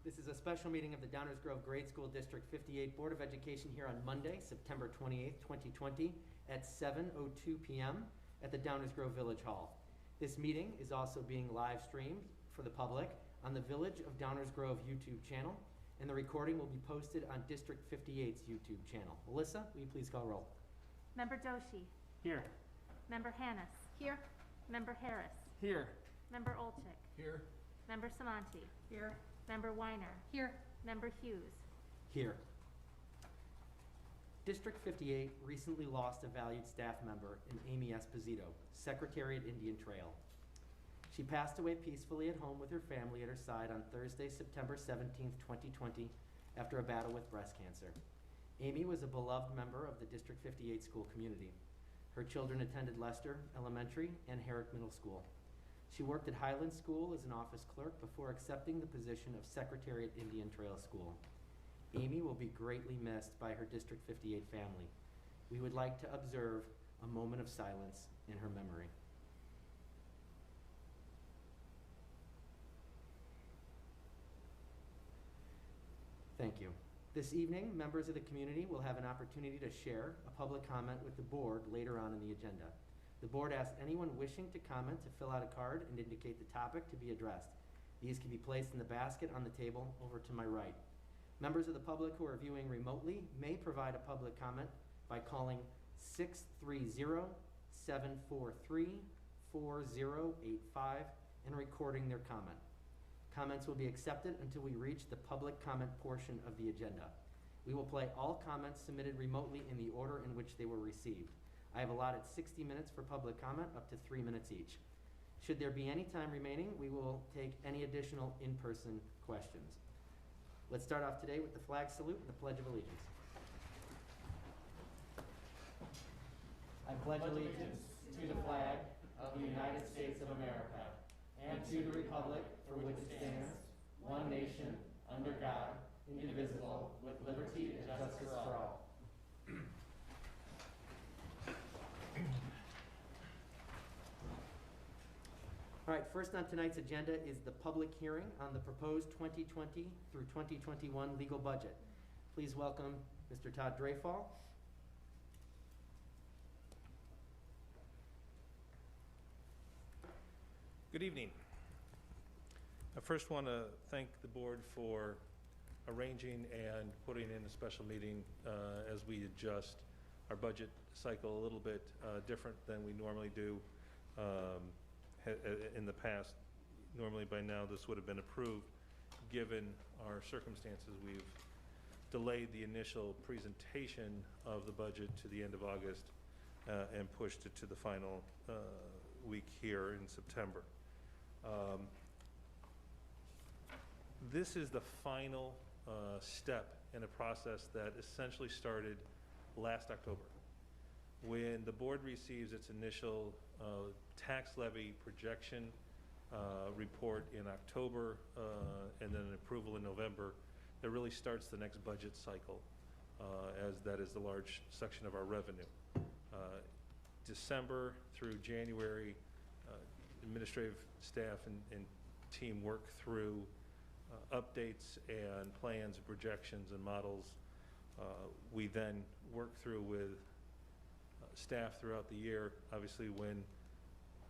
This is a special meeting of the Downers Grove Grade School District 58 Board of Education here on Monday, September 28th, 2020 at 7:02 p.m. at the Downers Grove Village Hall. This meeting is also being live streamed for the public on the Village of Downers Grove YouTube channel, and the recording will be posted on District 58's YouTube channel. Melissa, will you please call roll? Member Doshi. Here. Member Hannis. Here. Member Harris. Here. Member Olczyk. Here. Member Samanti. Here. Member Weiner. Here. Member Hughes. Here. District 58 recently lost a valued staff member in Amy Esposito, Secretary at Indian Trail. She passed away peacefully at home with her family at her side on Thursday, September 17th, 2020, after a battle with breast cancer. Amy was a beloved member of the District 58 school community. Her children attended Lester Elementary and Herrick Middle School. She worked at Highland School as an office clerk before accepting the position of Secretary at Indian Trail School. Amy will be greatly missed by her District 58 family. We would like to observe a moment of silence in her memory. Thank you. This evening, members of the community will have an opportunity to share a public comment with the board later on in the agenda. The board asks anyone wishing to comment to fill out a card and indicate the topic to be addressed. These can be placed in the basket on the table over to my right. Members of the public who are viewing remotely may provide a public comment by calling 630-743-4085 and recording their comment. Comments will be accepted until we reach the public comment portion of the agenda. We will play all comments submitted remotely in the order in which they were received. I have allotted 60 minutes for public comment, up to 3 minutes each. Should there be any time remaining, we will take any additional in-person questions. Let's start off today with the flag salute and the Pledge of Allegiance. I pledge allegiance to the flag of the United States of America and to the republic for which it stands, one nation, under God, indivisible, with liberty and justice for all. All right, first on tonight's agenda is the public hearing on the proposed 2020 through 2021 legal budget. Please welcome Mr. Todd Dreyfall. Good evening. I first want to thank the board for arranging and putting in a special meeting as we adjust our budget cycle a little bit different than we normally do in the past. Normally by now this would have been approved. Given our circumstances, we've delayed the initial presentation of the budget to the end of August and pushed it to the final week here in September. This is the final step in a process that essentially started last October, when the board receives its initial tax levy projection report in October and then an approval in November. That really starts the next budget cycle, as that is the large section of our revenue. December through January, administrative staff and team work through updates and plans and projections and models. We then work through with staff throughout the year. Obviously, when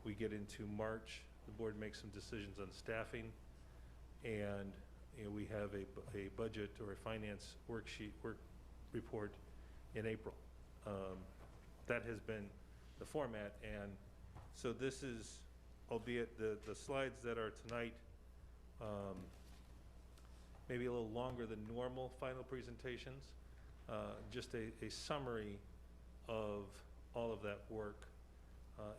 we get into March, the board makes some decisions on staffing, and we have a budget or a finance work report in April. That has been the format, and so this is, albeit the slides that are tonight, maybe a little longer than normal final presentations, just a summary of all of that work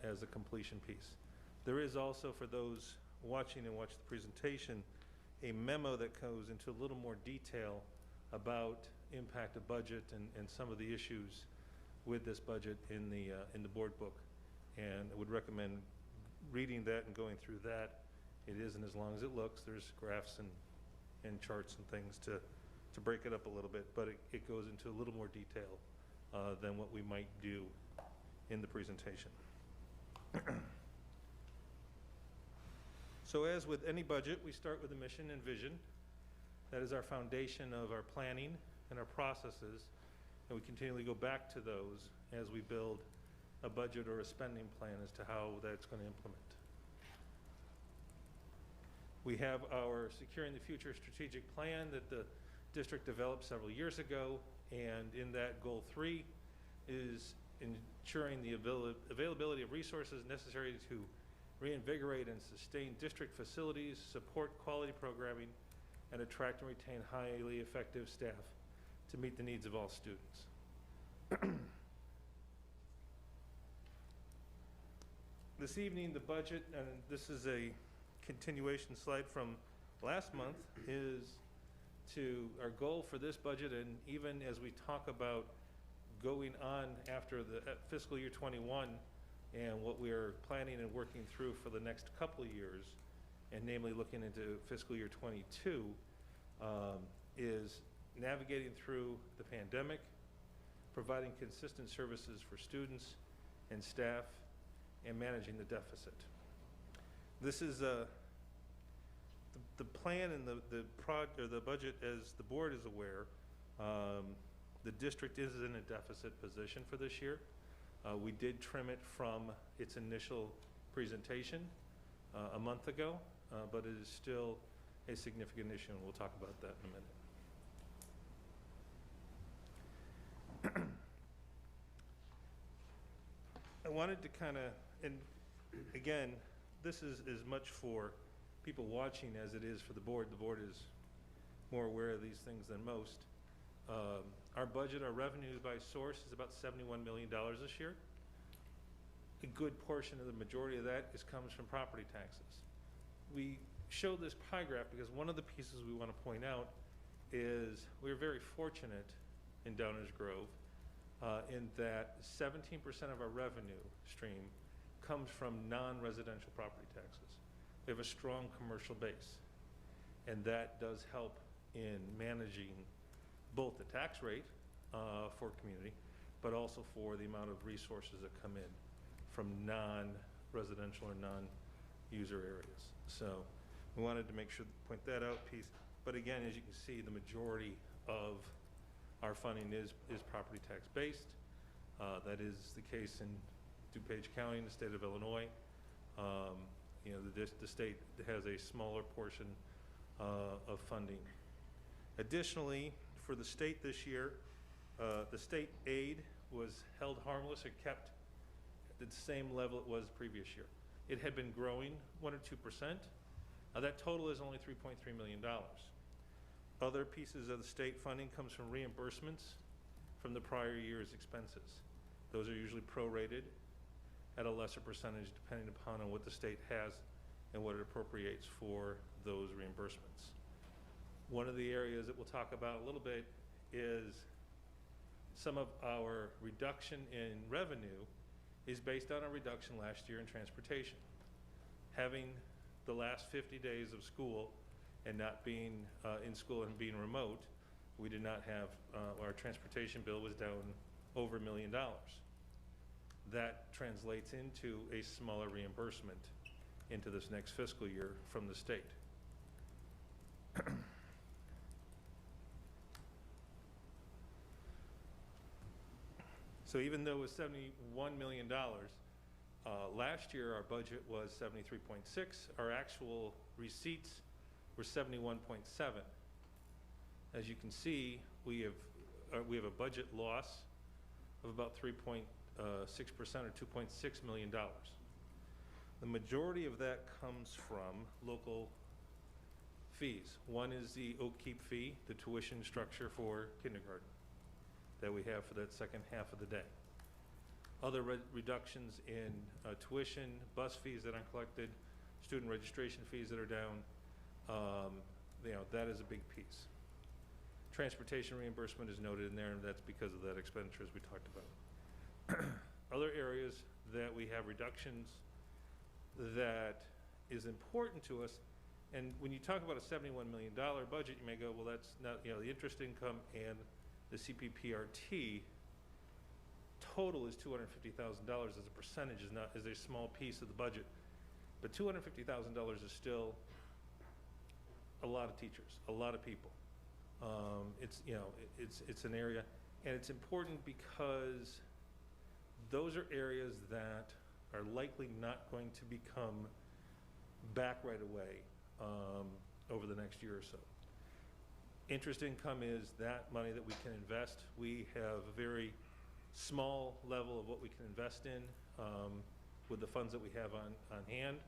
as a completion piece. There is also, for those watching and watch the presentation, a memo that goes into a little more detail about impact of budget and some of the issues with this budget in the board book. And I would recommend reading that and going through that. It isn't as long as it looks. There's graphs and charts and things to break it up a little bit, but it goes into a little more detail than what we might do in the presentation. So as with any budget, we start with a mission and vision. That is our foundation of our planning and our processes, and we continually go back to those as we build a budget or a spending plan as to how that's going to implement. We have our Securing the Future strategic plan that the district developed several years ago, and in that goal 3 is ensuring the availability of resources necessary to reinvigorate and sustain district facilities, support quality programming, and attract and retain highly effective staff to meet the needs of all students. This evening, the budget, and this is a continuation slide from last month, is our goal for this budget, and even as we talk about going on after the fiscal year 21 and what we are planning and working through for the next couple of years, and namely looking into fiscal year 22, is navigating through the pandemic, providing consistent services for students and staff, and managing the deficit. This is the plan and the budget, as the board is aware. The district is in a deficit position for this year. We did trim it from its initial presentation a month ago, but it is still a significant issue, and we'll talk about that in a minute. I wanted to kind of, and again, this is as much for people watching as it is for the board. The board is more aware of these things than most. Our budget, our revenue by source is about $71 million this year. A good portion of the majority of that comes from property taxes. We show this pie graph because one of the pieces we want to point out is we're very fortunate in Downers Grove in that 17% of our revenue stream comes from non-residential property taxes. We have a strong commercial base, and that does help in managing both the tax rate for community, but also for the amount of resources that come in from non-residential or non-user areas. So we wanted to make sure to point that out piece. But again, as you can see, the majority of our funding is property tax based. That is the case in DuPage County in the state of Illinois. You know, the state has a smaller portion of funding. Additionally, for the state this year, the state aid was held harmless. It kept at the same level it was the previous year. It had been growing 1 or 2%. That total is only $3.3 million. Other pieces of the state funding comes from reimbursements from the prior year's expenses. Those are usually prorated at a lesser percentage depending upon what the state has and what it appropriates for those reimbursements. One of the areas that we'll talk about a little bit is some of our reduction in revenue is based on a reduction last year in transportation. Having the last 50 days of school and not being in school and being remote, we did not have, our transportation bill was down over $1 million. That translates into a smaller reimbursement into this next fiscal year from the state. So even though it was $71 million, last year our budget was 73.6. Our actual receipts were 71.7. As you can see, we have a budget loss of about 3.6% or $2.6 million. The majority of that comes from local fees. One is the Oak-Keep fee, the tuition structure for kindergarten that we have for that second half of the day. Other reductions in tuition, bus fees that aren't collected, student registration fees that are down, you know, that is a big piece. Transportation reimbursement is noted in there, and that's because of that expenditure as we talked about. Other areas that we have reductions that is important to us, and when you talk about a $71 million budget, you may go, well, that's not, you know, the interest income and the CPPRT total is $250,000 as a percentage, is a small piece of the budget, but $250,000 is still a lot of teachers, a lot of people. It's, you know, it's an area, and it's important because those are areas that are likely not going to become back right away over the next year or so. Interest income is that money that we can invest. We have a very small level of what we can invest in with the funds that we have on hand.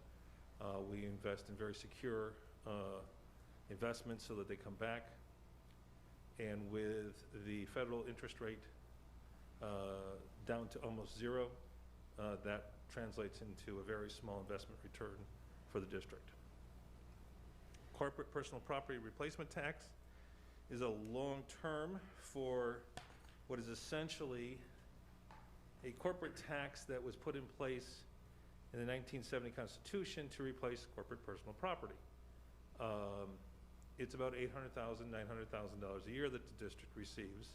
We invest in very secure investments so that they come back. And with the federal interest rate down to almost zero, that translates into a very small investment return for the district. Corporate personal property replacement tax is a long term for what is essentially a corporate tax that was put in place in the 1970 Constitution to replace corporate personal property. It's about $800,000, $900,000 a year that the district receives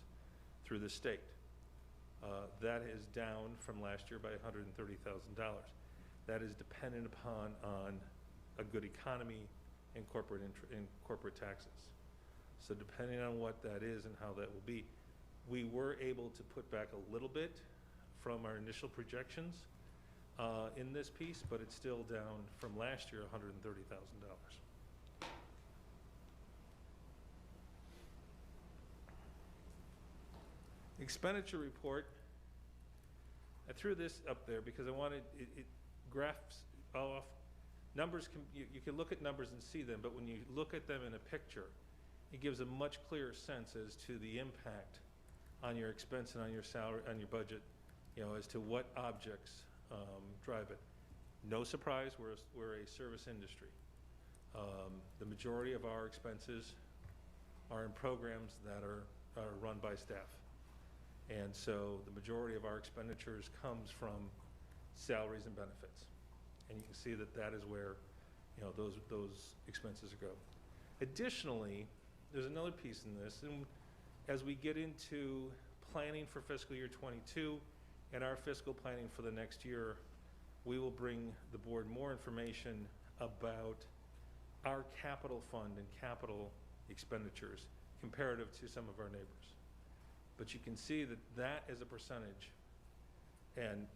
through the state. That is down from last year by $130,000. That is dependent upon a good economy in corporate taxes. So depending on what that is and how that will be, we were able to put back a little bit from our initial projections in this piece, but it's still down from last year, $130,000. Expenditure report. I threw this up there because I wanted it graphs off. Numbers you can look at numbers and see them, but when you look at them in a picture, it gives a much clearer sense as to the impact on your expense and on your salary, on your budget, as to what objects drive it. No surprise, we're a service industry. The majority of our expenses are in programs that are run by staff. And so the majority of our expenditures comes from salaries and benefits. And you can see that that is where those expenses go. Additionally, there's another piece in this, and as we get into planning for fiscal year 22 and our fiscal planning for the next year, we will bring the board more information about our capital fund and capital expenditures comparative to some of our neighbors. But you can see that that is a percentage and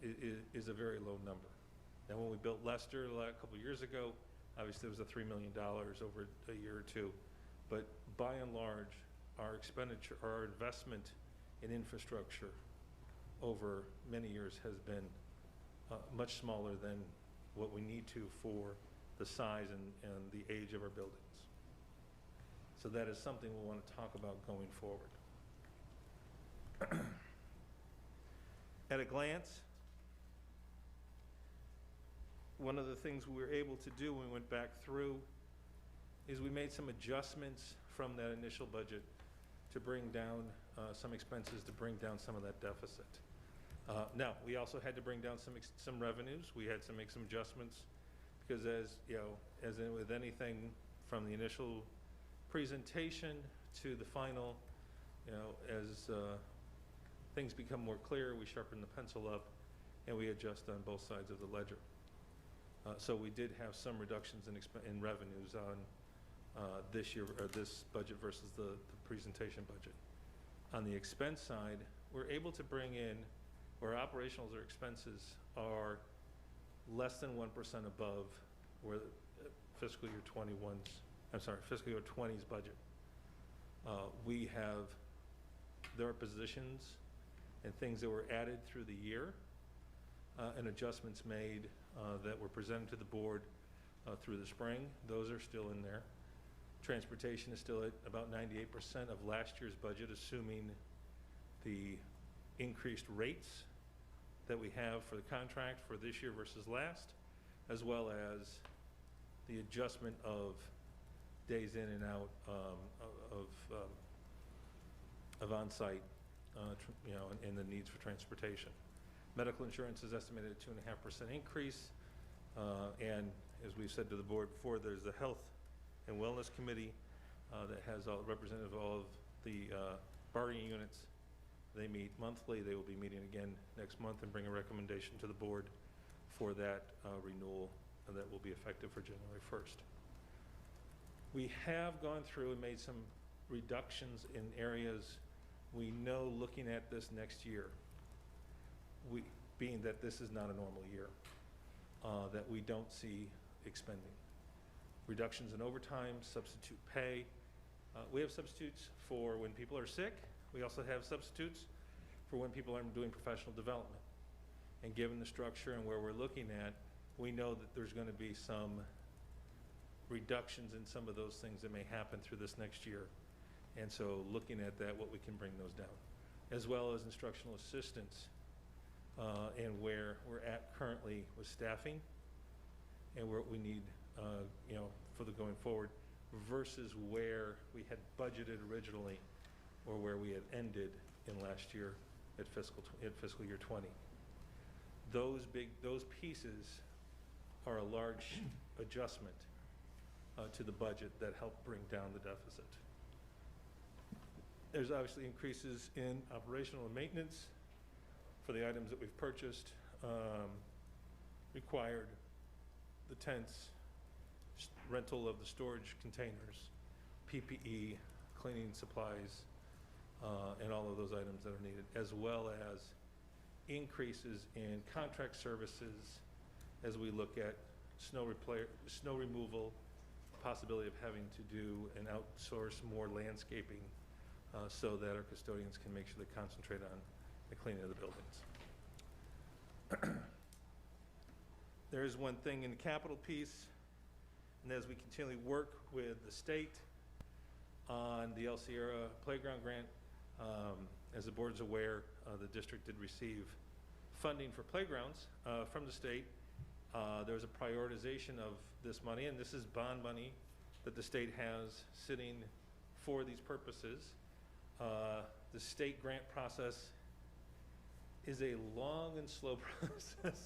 is a very low number. Now, when we built Leicester a couple of years ago, obviously it was $3 million over a year or two. But by and large, our expenditure, our investment in infrastructure over many years has been much smaller than what we need to for the size and the age of our buildings. So that is something we want to talk about going forward. At a glance, one of the things we were able to do when we went back through is we made some adjustments from that initial budget to bring down some expenses, to bring down some of that deficit. Now, we also had to bring down some revenues. We had to make some adjustments because as in with anything from the initial presentation to the final, as things become more clear, we sharpen the pencil up and we adjust on both sides of the ledger. So we did have some reductions in revenues on this year, or this budget versus the presentation budget. On the expense side, we're able to bring in, where operationals or expenses are less than 1% above where fiscal year 20's budget. There are positions and things that were added through the year and adjustments made that were presented to the board through the spring. Those are still in there. Transportation is still at about 98% of last year's budget, assuming the increased rates that we have for the contract for this year versus last, as well as the adjustment of days in and out of on-site, and the needs for transportation. Medical insurance is estimated at 2.5% increase, and as we've said to the board before, there's the Health and Wellness Committee that has representative of all of the bargaining units. They meet monthly. They will be meeting again next month and bring a recommendation to the board for that renewal that will be effective for January 1st. We have gone through and made some reductions in areas we know, looking at this next year, being that this is not a normal year, that we don't see expending. reductions in overtime, substitute pay. We have substitutes for when people are sick. We also have substitutes for when people are doing professional development. And given the structure and where we're looking at, we know that there's going to be some reductions in some of those things that may happen through this next year. And so looking at that, what we can bring those down, as well as instructional assistants, and where we're at currently with staffing and where we need, for the going forward versus where we had budgeted originally or where we had ended in last year at fiscal year 20. Those pieces are a large adjustment to the budget that help bring down the deficit. There's obviously increases in operational and maintenance for the items that we've purchased, required, the tents, rental of the storage containers, PPE, cleaning supplies, and all of those items that are needed, as well as increases in contract services as we look at snow removal, possibility of having to do and outsource more landscaping so that our custodians can make sure they concentrate on the cleaning of the buildings. There is one thing in the capital piece, and as we continually work with the state on the El Sierra Playground Grant, as the board's aware, the district did receive funding for playgrounds from the state. There was a prioritization of this money, and this is bond money that the state has sitting for these purposes. The state grant process is a long and slow process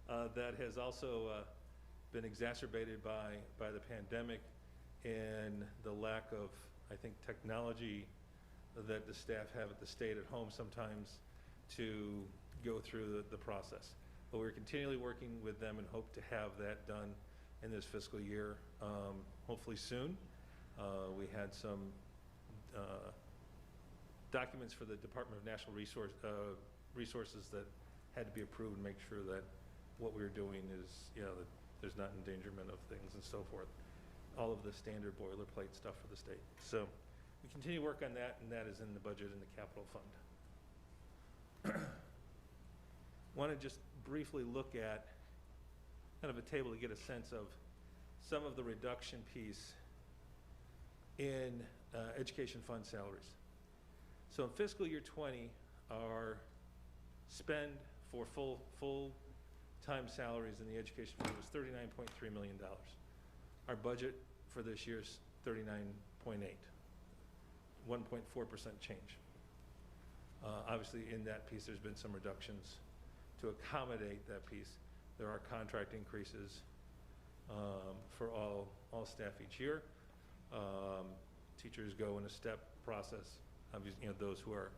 that has also been exacerbated by the pandemic and the lack of, I think, technology that the staff have at the state at home sometimes to go through the process. But we're continually working with them and hope to have that done in this fiscal year, hopefully soon. We had some documents for the Department of Natural Resources that had to be approved and make sure that what we were doing is, that there's not endangerment of things and so forth. All of the standard boilerplate stuff for the state. So we continue to work on that, and that is in the budget in the capital fund. Want to just briefly look at kind of a table to get a sense of some of the reduction piece in education fund salaries. So in fiscal year 20, our spend for full-time salaries in the education fund was $39.3 million. Our budget for this year is 39.8, 1.4% change. Obviously, in that piece, there's been some reductions to accommodate that piece. There are contract increases for all staff each year. Teachers go in a step process. Obviously, those who are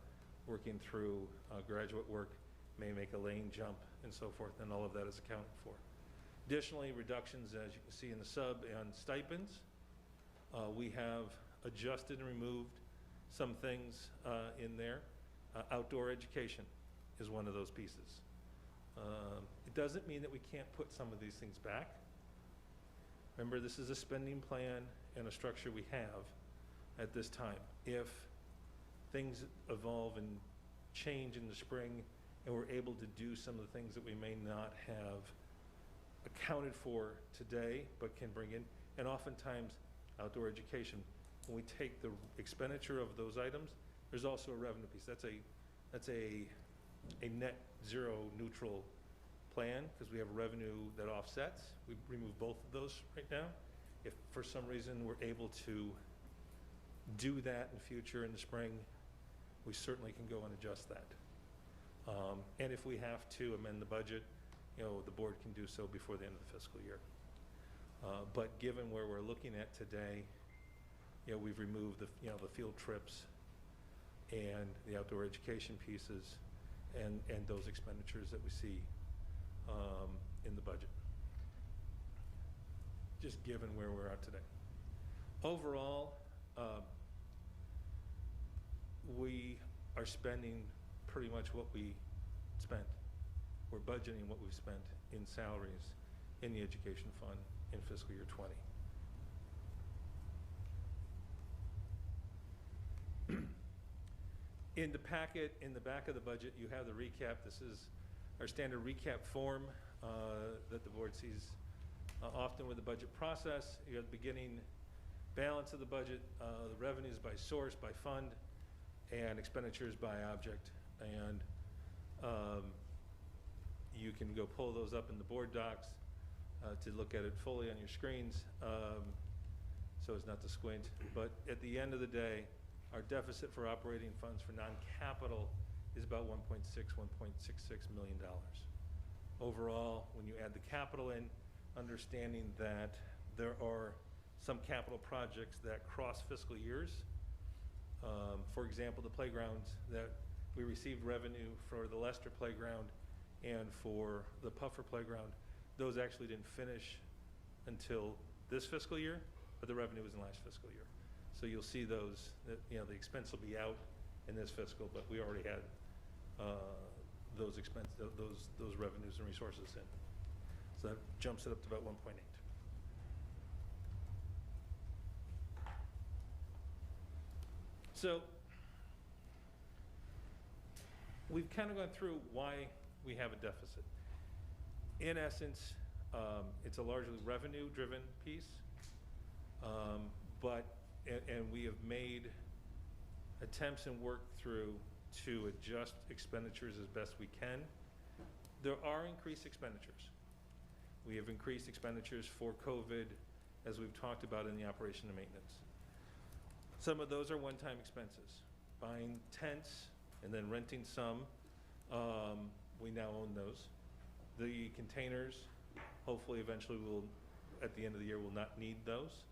working through graduate work may make a lane jump and so forth, and all of that is accounted for. Additionally, reductions, as you can see in the sub, on stipends. We have adjusted and removed some things in there. Outdoor education is one of those pieces. It doesn't mean that we can't put some of these things back. Remember, this is a spending plan and a structure we have at this time. If things evolve and change in the spring and we're able to do some of the things that we may not have accounted for today but can bring in, and oftentimes outdoor education, when we take the expenditure of those items, there's also a revenue piece. That's a net zero neutral plan because we have revenue that offsets. We remove both of those right now. If for some reason we're able to do that in the future in the spring, we certainly can go and adjust that. And if we have to amend the budget, the board can do so before the end of the fiscal year. But given where we're looking at today, we've removed the field trips and the outdoor education pieces and those expenditures that we see in the budget, just given where we're at today. Overall, we are spending pretty much what we spent. We're budgeting what we've spent in salaries in the education fund in fiscal year 20. In the packet, in the back of the budget, you have the recap. This is our standard recap form that the board sees often with the budget process. You have the beginning balance of the budget, the revenues by source, by fund, and expenditures by object. And you can go pull those up in the board docs to look at it fully on your screens, so as not to squint. But at the end of the day, our deficit for operating funds for non-capital is about $1.66 million. Overall, when you add the capital in, understanding that there are some capital projects that cross fiscal years. For example, the playgrounds that we received revenue for the Lester Playground and for the Puffer Playground, those actually didn't finish until this fiscal year, but the revenue was in last fiscal year. So you'll see those, the expense will be out in this fiscal, but we already had those revenues and resources in. So that jumps it up to about 1.8. So we've kind of gone through why we have a deficit. In essence, it's a largely revenue-driven piece, and we have made attempts and worked through to adjust expenditures as best we can. There are increased expenditures. We have increased expenditures for COVID, as we've talked about in the operation and maintenance. Some of those are one-time expenses. Buying tents and then renting some, we now own those. The containers, hopefully eventually we'll, at the end of the year, will not need those.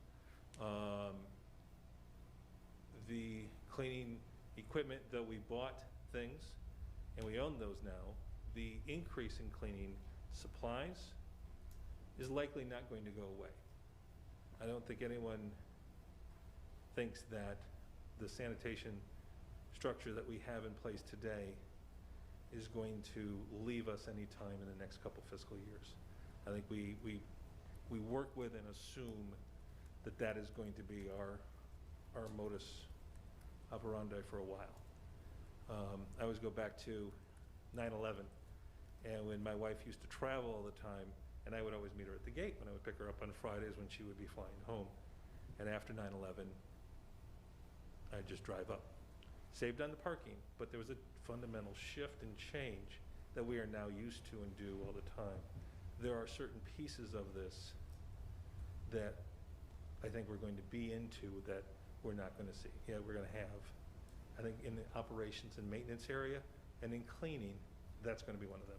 The cleaning equipment, though we bought things and we own those now, the increase in cleaning supplies is likely not going to go away. I don't think anyone thinks that the sanitation structure that we have in place today is going to leave us any time in the next couple fiscal years. I think we work with and assume that that is going to be our modus operandi for a while. I always go back to 9/11, and when my wife used to travel all the time, and I would always meet her at the gate when I would pick her up on Fridays when she would be flying home. And after 9/11, I'd just drive up. Saved on the parking, but there was a fundamental shift and change that we are now used to and do all the time. There are certain pieces of this that I think we're going to be into that we're not going to see. Yeah, we're going to have, I think in the operations and maintenance area and in cleaning, that's going to be one of them.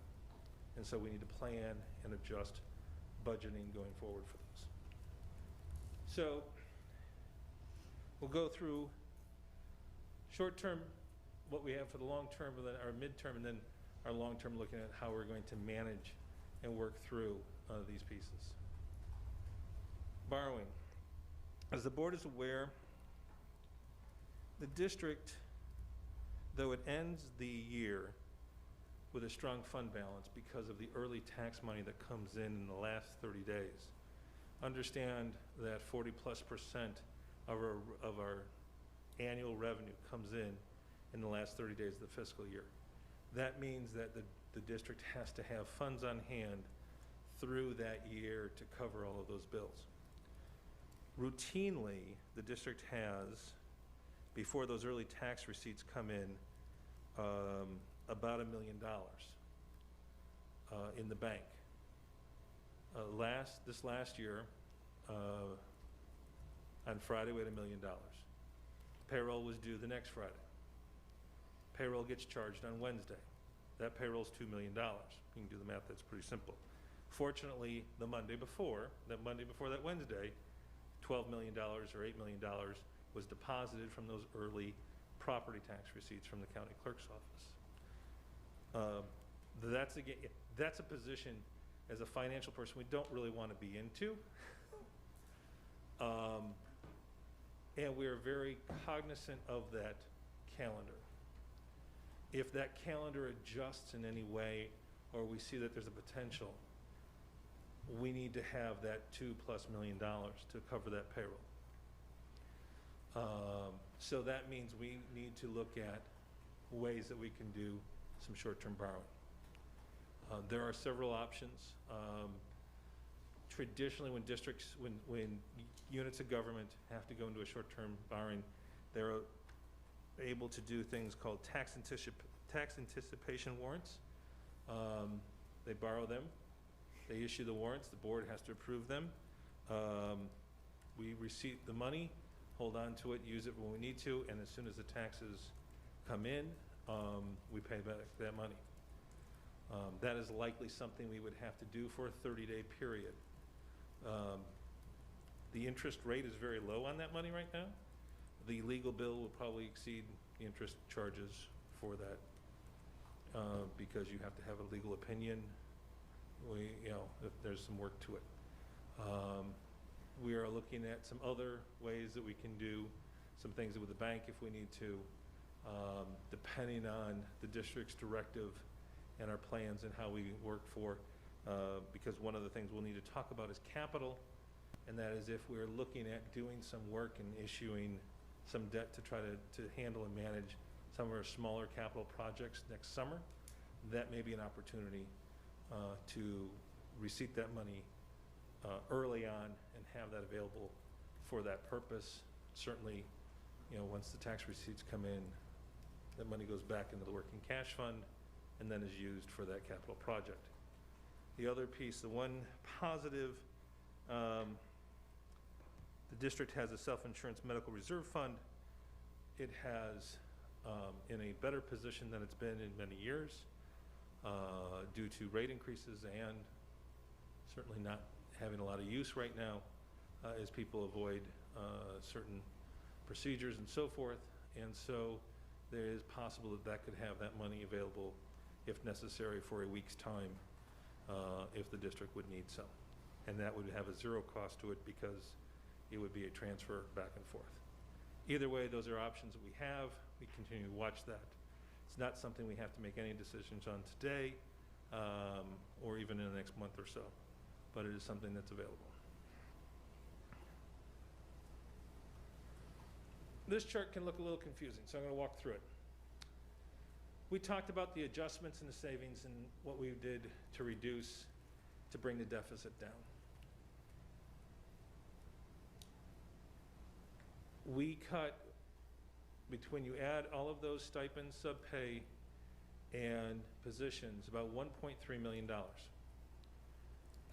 And so we need to plan and adjust budgeting going forward for those. So we'll go through short-term, what we have for the long-term, and then our mid-term, and then our long-term, looking at how we're going to manage and work through these pieces. Borrowing. As the board is aware, the district, though it ends the year with a strong fund balance because of the early tax money that comes in the last 30 days, understand that 40+% of our annual revenue comes in the last 30 days of the fiscal year. That means that the district has to have funds on hand through that year to cover all of those bills. Routinely, the district has, before those early tax receipts come in, about $1 million in the bank. This last year, on Friday, we had $1 million. Payroll was due the next Friday. Payroll gets charged on Wednesday. That payroll's $2 million. You can do the math, that's pretty simple. Fortunately, the Monday before that Wednesday, $12 million or $8 million was deposited from those early property tax receipts from the county clerk's office. That's a position as a financial person we don't really want to be into. And we are very cognizant of that calendar. If that calendar adjusts in any way, or we see that there's a potential, we need to have that $2+ million to cover that payroll. So that means we need to look at ways that we can do some short-term borrowing. There are several options. Traditionally, when districts, when units of government have to go into a short-term borrowing, they're able to do things called tax anticipation warrants. They borrow them, they issue the warrants, the board has to approve them. We receipt the money, hold on to it, use it when we need to, and as soon as the taxes come in, we pay back that money. That is likely something we would have to do for a 30-day period. The interest rate is very low on that money right now. The legal bill will probably exceed the interest charges for that because you have to have a legal opinion. There's some work to it. We are looking at some other ways that we can do some things with the bank if we need to, depending on the district's directive and our plans and how we work for, because one of the things we'll need to talk about is capital, and that is if we're looking at doing some work and issuing some debt to try to handle and manage some of our smaller capital projects next summer, that may be an opportunity to receipt that money early on and have that available for that purpose. Certainly, once the tax receipts come in, that money goes back into the working cash fund and then is used for that capital project. The other piece, the one positive, the district has a self-insurance medical reserve fund. It has in a better position than it's been in many years due to rate increases and certainly not having a lot of use right now as people avoid certain procedures and so forth. And so there is possible that could have that money available if necessary for a week's time if the district would need some. And that would have a zero cost to it because it would be a transfer back and forth. Either way, those are options that we have. We continue to watch that. It's not something we have to make any decisions on today or even in the next month or so, but it is something that's available. This chart can look a little confusing, so I'm going to walk through it. We talked about the adjustments and the savings and what we did to reduce, to bring the deficit down. We cut, between you add all of those stipends, sub-pay, and positions, about $1.3 million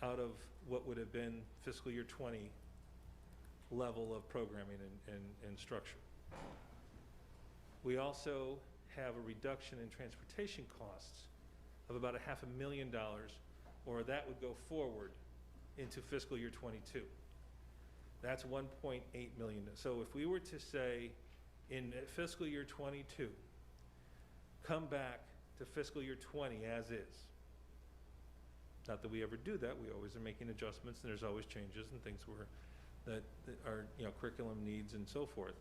out of what would have been fiscal year 20 level of programming and structure. We also have a reduction in transportation costs of about $500,000, or that would go forward into fiscal year 22. That's $1.8 million. So if we were to say in fiscal year 22, come back to fiscal year 20 as is. Not that we ever do that. We always are making adjustments, and there's always changes and things that are curriculum needs and so forth.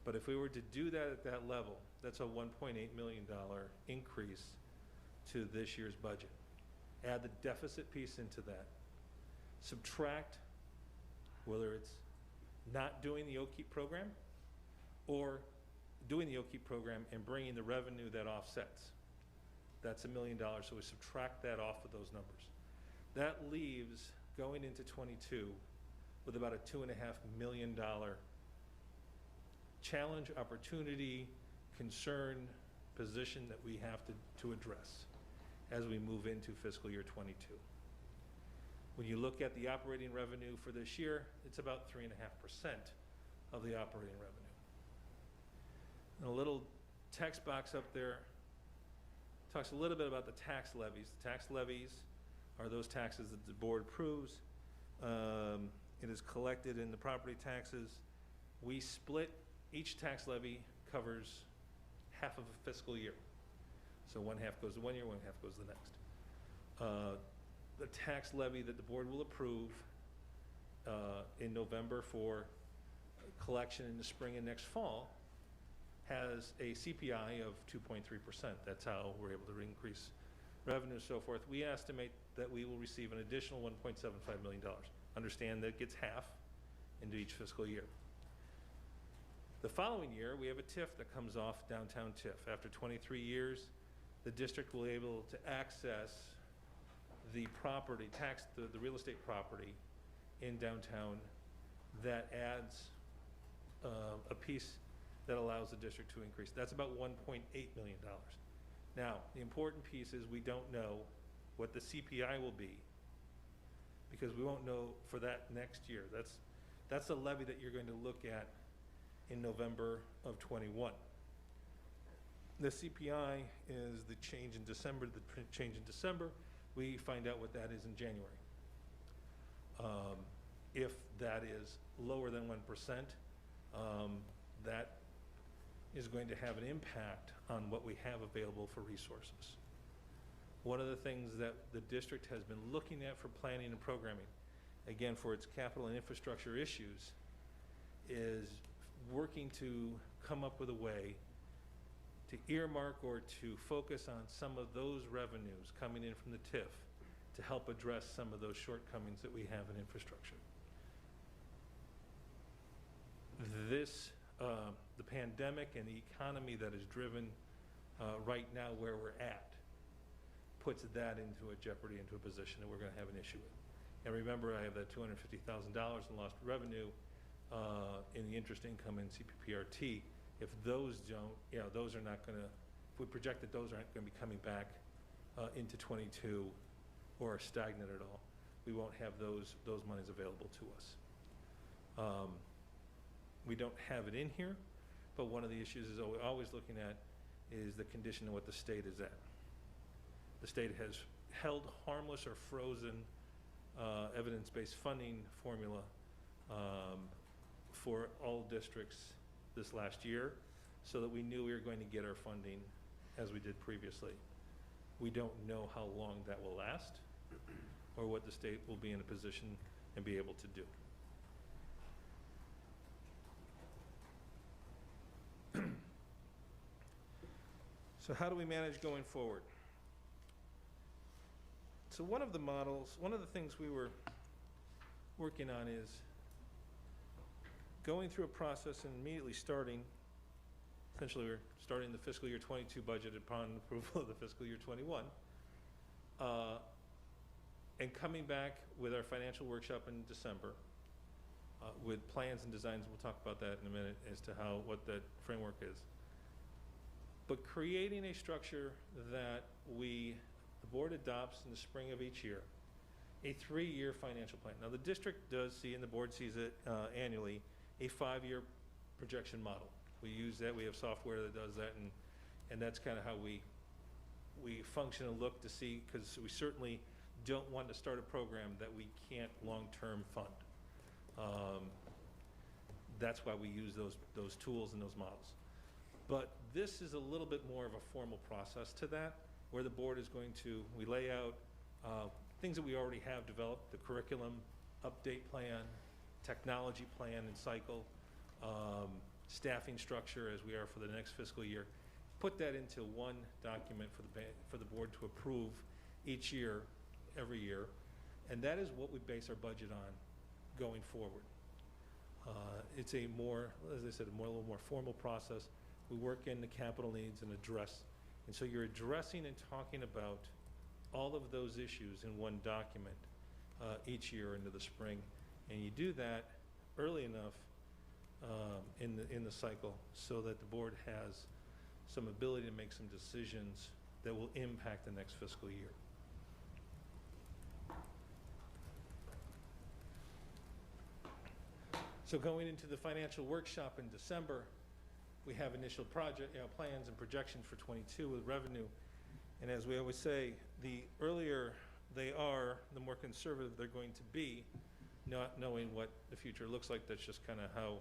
But if we were to do that at that level, that's a $1.8 million increase to this year's budget. Add the deficit piece into that. Subtract whether it's not doing the OKEEP program or doing the OKEEP program and bringing the revenue that offsets. That's $1 million, so we subtract that off of those numbers. That leaves, going into 22, with about a $2.5 million challenge, opportunity, concern, position that we have to address as we move into fiscal year 22. When you look at the operating revenue for this year, it's about 3.5% of the operating revenue. And a little text box up there talks a little bit about the tax levies. The tax levies are those taxes that the board approves. It is collected in the property taxes. We split, each tax levy covers half of a fiscal year. So one half goes to 1 year, one half goes to the next. The tax levy that the board will approve in November for collection in the spring and next fall has a CPI of 2.3%. That's how we're able to increase revenue and so forth. We estimate that we will receive an additional $1.75 million. Understand that it gets half into each fiscal year. The following year, we have a TIF that comes off, downtown TIF. After 23 years, the district will be able to access the property, the real estate property in downtown that adds a piece that allows the district to increase. That's about $1.8 million. Now, the important piece is we don't know what the CPI will be because we won't know for that next year. That's a levy that you're going to look at in November of '21. The CPI is the change in December. The change in December, we find out what that is in January. If that is lower than 1%, that is going to have an impact on what we have available for resources. One of the things that the district has been looking at for planning and programming, again, for its capital and infrastructure issues, is working to come up with a way to earmark or to focus on some of those revenues coming in from the TIF to help address some of those shortcomings that we have in infrastructure. The pandemic and the economy that is driven right now where we're at puts that into a jeopardy, into a position that we're going to have an issue with. And remember, I have that $250,000 in lost revenue in the interest income in CPPRT. If those don't, those are not going to, if we project that those aren't going to be coming back into 22 or are stagnant at all, we won't have those monies available to us. We don't have it in here, but one of the issues is always looking at is the condition of what the state is at. The state has held harmless or frozen evidence-based funding formula for all districts this last year so that we knew we were going to get our funding as we did previously. We don't know how long that will last or what the state will be in a position and be able to do. So how do we manage going forward? So one of the models, one of the things we were working on is going through a process and immediately starting, essentially we're starting the fiscal year 22 budget upon approval of the fiscal year 21, and coming back with our financial workshop in December with plans and designs. We'll talk about that in a minute as to what that framework is. But creating a structure that the board adopts in the spring of each year, a 3-year financial plan. Now the district does see, and the board sees it annually, a 5-year projection model. We use that, we have software that does that, and that's kind of how we function and look to see, because we certainly don't want to start a program that we can't long-term fund. That's why we use those tools and those models. But this is a little bit more of a formal process to that, where the board is going to, we lay out things that we already have developed, the curriculum update plan, technology plan and cycle, staffing structure as we are for the next fiscal year. Put that into one document for the board to approve each year, every year, and that is what we base our budget on going forward. It's a more, as I said, a little more formal process. We work in the capital needs and address, and so you're addressing and talking about all of those issues in one document each year into the spring, and you do that early enough in the cycle so that the board has some ability to make some decisions that will impact the next fiscal year. So going into the financial workshop in December, we have initial project plans and projections for 22 with revenue. And as we always say, the earlier they are, the more conservative they're going to be, not knowing what the future looks like. That's just kind of how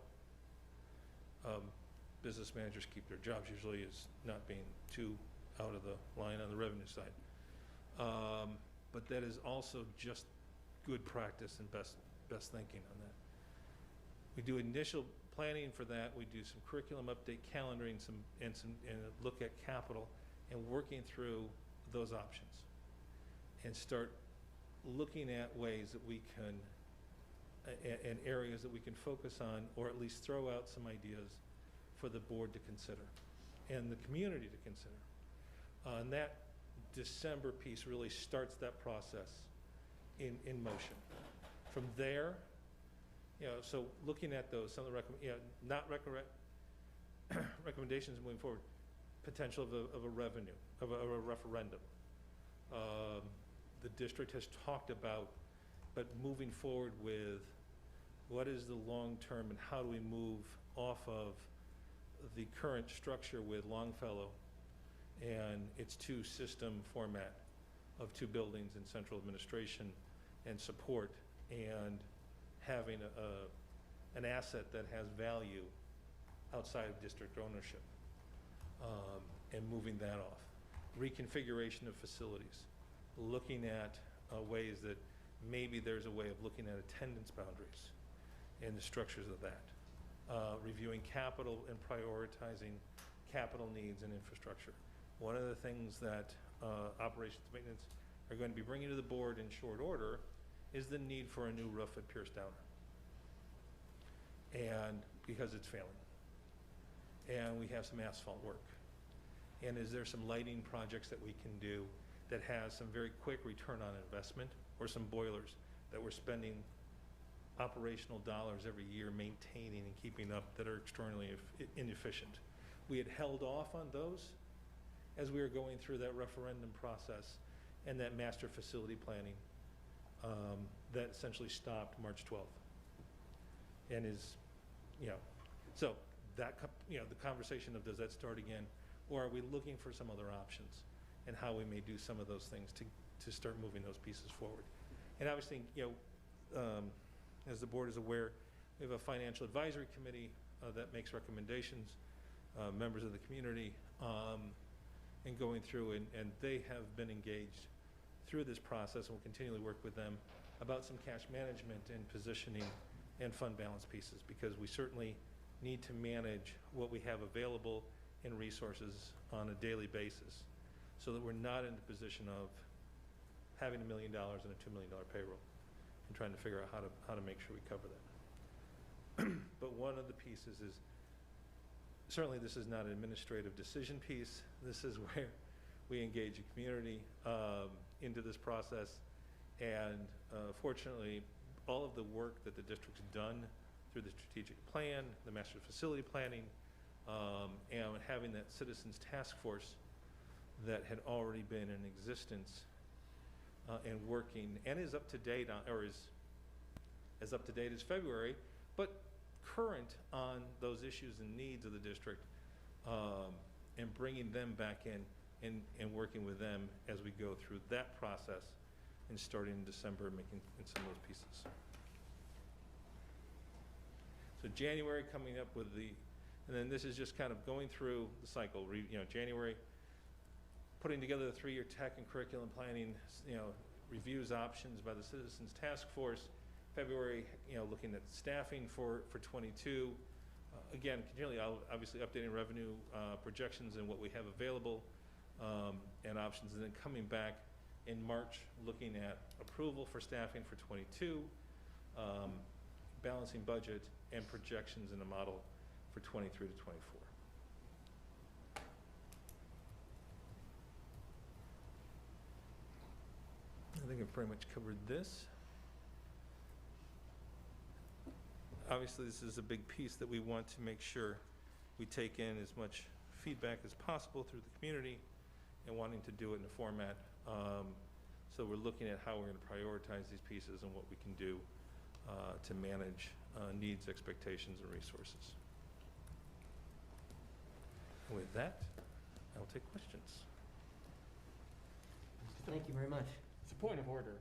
business managers keep their jobs, usually, is not being too out of the line on the revenue side. But that is also just good practice and best thinking on that. We do initial planning for that. We do some curriculum update, calendaring, and look at capital and working through those options, and start looking at ways that we can and areas that we can focus on, or at least throw out some ideas for the board to consider and the community to consider. And that December piece really starts that process in motion. From there, so looking at those, some of the recommendations moving forward, potential of a revenue, of a referendum. The district has talked about, but moving forward with what is the long term and how do we move off of the current structure with Longfellow and its two-system format of 2 buildings and central administration and support, and having an asset that has value outside of district ownership, and moving that off. Reconfiguration of facilities, looking at ways that maybe there's a way of looking at attendance boundaries and the structures of that. Reviewing capital and prioritizing capital needs and infrastructure. One of the things that operations and maintenance are going to be bringing to the board in short order is the need for a new roof at Pierce Downer. And because it's failing. And we have some asphalt work. And is there some lighting projects that we can do that has some very quick return on investment, or some boilers that we're spending operational dollars every year maintaining and keeping up that are extraordinarily inefficient? We had held off on those as we were going through that referendum process and that master facility planning that essentially stopped March 12th. And is, so that, the conversation of does that start again, or are we looking for some other options, and how we may do some of those things to start moving those pieces forward. And obviously, as the board is aware, we have a financial advisory committee that makes recommendations, members of the community, and going through, and they have been engaged through this process, and we'll continually work with them about some cash management and positioning and fund balance pieces, because we certainly need to manage what we have available in resources on a daily basis, so that we're not in the position of having $1 million and a $2 million payroll and trying to figure out how to make sure we cover that. But one of the pieces is, certainly this is not an administrative decision piece. This is where we engage the community into this process. And fortunately, all of the work that the district's done through the strategic plan, the master facility planning, and having that citizens task force that had already been in existence and working, and is up to date on, or is as up to date as February, but current on those issues and needs of the district, and bringing them back in and working with them as we go through that process, and starting in December, making in some of those pieces. So January, coming up with and then this is just kind of going through the cycle. January, putting together the 3-year tech and curriculum planning, reviews options by the Citizens Task Force. February, looking at staffing for 22. Again, continually, obviously updating revenue projections and what we have available and options, and then coming back in March, looking at approval for staffing for 22, balancing budget and projections in a model for 23 to 24. I think I've pretty much covered this. Obviously, this is a big piece that we want to make sure we take in as much feedback as possible through the community, and wanting to do it in a format. So we're looking at how we're going to prioritize these pieces and what we can do to manage needs, expectations, and resources. And with that, I'll take questions. Thank you very much. It's a point of order.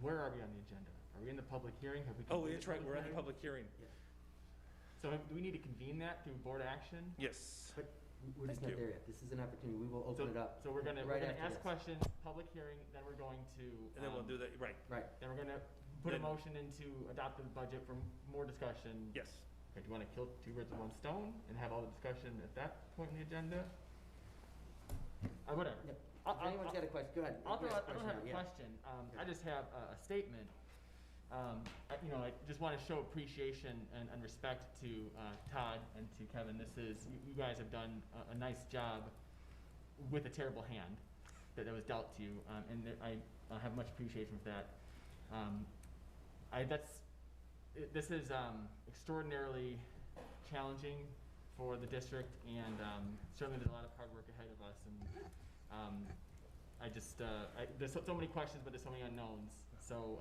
Where are we on the agenda? Are we in the public hearing? Have we? Oh, that's right, we're in the public hearing. Yeah. So do we need to convene that through board action? Yes. But we're just not there yet. This is an opportunity. We will open it up. So we're gonna right ask after this. questions, public hearing, then we're going to. And then we'll do that, right. Right. Then we're gonna put a Then- motion into adopt the budget for more discussion. Yes. Okay, do you wanna kill 2 birds with 1 stone and have all the discussion at that point in the agenda? Whatever. Yep. I'll- If anyone's got a question, go ahead. I don't Ask have a yeah. question. I Okay. just have a statement. I just want to show appreciation and respect to Todd and to Kevin. You guys have done a nice job with a terrible hand that was dealt to you, and I have much appreciation for that. This is extraordinarily challenging for the district, and certainly there's a lot of hard work ahead of us. And there's so many questions, but there's so many unknowns. So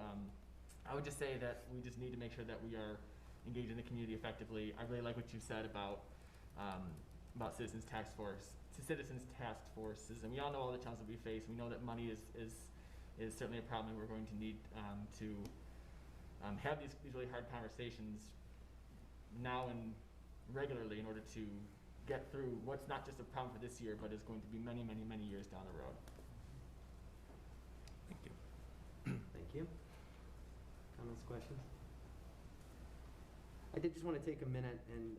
I would just say that we just need to make sure that we are engaged in the community effectively. I really like what you said about citizens task forces, and we all know all the challenges that we face. We know that money is certainly a problem, and we're going to need to have these really hard conversations now and regularly in order to get through what's not just a problem for this year, but is going to be many, many, many years down the road. Thank you. Thank you. Comments, questions? I did just want to take a minute and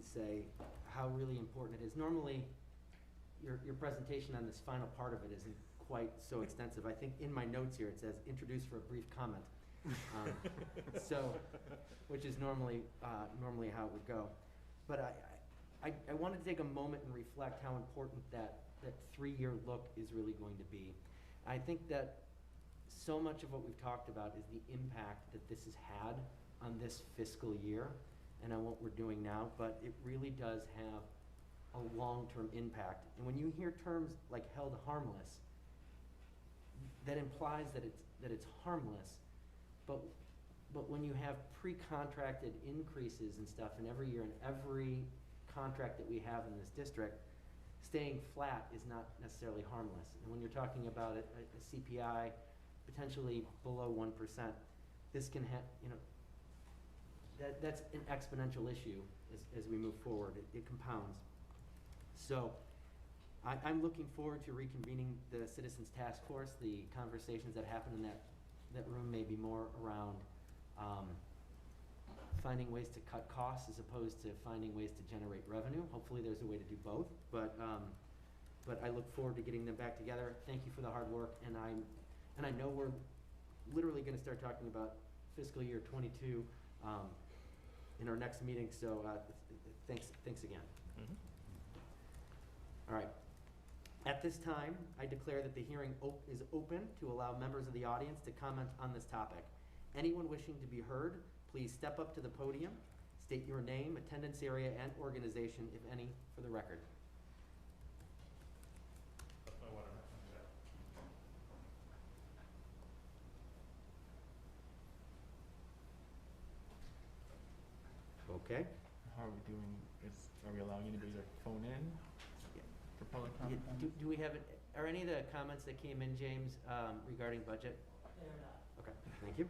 say how really important it is. Normally, your presentation on this final part of it isn't quite so extensive. I think in my notes here it says introduce for a brief comment. Which is normally how it would go. But I wanted to take a moment and reflect how important that 3-year look is really going to be. I think that so much of what we've talked about is the impact that this has had on this fiscal year and on what we're doing now, but it really does have a long-term impact. And when you hear terms like held harmless, that implies that it's harmless. But when you have pre-contracted increases and stuff in every year and every contract that we have in this district, staying flat is not necessarily harmless. And when you're talking about a CPI potentially below 1%, this can have, that's an exponential issue as we move forward. It compounds. So I'm looking forward to reconvening the Citizens Task Force. The conversations that happen in that room may be more around finding ways to cut costs as opposed to finding ways to generate revenue. Hopefully there's a way to do both, but I look forward to getting them back together. Thank you for the hard work, and I know we're literally going to start talking about fiscal year 22 in our next meeting, so thanks again. Mm-hmm. All right. At this time, I declare that the hearing is open to allow members of the audience to comment on this topic. Anyone wishing to be heard, please step up to the podium, state your name, attendance area, and organization, if any, for the record. Okay. How are we doing? Are we allowing anybody to phone in for public Yeah, comment? do we have, are any of the comments that came in, James, regarding budget? They're not. Okay, thank you.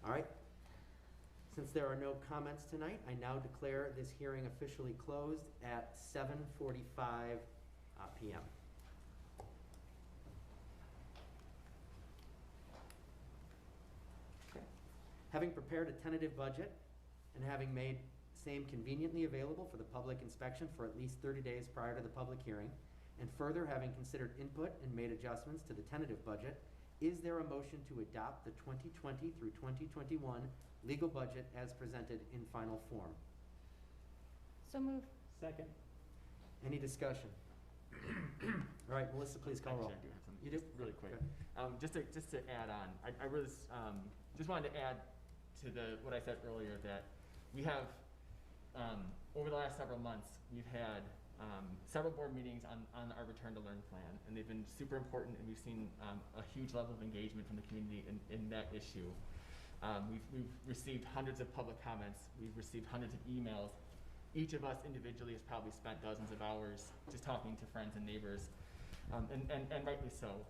All right. Since there are no comments tonight, I now declare this hearing officially closed at 7:45 p.m. Okay. Having prepared a tentative budget and having made same conveniently available for the public inspection for at least 30 days prior to the public hearing, and further having considered input and made adjustments to the tentative budget, is there a motion to adopt the 2020 through 2021 legal budget as presented in final form? So moved. Second. Any discussion? All right, Melissa, please call roll. Actually, I do have something. You do? Just really quick. Okay. Just to add on, I really just wanted to add to what I said earlier, that we have over the last several months we've had several board meetings on our Return to Learn plan, and they've been super important, and we've seen a huge level of engagement from the community in that issue. We've received hundreds of public comments. We've received hundreds of emails. Each of us individually has probably spent dozens of hours just talking to friends and neighbors, and rightly so.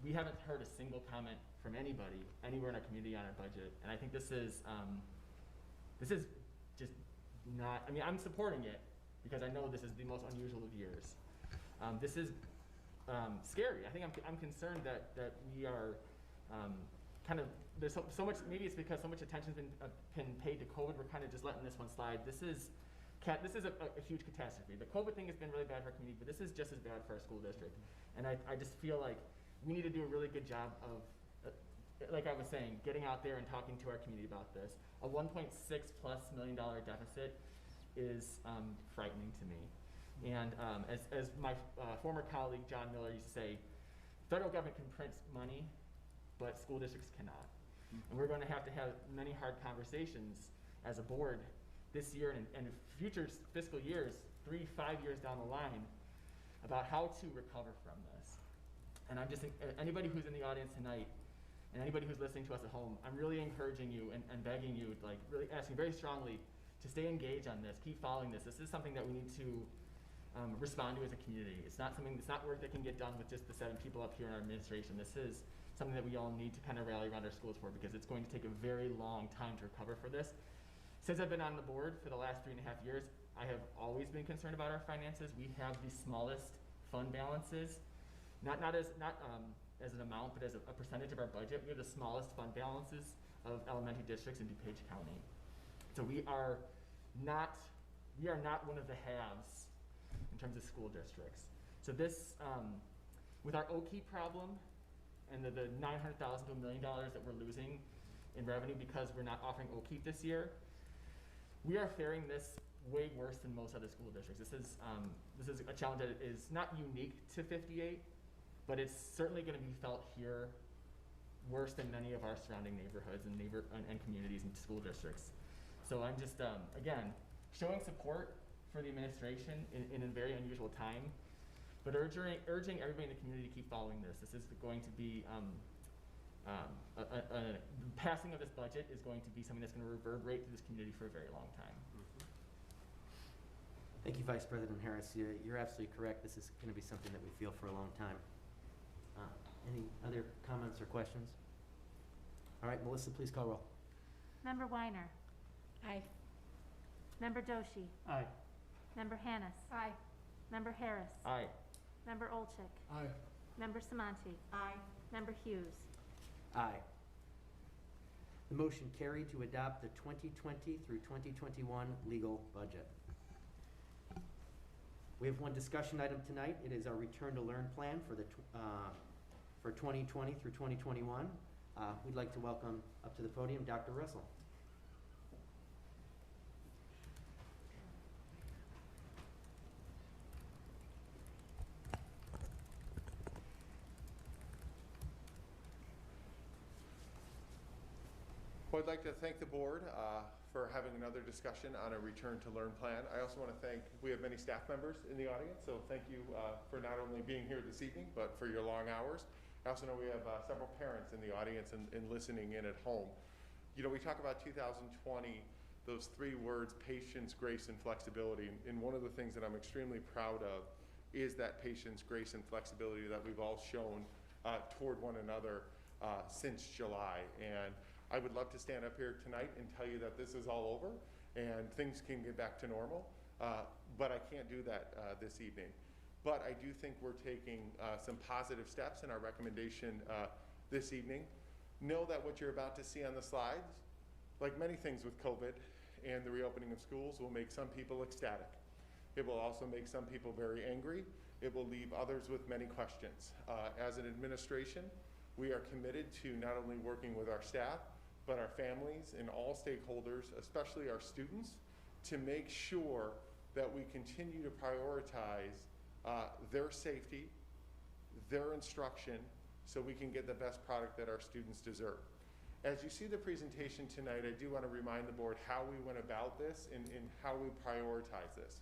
We haven't heard a single comment from anybody anywhere in our community on our budget, and I think this is just not, I mean, I'm supporting it because I know this is the most unusual of years. This is scary. I think I'm concerned that we are kind of, there's so much, maybe it's because so much attention's been paid to COVID, we're kind of just letting this one slide. This is a huge catastrophe. The COVID thing has been really bad for our community, but this is just as bad for our school district. And I just feel like we need to do a really good job of like I was saying, getting out there and talking to our community about this. A $1.6+ million deficit is frightening to me. And as my former colleague John Miller used to say, federal government can print money, but school districts cannot. And we're going to have many hard conversations as a board this year and future fiscal years, 3-5 years down the line, about how to recover from this. And I'm just, anybody who's in the audience tonight, and anybody who's listening to us at home, I'm really encouraging you and begging you, like really asking very strongly to stay engaged on this, keep following this. This is something that we need to respond to as a community. It's not work that can get done with just the 7 people up here in our administration. This is something that we all need to kind of rally around our schools for, because it's going to take a very long time to recover for this. Since I've been on the board for the last 3.5 years, I have always been concerned about our finances. We have the smallest fund balances, not as an amount, but as a percentage of our budget. We have the smallest fund balances of elementary districts in DuPage County. So we are not one of the haves in terms of school districts. So this, with our OKey problem and the $900,000 to $1 million that we're losing in revenue because we're not offering OKey this year, we are faring this way worse than most other school districts. This is a challenge that is not unique to 58, but it's certainly going to be felt here worse than many of our surrounding neighborhoods and communities and school districts. So I'm just, again, showing support for the administration in a very unusual time, but urging everybody in the community to keep following this. This is going to be, passing of this budget is going to be something that's going to reverberate through this community for a very long time. Thank you, Vice President Harris. You're absolutely correct. This is going to be something that we feel for a long time. Any other comments or questions? All right, Melissa, please call roll. Member Weiner. Aye. Member Doshi. Aye. Member Hannis. Aye. Member Harris. Aye. Member Olchik. Aye. Member Samanti. Aye. Member Hughes. Aye. The motion carried to adopt the 2020 through 2021 legal budget. We have one discussion item tonight. It is our Return to Learn plan for 2020 through 2021. We'd like to welcome up to the podium Dr. Russell. Well, I'd like to thank the board for having another discussion on a Return to Learn plan. I also want to thank, we have many staff members in the audience, so thank you for not only being here this evening, but for your long hours. I also know we have several parents in the audience and listening in at home. You know, we talk about 2020, those 3 words, patience, grace, and flexibility. And one of the things that I'm extremely proud of is that patience, grace, and flexibility that we've all shown toward one another since July. And I would love to stand up here tonight and tell you that this is all over and things can get back to normal, but I can't do that this evening. But I do think we're taking some positive steps in our recommendation this evening. Know that what you're about to see on the slides, like many things with COVID and the reopening of schools, will make some people ecstatic. It will also make some people very angry. It will leave others with many questions. As an administration, we are committed to not only working with our staff, but our families and all stakeholders, especially our students, to make sure that we continue to prioritize their safety, their instruction, so we can get the best product that our students deserve. As you see the presentation tonight, I do want to remind the board how we went about this and how we prioritize this.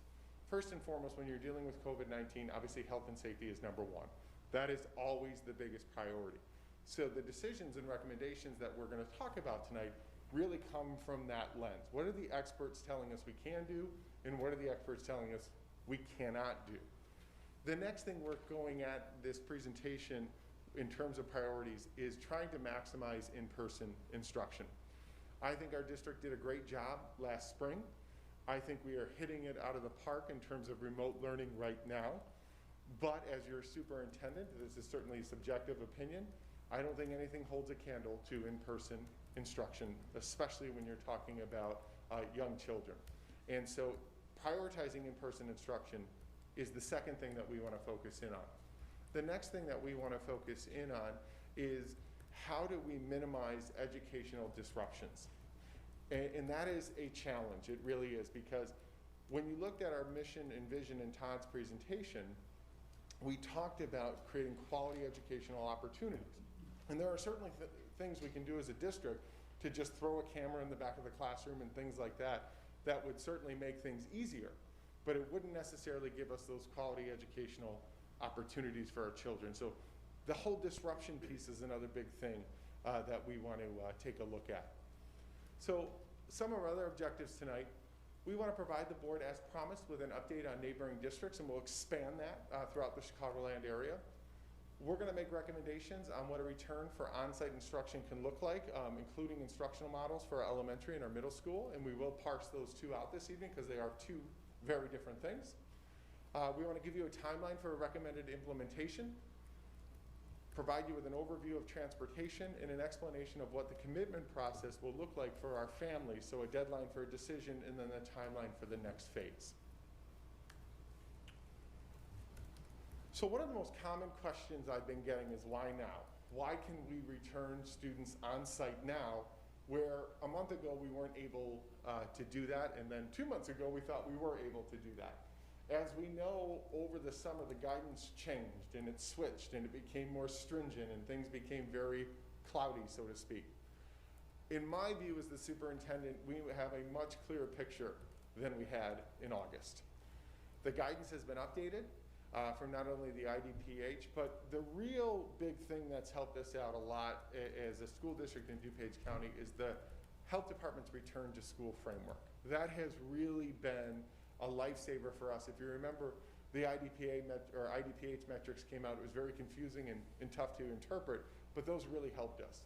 First and foremost, when you're dealing with COVID-19, obviously health and safety is number 1. That is always the biggest priority. So the decisions and recommendations that we're going to talk about tonight really come from that lens. What are the experts telling us we can do, and what are the experts telling us we cannot do? The next thing we're going at this presentation in terms of priorities is trying to maximize in-person instruction. I think our district did a great job last spring. I think we are hitting it out of the park in terms of remote learning right now. But as your superintendent, this is certainly a subjective opinion, I don't think anything holds a candle to in-person instruction, especially when you're talking about young children. And so prioritizing in-person instruction is the second thing that we want to focus in on. The next thing that we want to focus in on is how do we minimize educational disruptions? And that is a challenge, it really is, because when you looked at our mission and vision in Todd's presentation, we talked about creating quality educational opportunities. And there are certainly things we can do as a district to just throw a camera in the back of the classroom and things like that, that would certainly make things easier, but it wouldn't necessarily give us those quality educational opportunities for our children. So the whole disruption piece is another big thing that we want to take a look at. So some of our other objectives tonight, we want to provide the board, as promised, with an update on neighboring districts, and we'll expand that throughout the Chicagoland area. We're going to make recommendations on what a return for on-site instruction can look like, including instructional models for our elementary and our middle school, and we will parse those two out this evening because they are two very different things. We want to give you a timeline for a recommended implementation, provide you with an overview of transportation and an explanation of what the commitment process will look like for our families, so a deadline for a decision and then a timeline for the next phase. So one of the most common questions I've been getting is why now? Why can we return students on site now, where a month ago we weren't able to do that, and then 2 months ago we thought we were able to do that? As we know, over the summer the guidance changed and it switched and it became more stringent and things became very cloudy, so to speak. In my view as the superintendent, we have a much clearer picture than we had in August. The guidance has been updated from not only the IDPH, but the real big thing that's helped us out a lot as a school district in DuPage County is the health department's return to school framework. That has really been a lifesaver for us. If you remember, the IDPH metrics came out. It was very confusing and tough to interpret, but those really helped us.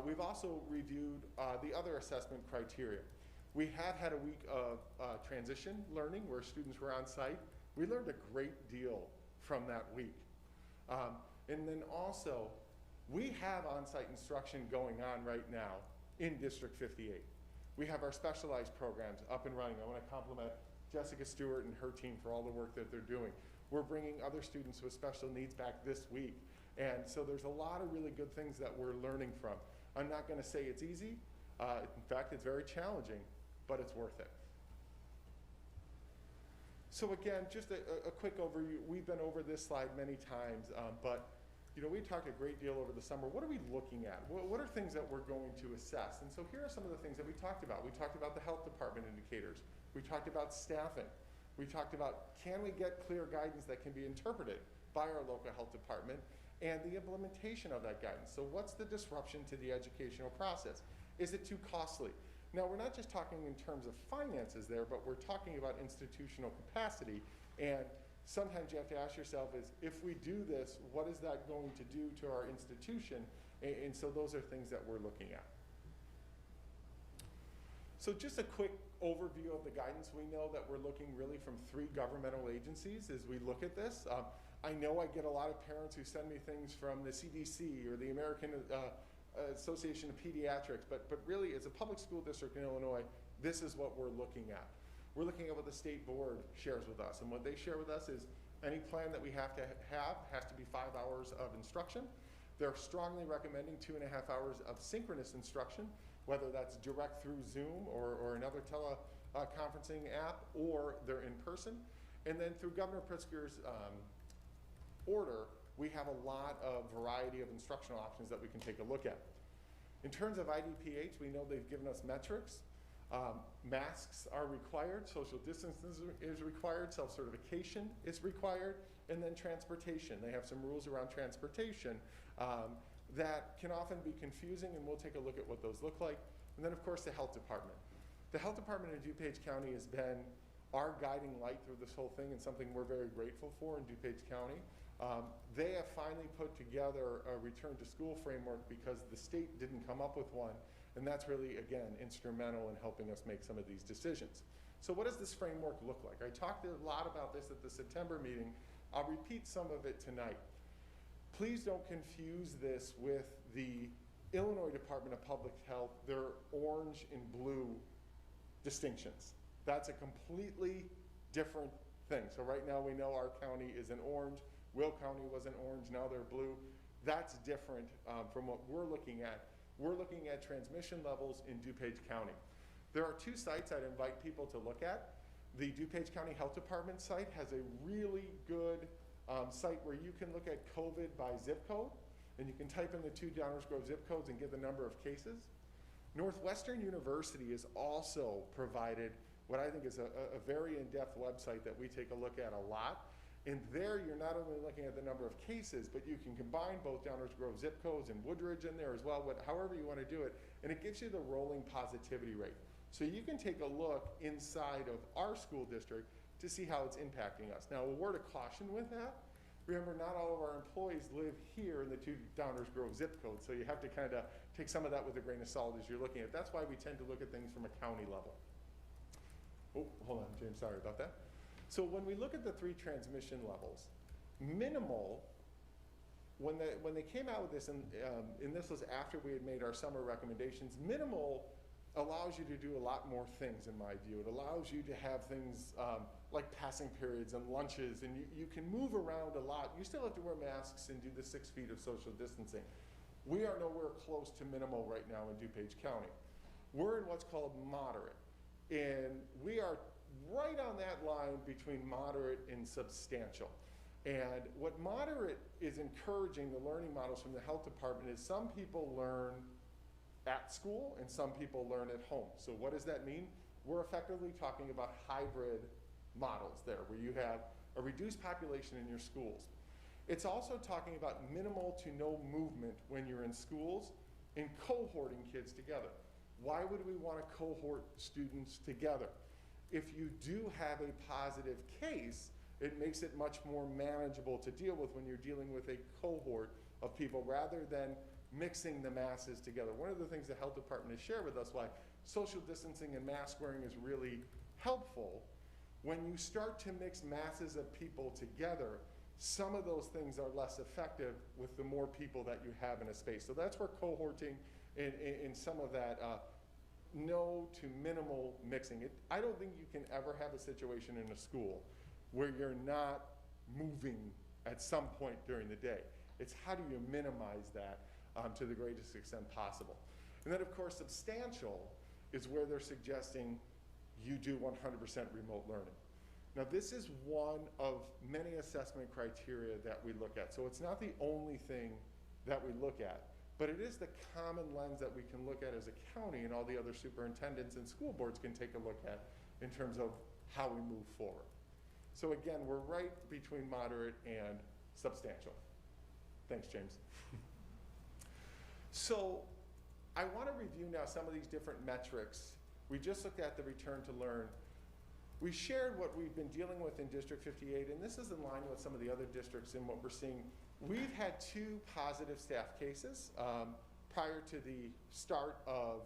We've also reviewed the other assessment criteria. We have had a week of transition learning where students were on site. We learned a great deal from that week. And then also, we have on-site instruction going on right now in District 58. We have our specialized programs up and running. I want to compliment Jessica Stewart and her team for all the work that they're doing. We're bringing other students with special needs back this week. And so there's a lot of really good things that we're learning from. I'm not going to say it's easy. In fact, it's very challenging, but it's worth it. So again, just a quick overview. We've been over this slide many times, but we talked a great deal over the summer. What are we looking at? What are things that we're going to assess? And so here are some of the things that we talked about. We talked about the health department indicators. We talked about staffing. We talked about, can we get clear guidance that can be interpreted by our local health department, and the implementation of that guidance. So what's the disruption to the educational process? Is it too costly? Now, we're not just talking in terms of finances there, but we're talking about institutional capacity. And sometimes you have to ask yourself is, if we do this, what is that going to do to our institution? And so those are things that we're looking at. So just a quick overview of the guidance. We know that we're looking really from 3 governmental agencies as we look at this. I know I get a lot of parents who send me things from the CDC or the American Association of Pediatrics, but really as a public school district in Illinois, this is what we're looking at. We're looking at what the state board shares with us, and what they share with us is any plan that we have to have has to be 5 hours of instruction. They're strongly recommending 2.5 hours of synchronous instruction, whether that's direct through Zoom or another teleconferencing app, or they're in person. And then through Governor Pritzker's order, we have a lot of variety of instructional options that we can take a look at. In terms of IDPH, we know they've given us metrics. Masks are required, social distance is required, self-certification is required, and then transportation. They have some rules around transportation that can often be confusing, and we'll take a look at what those look like. And then, of course, the health department. The health department in DuPage County has been our guiding light through this whole thing, and something we're very grateful for in DuPage County. They have finally put together a return to school framework because the state didn't come up with one, and that's really, again, instrumental in helping us make some of these decisions. So what does this framework look like? I talked a lot about this at the September meeting. I'll repeat some of it tonight. Please don't confuse this with the Illinois Department of Public Health, their orange and blue distinctions. That's a completely different thing. So right now we know our county is an orange. Will County was an orange, now they're blue. That's different from what we're looking at. We're looking at transmission levels in DuPage County. There are 2 sites I'd invite people to look at. The DuPage County Health Department site has a really good site where you can look at COVID by zip code, and you can type in the 2 Downers Grove zip codes and get the number of cases. Northwestern University has also provided what I think is a very in-depth website that we take a look at a lot. And there you're not only looking at the number of cases, but you can combine both Downers Grove zip codes and Woodridge in there as well, however you want to do it, and it gives you the rolling positivity rate. So you can take a look inside of our school district to see how it's impacting us. Now, a word of caution with that, remember not all of our employees live here in the 2 Downers Grove zip codes, so you have to kind of take some of that with a grain of salt as you're looking at. That's why we tend to look at things from a county level. Oh, hold on, James, sorry about that. So when we look at the 3 transmission levels, minimal, when they came out with this, and this was after we had made our summer recommendations, minimal allows you to do a lot more things in my view. It allows you to have things like passing periods and lunches, and you can move around a lot. You still have to wear masks and do the 6 feet of social distancing. We are nowhere close to minimal right now in DuPage County. We're in what's called moderate, and we are right on that line between moderate and substantial. And what moderate is encouraging, the learning models from the health department, is some people learn at school and some people learn at home. So what does that mean? We're effectively talking about hybrid models there, where you have a reduced population in your schools. It's also talking about minimal to no movement when you're in schools and cohorting kids together. Why would we want to cohort students together? If you do have a positive case, it makes it much more manageable to deal with when you're dealing with a cohort of people rather than mixing the masses together. One of the things the health department has shared with us why social distancing and mask wearing is really helpful. When you start to mix masses of people together, some of those things are less effective with the more people that you have in a space. So that's where cohorting and some of that no to minimal mixing. I don't think you can ever have a situation in a school where you're not moving at some point during the day. It's how do you minimize that to the greatest extent possible. And then of course substantial is where they're suggesting you do 100% remote learning. Now this is one of many assessment criteria that we look at. So it's not the only thing that we look at, but it is the common lens that we can look at as a county, and all the other superintendents and school boards can take a look at in terms of how we move forward. So again, we're right between moderate and substantial. Thanks, James. So I want to review now some of these different metrics. We just looked at the return to learn. We shared what we've been dealing with in District 58, and this is in line with some of the other districts and what we're seeing. We've had 2 positive staff cases prior to the start of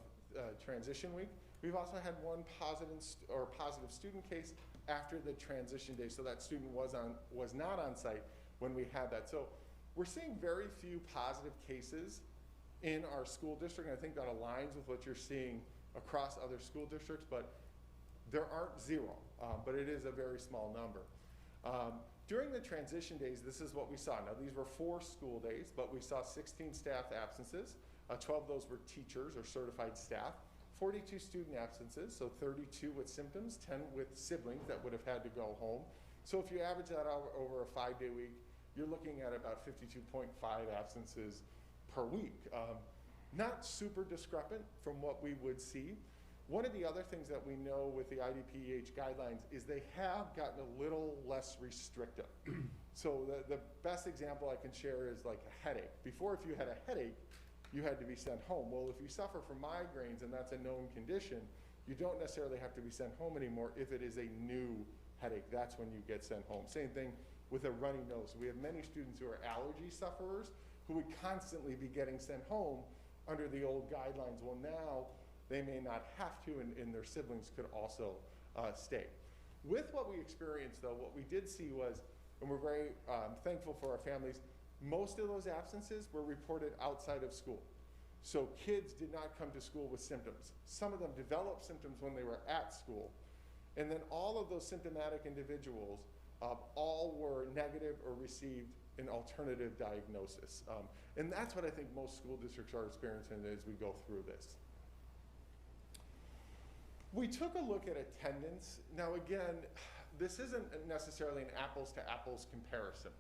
transition week. We've also had 1 positive student case after the transition day, so that student was not on site when we had that. So we're seeing very few positive cases in our school district, and I think that aligns with what you're seeing across other school districts, but there aren't 0, but it is a very small number. During the transition days, this is what we saw. Now these were 4 school days, but we saw 16 staff absences. 12 of those were teachers or certified staff. 42 student absences, so 32 with symptoms, 10 with siblings that would have had to go home. So if you average that out over a 5-day week, you're looking at about 52.5 absences per week. Not super discrepant from what we would see. One of the other things that we know with the IDPEH guidelines is they have gotten a little less restrictive. So the best example I can share is like a headache. Before, if you had a headache, you had to be sent home. Well, if you suffer from migraines and that's a known condition, you don't necessarily have to be sent home anymore if it is a new headache. That's when you get sent home. Same thing with a runny nose. We have many students who are allergy sufferers who would constantly be getting sent home under the old guidelines. Well, now they may not have to, and their siblings could also stay. With what we experienced though, what we did see was, and we're very thankful for our families, most of those absences were reported outside of school. So kids did not come to school with symptoms. Some of them developed symptoms when they were at school. And then all of those symptomatic individuals all were negative or received an alternative diagnosis. And that's what I think most school districts are experiencing as we go through this. We took a look at attendance. Now again, this isn't necessarily an apples to apples comparison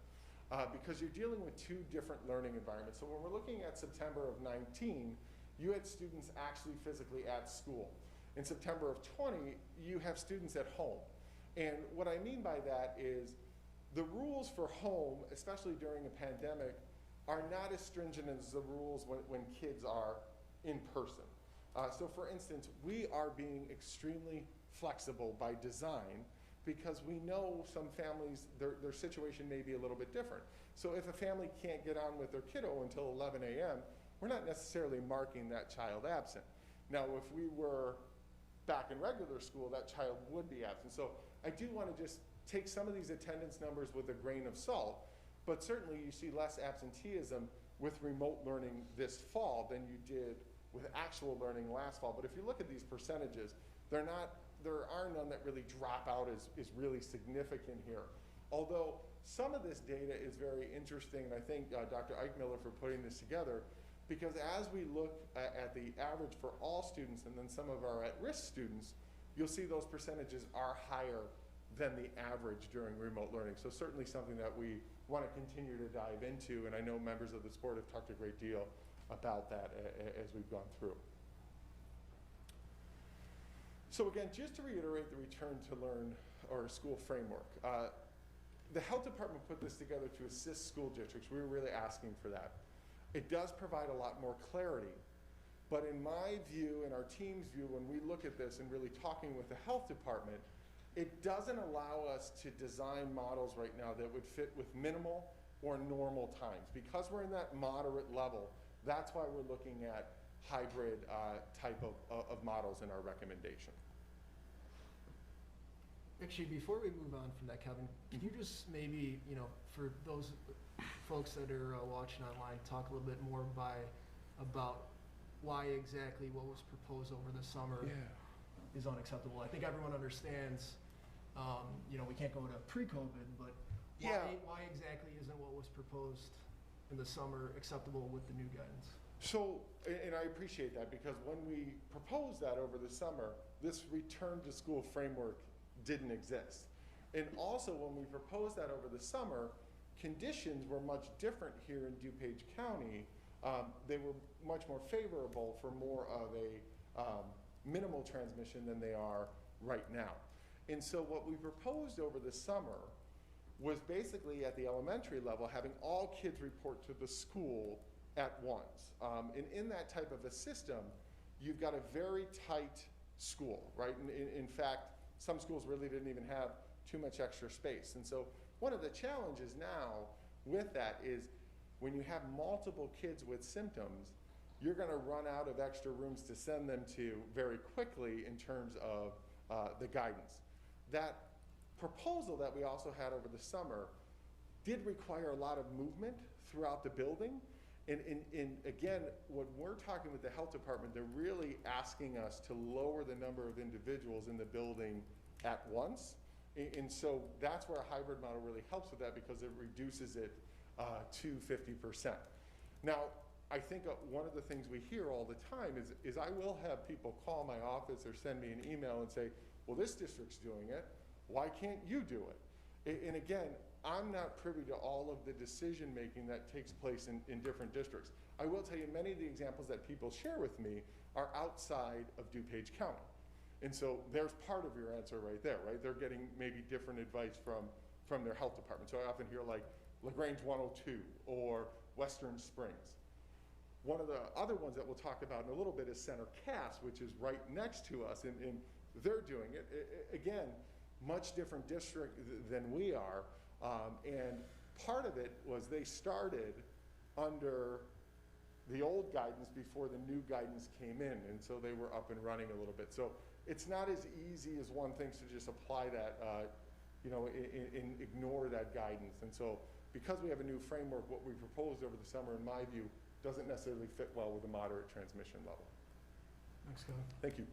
because you're dealing with two different learning environments. So when we're looking at September of 19, you had students actually physically at school. In September of 20, you have students at home. And what I mean by that is the rules for home, especially during a pandemic, are not as stringent as the rules when kids are in person. So for instance, we are being extremely flexible by design because we know some families, their situation may be a little bit different. So if a family can't get on with their kiddo until 11 a.m., we're not necessarily marking that child absent. Now, if we were back in regular school, that child would be absent. So I do want to just take some of these attendance numbers with a grain of salt, but certainly you see less absenteeism with remote learning this fall than you did with actual learning last fall. But if you look at these percentages, there are none that really drop out as really significant here. Although some of this data is very interesting, and I thank Dr. Eichmiller for putting this together, because as we look at the average for all students and then some of our at-risk students, you'll see those percentages are higher than the average during remote learning. So certainly something that we want to continue to dive into, and I know members of this board have talked a great deal about that as we've gone through. So again, just to reiterate the return to learn or school framework, the health department put this together to assist school districts. We were really asking for that. It does provide a lot more clarity, but in my view and our team's view, when we look at this and really talking with the health department, it doesn't allow us to design models right now that would fit with minimal or normal times. Because we're in that moderate level, that's why we're looking at hybrid type of models in our recommendation. Actually, before we move on from that, Kevin, can you just maybe, for those folks that are watching online, talk a little bit more about why exactly what was proposed over the summer is unacceptable? I think everyone understands, we can't go to pre-COVID, but why exactly isn't what was proposed in the summer acceptable with the new guidance? So, and I appreciate that, because when we proposed that over the summer, this return to school framework didn't exist. And also when we proposed that over the summer, conditions were much different here in DuPage County. They were much more favorable for more of a minimal transmission than they are right now. And so what we proposed over the summer was basically at the elementary level, having all kids report to the school at once. And in that type of a system, you've got a very tight school, right? In fact, some schools really didn't even have too much extra space. And so one of the challenges now with that is when you have multiple kids with symptoms, you're going to run out of extra rooms to send them to very quickly in terms of the guidance. That proposal that we also had over the summer did require a lot of movement throughout the building. And again, when we're talking with the health department, they're really asking us to lower the number of individuals in the building at once. And so that's where a hybrid model really helps with that, because it reduces it to 50%. Now, I think one of the things we hear all the time is I will have people call my office or send me an email and say, well, this district's doing it, why can't you do it? And again, I'm not privy to all of the decision making that takes place in different districts. I will tell you, many of the examples that people share with me are outside of DuPage County. And so there's part of your answer right there, right? They're getting maybe different advice from their health department. So I often hear like LaGrange 102 or Western Springs. One of the other ones that we'll talk about in a little bit is Center Cass, which is right next to us, and they're doing it. Again, much different district than we are. And part of it was they started under the old guidance before the new guidance came in, and so they were up and running a little bit. So it's not as easy as one thinks to just apply that, and ignore that guidance. And so because we have a new framework, what we proposed over the summer, in my view, doesn't necessarily fit well with a moderate transmission level. Thanks, Kevin. Thank you.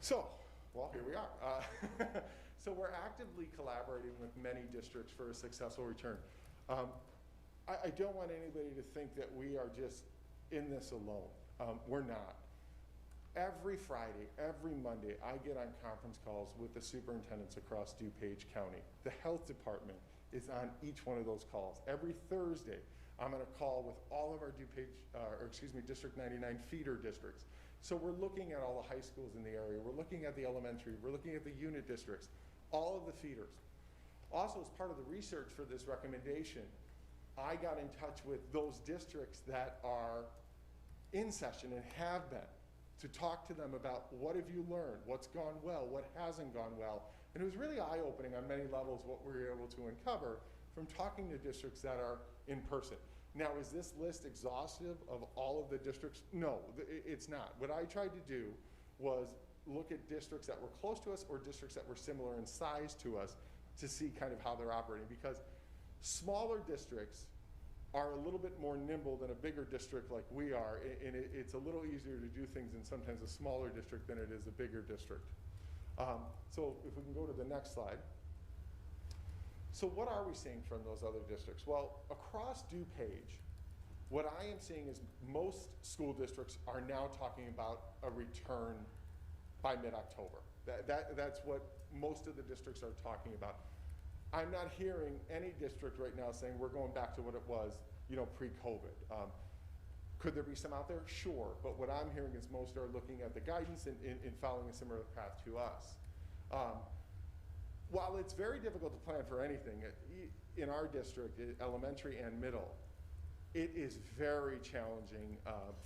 So, well, here we are. So we're actively collaborating with many districts for a successful return. I don't want anybody to think that we are just in this alone. We're not. Every Friday, every Monday, I get on conference calls with the superintendents across DuPage County. The health department is on each one of those calls. Every Thursday, I'm on a call with all of our District 99 feeder districts. So we're looking at all the high schools in the area. We're looking at the elementary. We're looking at the unit districts, all of the feeders. Also, as part of the research for this recommendation, I got in touch with those districts that are in session and have been, to talk to them about what have you learned, what's gone well, what hasn't gone well. And it was really eye-opening on many levels what we were able to uncover from talking to districts that are in person. Now, is this list exhaustive of all of the districts? No, it's not. What I tried to do was look at districts that were close to us or districts that were similar in size to us to see kind of how they're operating, because smaller districts are a little bit more nimble than a bigger district like we are, and it's a little easier to do things in sometimes a smaller district than it is a bigger district. So if we can go to the next slide. So what are we seeing from those other districts? Well, across DuPage, what I am seeing is most school districts are now talking about a return by mid-October. That's what most of the districts are talking about. I'm not hearing any district right now saying we're going back to what it was, pre-COVID. Could there be some out there? Sure, but what I'm hearing is most are looking at the guidance and following a similar path to us. While it's very difficult to plan for anything, in our district, elementary and middle, it is very challenging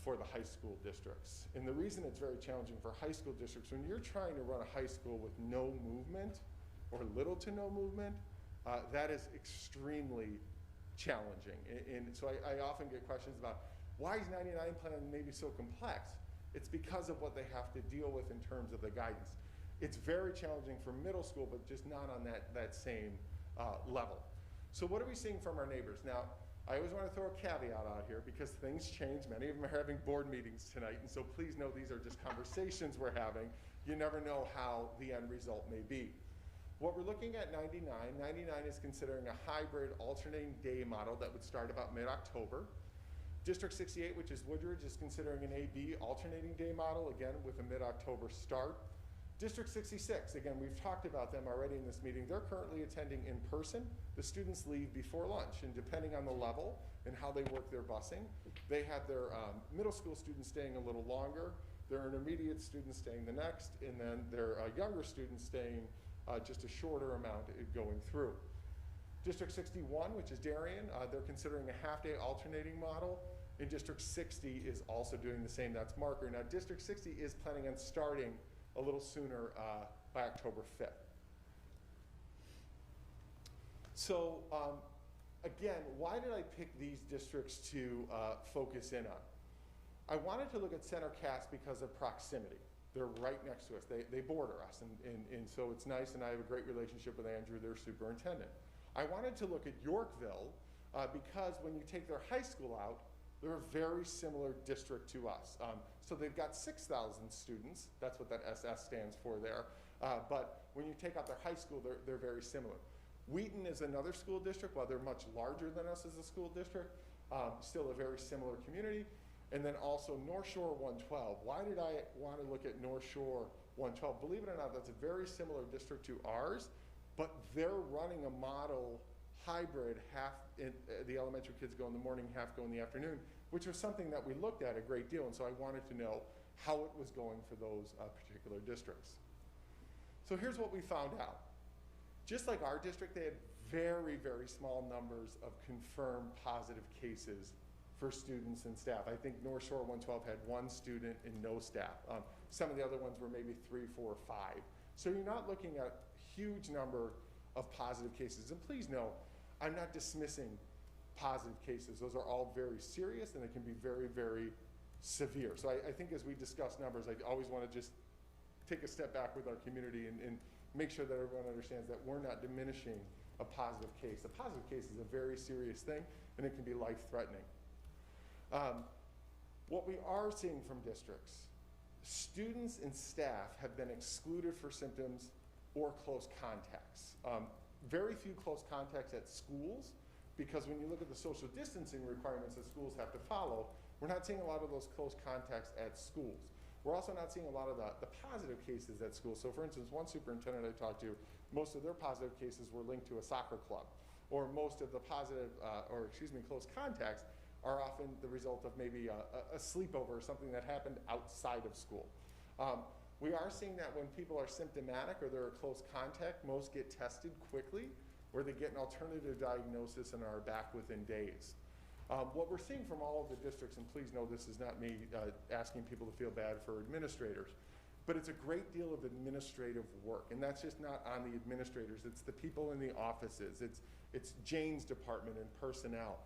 for the high school districts. And the reason it's very challenging for high school districts, when you're trying to run a high school with no movement or little to no movement, that is extremely challenging. And so I often get questions about, why is 99 plan maybe so complex? It's because of what they have to deal with in terms of the guidance. It's very challenging for middle school, but just not on that same level. So what are we seeing from our neighbors? Now, I always want to throw a caveat out here because things change. Many of them are having board meetings tonight, and so please know these are just conversations we're having. You never know how the end result may be. What we're looking at 99 is considering a hybrid alternating day model that would start about mid-October. District 68, which is Woodridge, is considering an AB alternating day model, again with a mid-October start. District 66, again, we've talked about them already in this meeting. They're currently attending in person. The students leave before lunch, and depending on the level and how they work their busing, they have their middle school students staying a little longer, their intermediate students staying the next, and then their younger students staying just a shorter amount going through. District 61, which is Darien, they're considering a half-day alternating model. And District 60 is also doing the same. That's Marker. Now, District 60 is planning on starting a little sooner by October 5th. So again, why did I pick these districts to focus in on? I wanted to look at Center Cass because of proximity. They're right next to us. They border us, and so it's nice, and I have a great relationship with Andrew, their superintendent. I wanted to look at Yorkville because when you take their high school out, they're a very similar district to us. So they've got 6,000 students. That's what that SS stands for there. But when you take out their high school, they're very similar. Wheaton is another school district. While they're much larger than us as a school district, still a very similar community. And then also North Shore 112. Why did I want to look at North Shore 112? Believe it or not, that's a very similar district to ours, but they're running a model hybrid, the elementary kids go in the morning, half go in the afternoon, which was something that we looked at a great deal, and so I wanted to know how it was going for those particular districts. So here's what we found out. Just like our district, they had very, very small numbers of confirmed positive cases for students and staff. I think North Shore 112 had 1 student and no staff. Some of the other ones were maybe 3, 4, 5. So you're not looking at a huge number of positive cases. And please know, I'm not dismissing positive cases. Those are all very serious, and they can be very, very severe. So I think as we discuss numbers, I always want to just take a step back with our community and make sure that everyone understands that we're not diminishing a positive case. A positive case is a very serious thing, and it can be life-threatening. What we are seeing from districts, students and staff have been excluded for symptoms or close contacts. Very few close contacts at schools, because when you look at the social distancing requirements that schools have to follow, we're not seeing a lot of those close contacts at schools. We're also not seeing a lot of the positive cases at schools. So for instance, one superintendent I talked to, most of their positive cases were linked to a soccer club, or most of the positive, close contacts are often the result of maybe a sleepover or something that happened outside of school. We are seeing that when people are symptomatic or they're a close contact, most get tested quickly, or they get an alternative diagnosis and are back within days. What we're seeing from all of the districts, and please know this is not me asking people to feel bad for administrators, but it's a great deal of administrative work, and that's just not on the administrators, it's the people in the offices, it's Jane's department and personnel.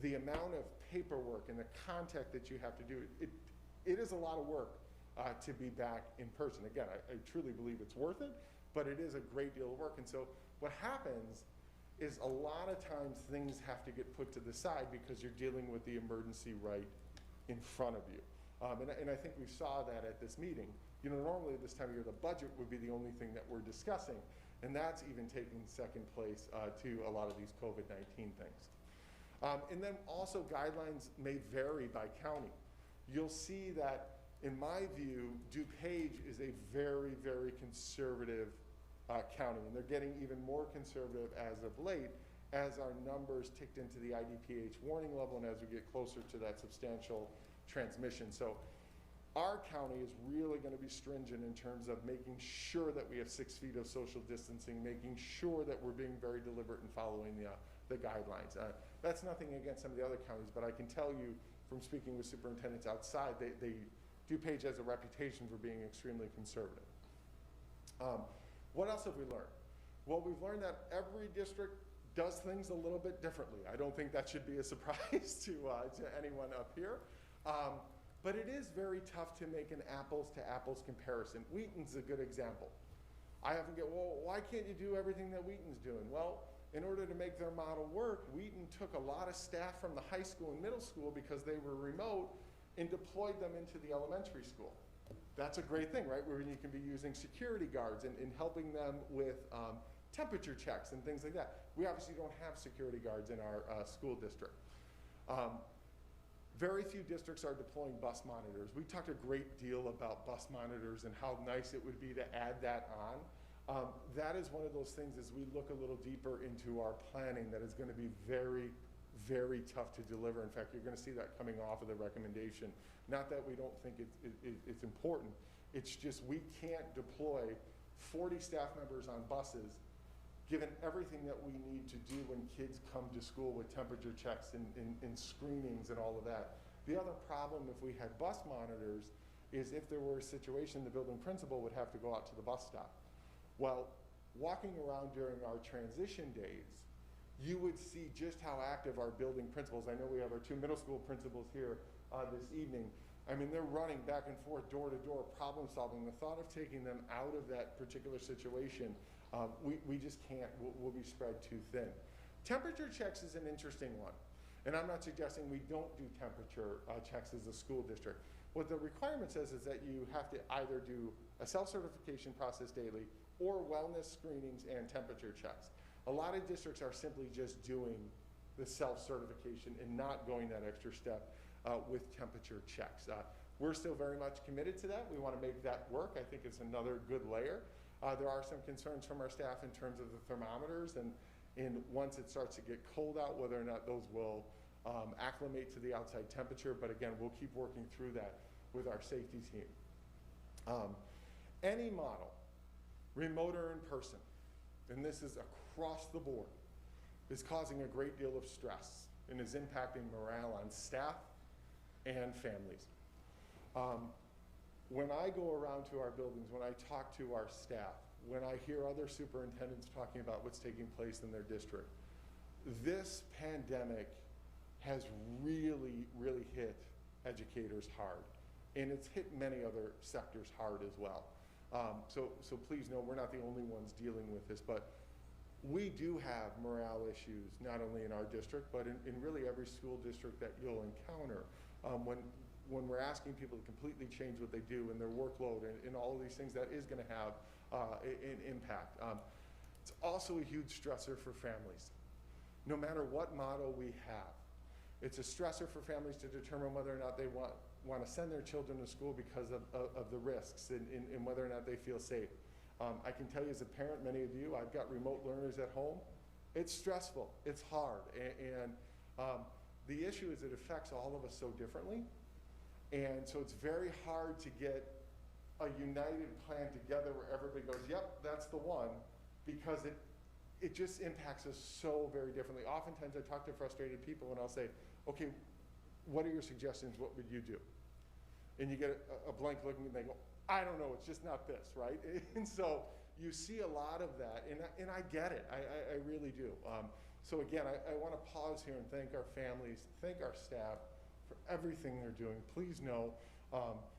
The amount of paperwork and the contact that you have to do, it is a lot of work to be back in person. Again, I truly believe it's worth it, but it is a great deal of work. And so what happens is a lot of times things have to get put to the side because you're dealing with the emergency right in front of you. And I think we saw that at this meeting. You know, normally at this time of year, the budget would be the only thing that we're discussing, and that's even taking second place to a lot of these COVID-19 things. And then also guidelines may vary by county. You'll see that, in my view, DuPage is a very, very conservative county, and they're getting even more conservative as of late as our numbers ticked into the IDPH warning level and as we get closer to that substantial transmission. So our county is really going to be stringent in terms of making sure that we have 6 feet of social distancing, making sure that we're being very deliberate in following the guidelines. That's nothing against some of the other counties, but I can tell you from speaking with superintendents outside, DuPage has a reputation for being extremely conservative. What else have we learned? Well, we've learned that every district does things a little bit differently. I don't think that should be a surprise to anyone up here. But it is very tough to make an apples to apples comparison. Wheaton's a good example. I often get, well, why can't you do everything that Wheaton's doing? Well, in order to make their model work, Wheaton took a lot of staff from the high school and middle school because they were remote and deployed them into the elementary school. That's a great thing, right? Where you can be using security guards and helping them with temperature checks and things like that. We obviously don't have security guards in our school district. Very few districts are deploying bus monitors. We talked a great deal about bus monitors and how nice it would be to add that on. That is one of those things as we look a little deeper into our planning that is going to be very, very tough to deliver. In fact, you're going to see that coming off of the recommendation. Not that we don't think it's important. It's just we can't deploy 40 staff members on buses given everything that we need to do when kids come to school with temperature checks and screenings and all of that. The other problem if we had bus monitors is if there were a situation, the building principal would have to go out to the bus stop. Well, walking around during our transition days, you would see just how active our building principals, I know we have our 2 middle school principals here this evening. I mean, they're running back and forth, door to door, problem solving. The thought of taking them out of that particular situation, we just can't, we'll be spread too thin. Temperature checks is an interesting one. And I'm not suggesting we don't do temperature checks as a school district. What the requirement says is that you have to either do a self-certification process daily or wellness screenings and temperature checks. A lot of districts are simply just doing the self-certification and not going that extra step with temperature checks. We're still very much committed to that. We want to make that work. I think it's another good layer. There are some concerns from our staff in terms of the thermometers and once it starts to get cold out, whether or not those will acclimate to the outside temperature. But again, we'll keep working through that with our safety team. Any model, remote or in person, and this is across the board, is causing a great deal of stress and is impacting morale on staff and families. When I go around to our buildings, when I talk to our staff, when I hear other superintendents talking about what's taking place in their district, this pandemic has really, really hit educators hard. And it's hit many other sectors hard as well. So please know we're not the only ones dealing with this, but we do have morale issues, not only in our district, but in really every school district that you'll encounter. When we're asking people to completely change what they do and their workload and all of these things, that is going to have an impact. It's also a huge stressor for families. no matter what model we have. It's a stressor for families to determine whether or not they want to send their children to school because of the risks and whether or not they feel safe. I can tell you as a parent, many of you, I've got remote learners at home. It's stressful, it's hard, and the issue is it affects all of us so differently. And so it's very hard to get a united plan together where everybody goes, yep, that's the one, because it just impacts us so very differently. Oftentimes I talk to frustrated people and I'll say, okay, what are your suggestions? What would you do? And you get a blank look and they go, I don't know, it's just not this, right? And so you see a lot of that, and I get it, I really do. So again, I want to pause here and thank our families, thank our staff for everything they're doing. Please know,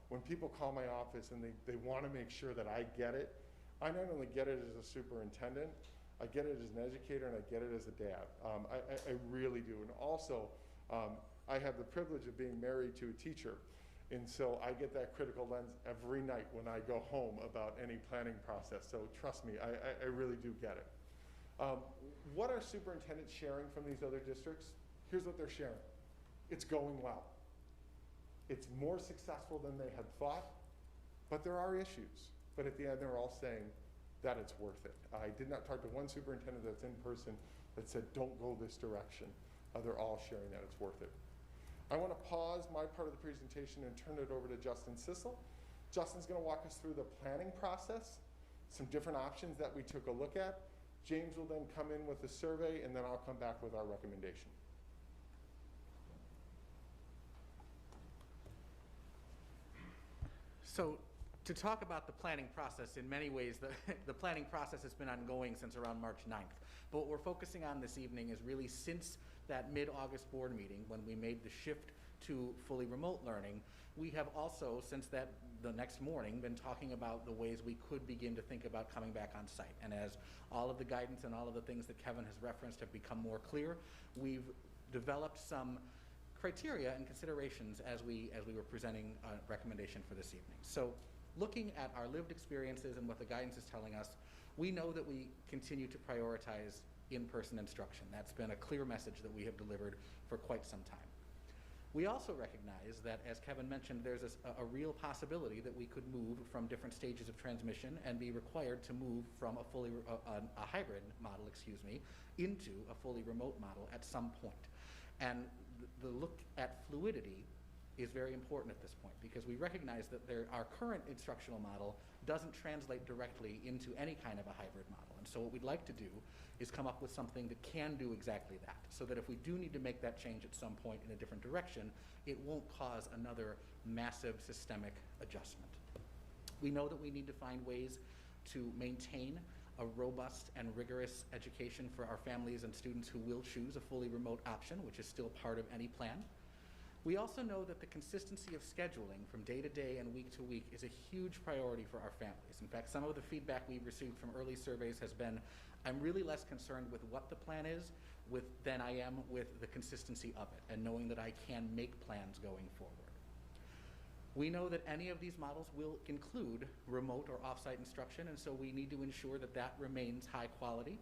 when people call my office and they want to make sure that I get it, I not only get it as a superintendent, I get it as an educator, and I get it as a dad. I really do. And also, I have the privilege of being married to a teacher. And so I get that critical lens every night when I go home about any planning process. So trust me, I really do get it. What are superintendents sharing from these other districts? Here's what they're sharing. It's going well. It's more successful than they had thought, but there are issues. But at the end, they're all saying that it's worth it. I did not talk to one superintendent that's in person that said, don't go this direction. They're all sharing that it's worth it. I want to pause my part of the presentation and turn it over to Justin Sissel. Justin's going to walk us through the planning process, some different options that we took a look at. James will then come in with the survey, and then I'll come back with our recommendation. So to talk about the planning process, in many ways, the planning process has been ongoing since around March 9th. But what we're focusing on this evening is really since that mid-August board meeting, when we made the shift to fully remote learning, we have also, since the next morning, been talking about the ways we could begin to think about coming back on site. And as all of the guidance and all of the things that Kevin has referenced have become more clear, we've developed some criteria and considerations as we were presenting a recommendation for this evening. So looking at our lived experiences and what the guidance is telling us, we know that we continue to prioritize in-person instruction. That's been a clear message that we have delivered for quite some time. We also recognize that, as Kevin mentioned, there's a real possibility that we could move from different stages of transmission and be required to move from a hybrid model, into a fully remote model at some point. And the look at fluidity is very important at this point, because we recognize that our current instructional model doesn't translate directly into any kind of a hybrid model. And so what we'd like to do is come up with something that can do exactly that, so that if we do need to make that change at some point in a different direction, it won't cause another massive systemic adjustment. We know that we need to find ways to maintain a robust and rigorous education for our families and students who will choose a fully remote option, which is still part of any plan. We also know that the consistency of scheduling from day to day and week to week is a huge priority for our families. In fact, some of the feedback we've received from early surveys has been, I'm really less concerned with what the plan is than I am with the consistency of it, and knowing that I can make plans going forward. We know that any of these models will include remote or off-site instruction, and so we need to ensure that that remains high quality.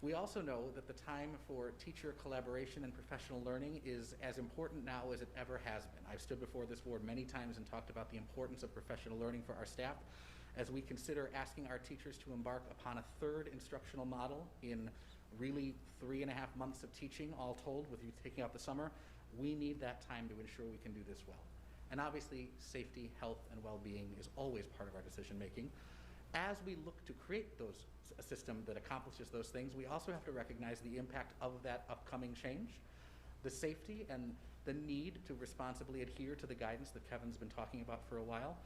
We also know that the time for teacher collaboration and professional learning is as important now as it ever has been. I've stood before this board many times and talked about the importance of professional learning for our staff as we consider asking our teachers to embark upon a third instructional model in really 3.5 months of teaching, all told, with you taking out the summer. We need that time to ensure we can do this well. And obviously, safety, health, and well-being is always part of our decision-making. As we look to create a system that accomplishes those things, we also have to recognize the impact of that upcoming change, the safety and the need to responsibly adhere to the guidance that Kevin's been talking about for a while,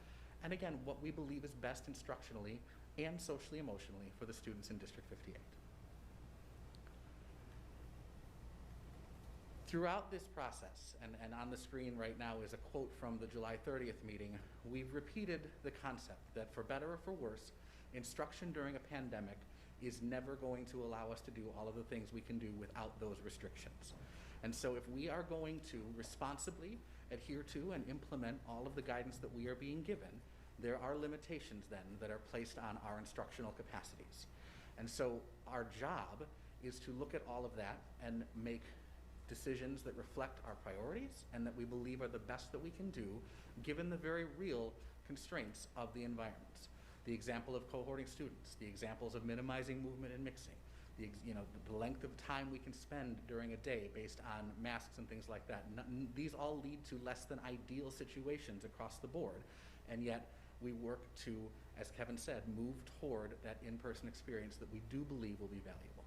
and again, what we believe is best instructionally and socially emotionally for the students in District 58. Throughout this process, and on the screen right now is a quote from the July 30th meeting, we've repeated the concept that for better or for worse, instruction during a pandemic is never going to allow us to do all of the things we can do without those restrictions. And so if we are going to responsibly adhere to and implement all of the guidance that we are being given, there are limitations then that are placed on our instructional capacities. And so our job is to look at all of that and make decisions that reflect our priorities and that we believe are the best that we can do given the very real constraints of the environments. The example of cohorting students, the examples of minimizing movement and mixing, the length of time we can spend during a day based on masks and things like that. These all lead to less than ideal situations across the board, and yet we work to, as Kevin said, move toward that in-person experience that we do believe will be valuable.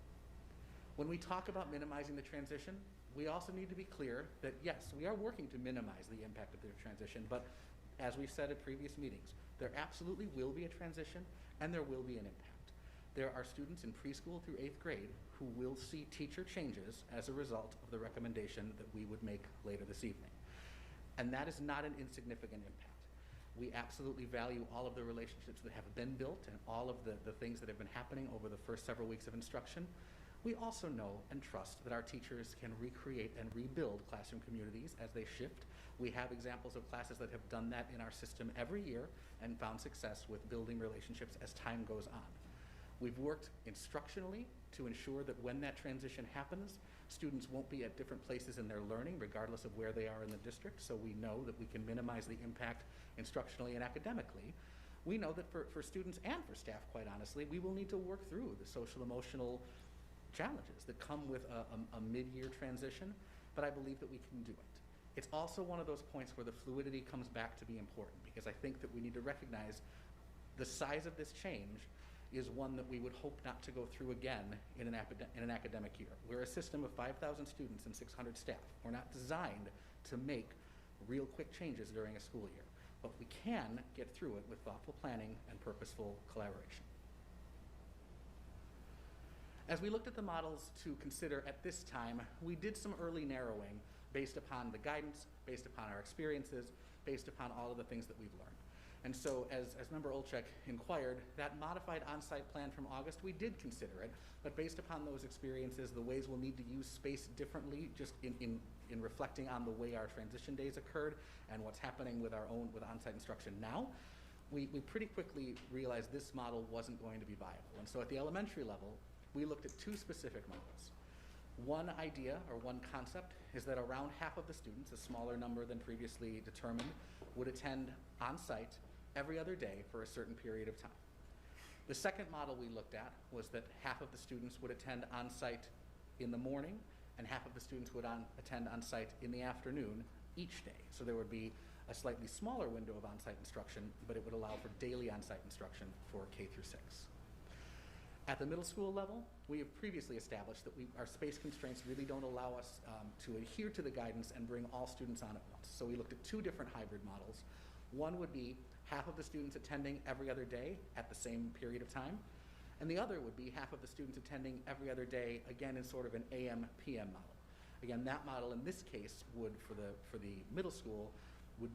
When we talk about minimizing the transition, we also need to be clear that yes, we are working to minimize the impact of the transition, but as we've said at previous meetings, there absolutely will be a transition and there will be an impact. There are students in preschool through 8th grade who will see teacher changes as a result of the recommendation that we would make later this evening. And that is not an insignificant impact. We absolutely value all of the relationships that have been built and all of the things that have been happening over the first several weeks of instruction. We also know and trust that our teachers can recreate and rebuild classroom communities as they shift. We have examples of classes that have done that in our system every year and found success with building relationships as time goes on. We've worked instructionally to ensure that when that transition happens, students won't be at different places in their learning, regardless of where they are in the district, so we know that we can minimize the impact instructionally and academically. We know that for students and for staff, quite honestly, we will need to work through the social emotional challenges that come with a mid-year transition, but I believe that we can do it. It's also one of those points where the fluidity comes back to be important, because I think that we need to recognize the size of this change is one that we would hope not to go through again in an academic year. We're a system of 5,000 students and 600 staff. We're not designed to make real quick changes during a school year, but we can get through it with thoughtful planning and purposeful collaboration. As we looked at the models to consider at this time, we did some early narrowing based upon the guidance, based upon our experiences, based upon all of the things that we've learned. And so as Member Olczek inquired, that modified on-site plan from August, we did consider it, but based upon those experiences, the ways we'll need to use space differently, just in reflecting on the way our transition days occurred and what's happening with on-site instruction now, we pretty quickly realized this model wasn't going to be viable. And so at the elementary level, we looked at two specific models. One idea or one concept is that around half of the students, a smaller number than previously determined, would attend on-site every other day for a certain period of time. The second model we looked at was that half of the students would attend on-site in the morning and half of the students would attend on-site in the afternoon each day. So there would be a slightly smaller window of on-site instruction, but it would allow for daily on-site instruction for K through 6. At the middle school level, we have previously established that our space constraints really don't allow us to adhere to the guidance and bring all students on at once. So we looked at two different hybrid models. One would be half of the students attending every other day at the same period of time, and the other would be half of the students attending every other day, again in sort of an AM-PM model. Again, that model in this case would, for the middle school, would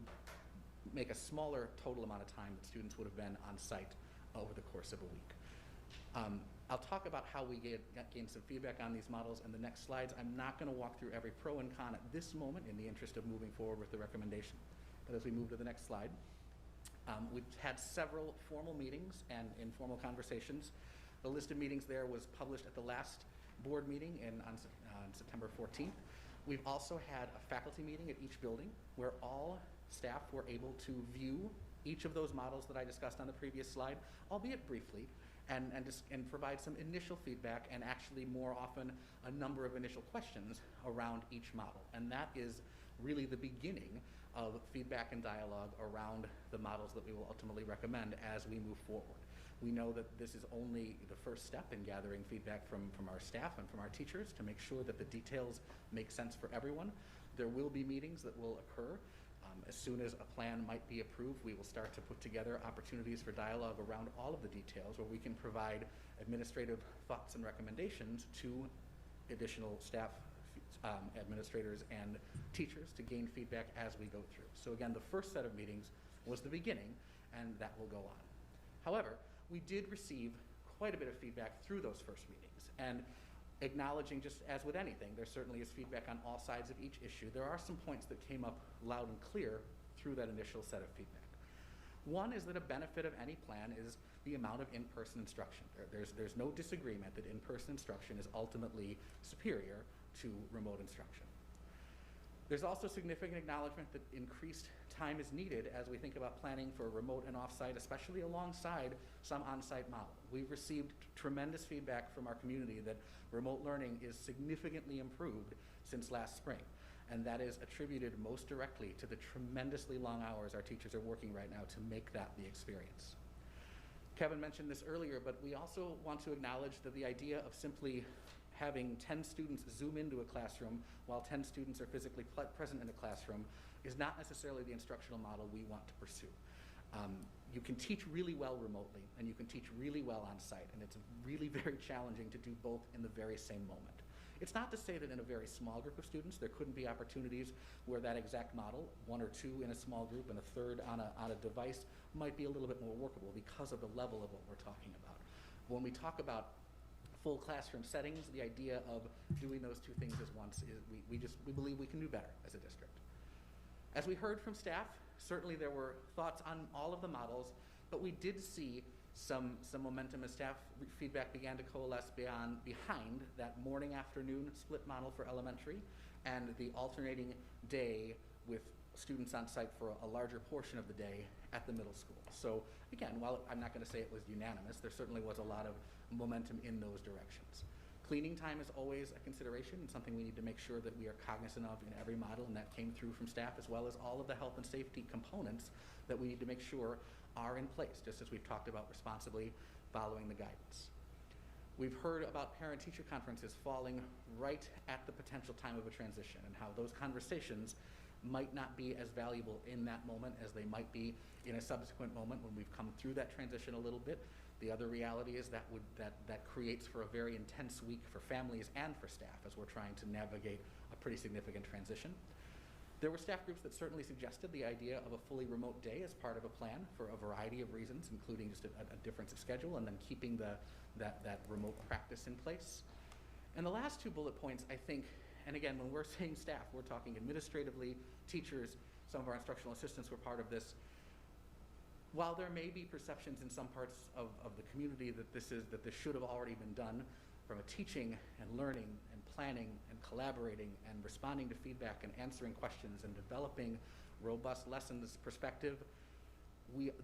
make a smaller total amount of time that students would have been on site over the course of a week. I'll talk about how we gained some feedback on these models in the next slides. I'm not going to walk through every pro and con at this moment in the interest of moving forward with the recommendation. But as we move to the next slide, we've had several formal meetings and informal conversations. The list of meetings there was published at the last board meeting on September 14th. We've also had a faculty meeting at each building where all staff were able to view each of those models that I discussed on the previous slide, albeit briefly, and provide some initial feedback and actually more often a number of initial questions around each model. And that is really the beginning of feedback and dialogue around the models that we will ultimately recommend as we move forward. We know that this is only the first step in gathering feedback from our staff and from our teachers to make sure that the details make sense for everyone. There will be meetings that will occur. As soon as a plan might be approved, we will start to put together opportunities for dialogue around all of the details where we can provide administrative thoughts and recommendations to additional staff, administrators, and teachers to gain feedback as we go through. So again, the first set of meetings was the beginning, and that will go on. However, we did receive quite a bit of feedback through those first meetings, and acknowledging, just as with anything, there certainly is feedback on all sides of each issue. There are some points that came up loud and clear through that initial set of feedback. One is that a benefit of any plan is the amount of in-person instruction. There's no disagreement that in-person instruction is ultimately superior to remote instruction. There's also significant acknowledgement that increased time is needed as we think about planning for remote and off-site, especially alongside some on-site model. We've received tremendous feedback from our community that remote learning is significantly improved since last spring, and that is attributed most directly to the tremendously long hours our teachers are working right now to make that the experience. Kevin mentioned this earlier, but we also want to acknowledge that the idea of simply having 10 students zoom into a classroom while 10 students are physically present in a classroom is not necessarily the instructional model we want to pursue. You can teach really well remotely, and you can teach really well on site, and it's really very challenging to do both in the very same moment. It's not to say that in a very small group of students there couldn't be opportunities where that exact model, 1 or 2 in a small group and a third on a device, might be a little bit more workable because of the level of what we're talking about. When we talk about full classroom settings, the idea of doing those two things at once is we believe we can do better as a district. As we heard from staff, certainly there were thoughts on all of the models, but we did see some momentum as staff feedback began to coalesce behind that morning-afternoon split model for elementary and the alternating day with students on site for a larger portion of the day at the middle school. So again, while I'm not going to say it was unanimous, there certainly was a lot of momentum in those directions. Cleaning time is always a consideration and something we need to make sure that we are cognizant of in every model, and that came through from staff, as well as all of the health and safety components that we need to make sure are in place, just as we've talked about responsibly following the guidance. We've heard about parent-teacher conferences falling right at the potential time of a transition, and how those conversations might not be as valuable in that moment as they might be in a subsequent moment when we've come through that transition a little bit. The other reality is that creates for a very intense week for families and for staff as we're trying to navigate a pretty significant transition. There were staff groups that certainly suggested the idea of a fully remote day as part of a plan for a variety of reasons, including just a difference of schedule and then keeping that remote practice in place. And the last 2 bullet points, I think, and again, when we're saying staff, we're talking administratively, teachers, some of our instructional assistants were part of this. While there may be perceptions in some parts of the community that this should have already been done from a teaching and learning and planning and collaborating and responding to feedback and answering questions and developing robust lessons perspective,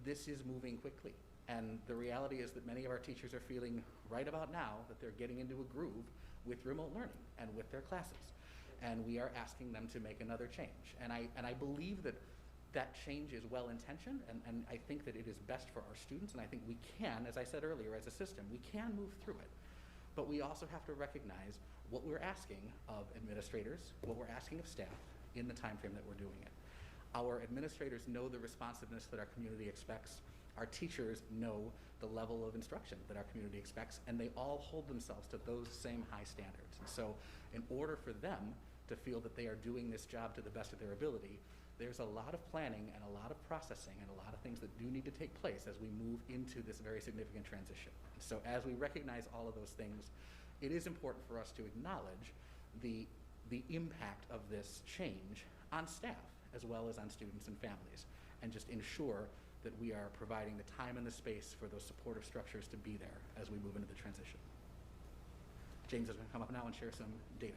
this is moving quickly. And the reality is that many of our teachers are feeling right about now that they're getting into a groove with remote learning and with their classes. And we are asking them to make another change. And I believe that change is well-intentioned, and I think that it is best for our students, and I think we can, as I said earlier, as a system, we can move through it. But we also have to recognize what we're asking of administrators, what we're asking of staff in the time frame that we're doing it. Our administrators know the responsiveness that our community expects. Our teachers know the level of instruction that our community expects, and they all hold themselves to those same high standards. And so in order for them to feel that they are doing this job to the best of their ability, there's a lot of planning and a lot of processing and a lot of things that do need to take place as we move into this very significant transition. So as we recognize all of those things, it is important for us to acknowledge the impact of this change on staff as well as on students and families, and just ensure that we are providing the time and the space for those supportive structures to be there as we move into the transition. James is going to come up now and share some data.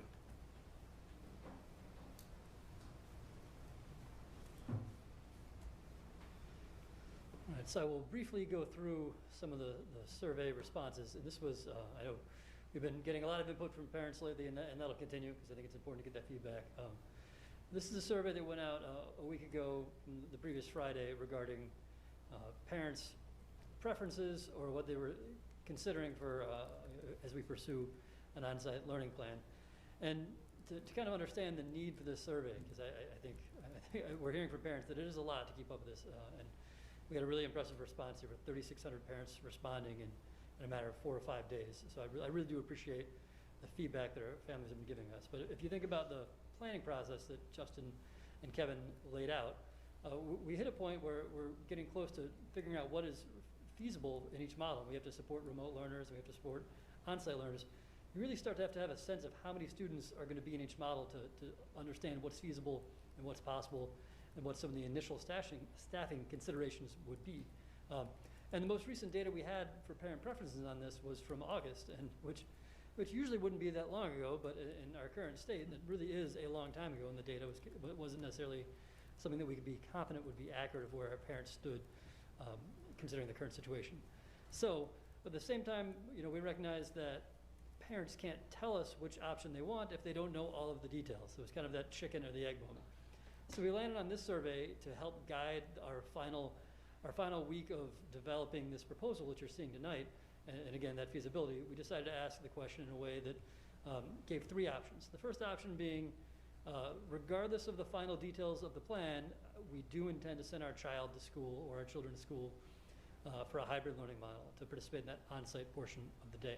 All right, so I will briefly go through some of the survey responses. And this was, I know we've been getting a lot of input from parents lately, and that'll continue because I think it's important to get that feedback. This is a survey that went out a week ago, the previous Friday, regarding parents' preferences or what they were considering for as we pursue an on-site learning plan. And to kind of understand the need for this survey, because I think we're hearing from parents that it is a lot to keep up with this. And we had a really impressive response here with 3,600 parents responding in a matter of 4 or 5 days. So I really do appreciate the feedback that our families have been giving us. But if you think about the planning process that Justin and Kevin laid out, we hit a point where we're getting close to figuring out what is feasible in each model. We have to support remote learners, we have to support on-site learners. You really start to have a sense of how many students are going to be in each model to understand what's feasible and what's possible. and what some of the initial staffing considerations would be. And the most recent data we had for parent preferences on this was from August, and which usually wouldn't be that long ago, but in our current state, it really is a long time ago, and the data wasn't necessarily something that we could be confident would be accurate of where our parents stood, considering the current situation. So, but at the same time, we recognize that parents can't tell us which option they want if they don't know all of the details. So it's kind of that chicken or the egg moment. So we landed on this survey to help guide our final week of developing this proposal that you're seeing tonight, and again, that feasibility. We decided to ask the question in a way that gave 3 options. The first option being, regardless of the final details of the plan, we do intend to send our child to school or our children to school for a hybrid learning model to participate in that on-site portion of the day.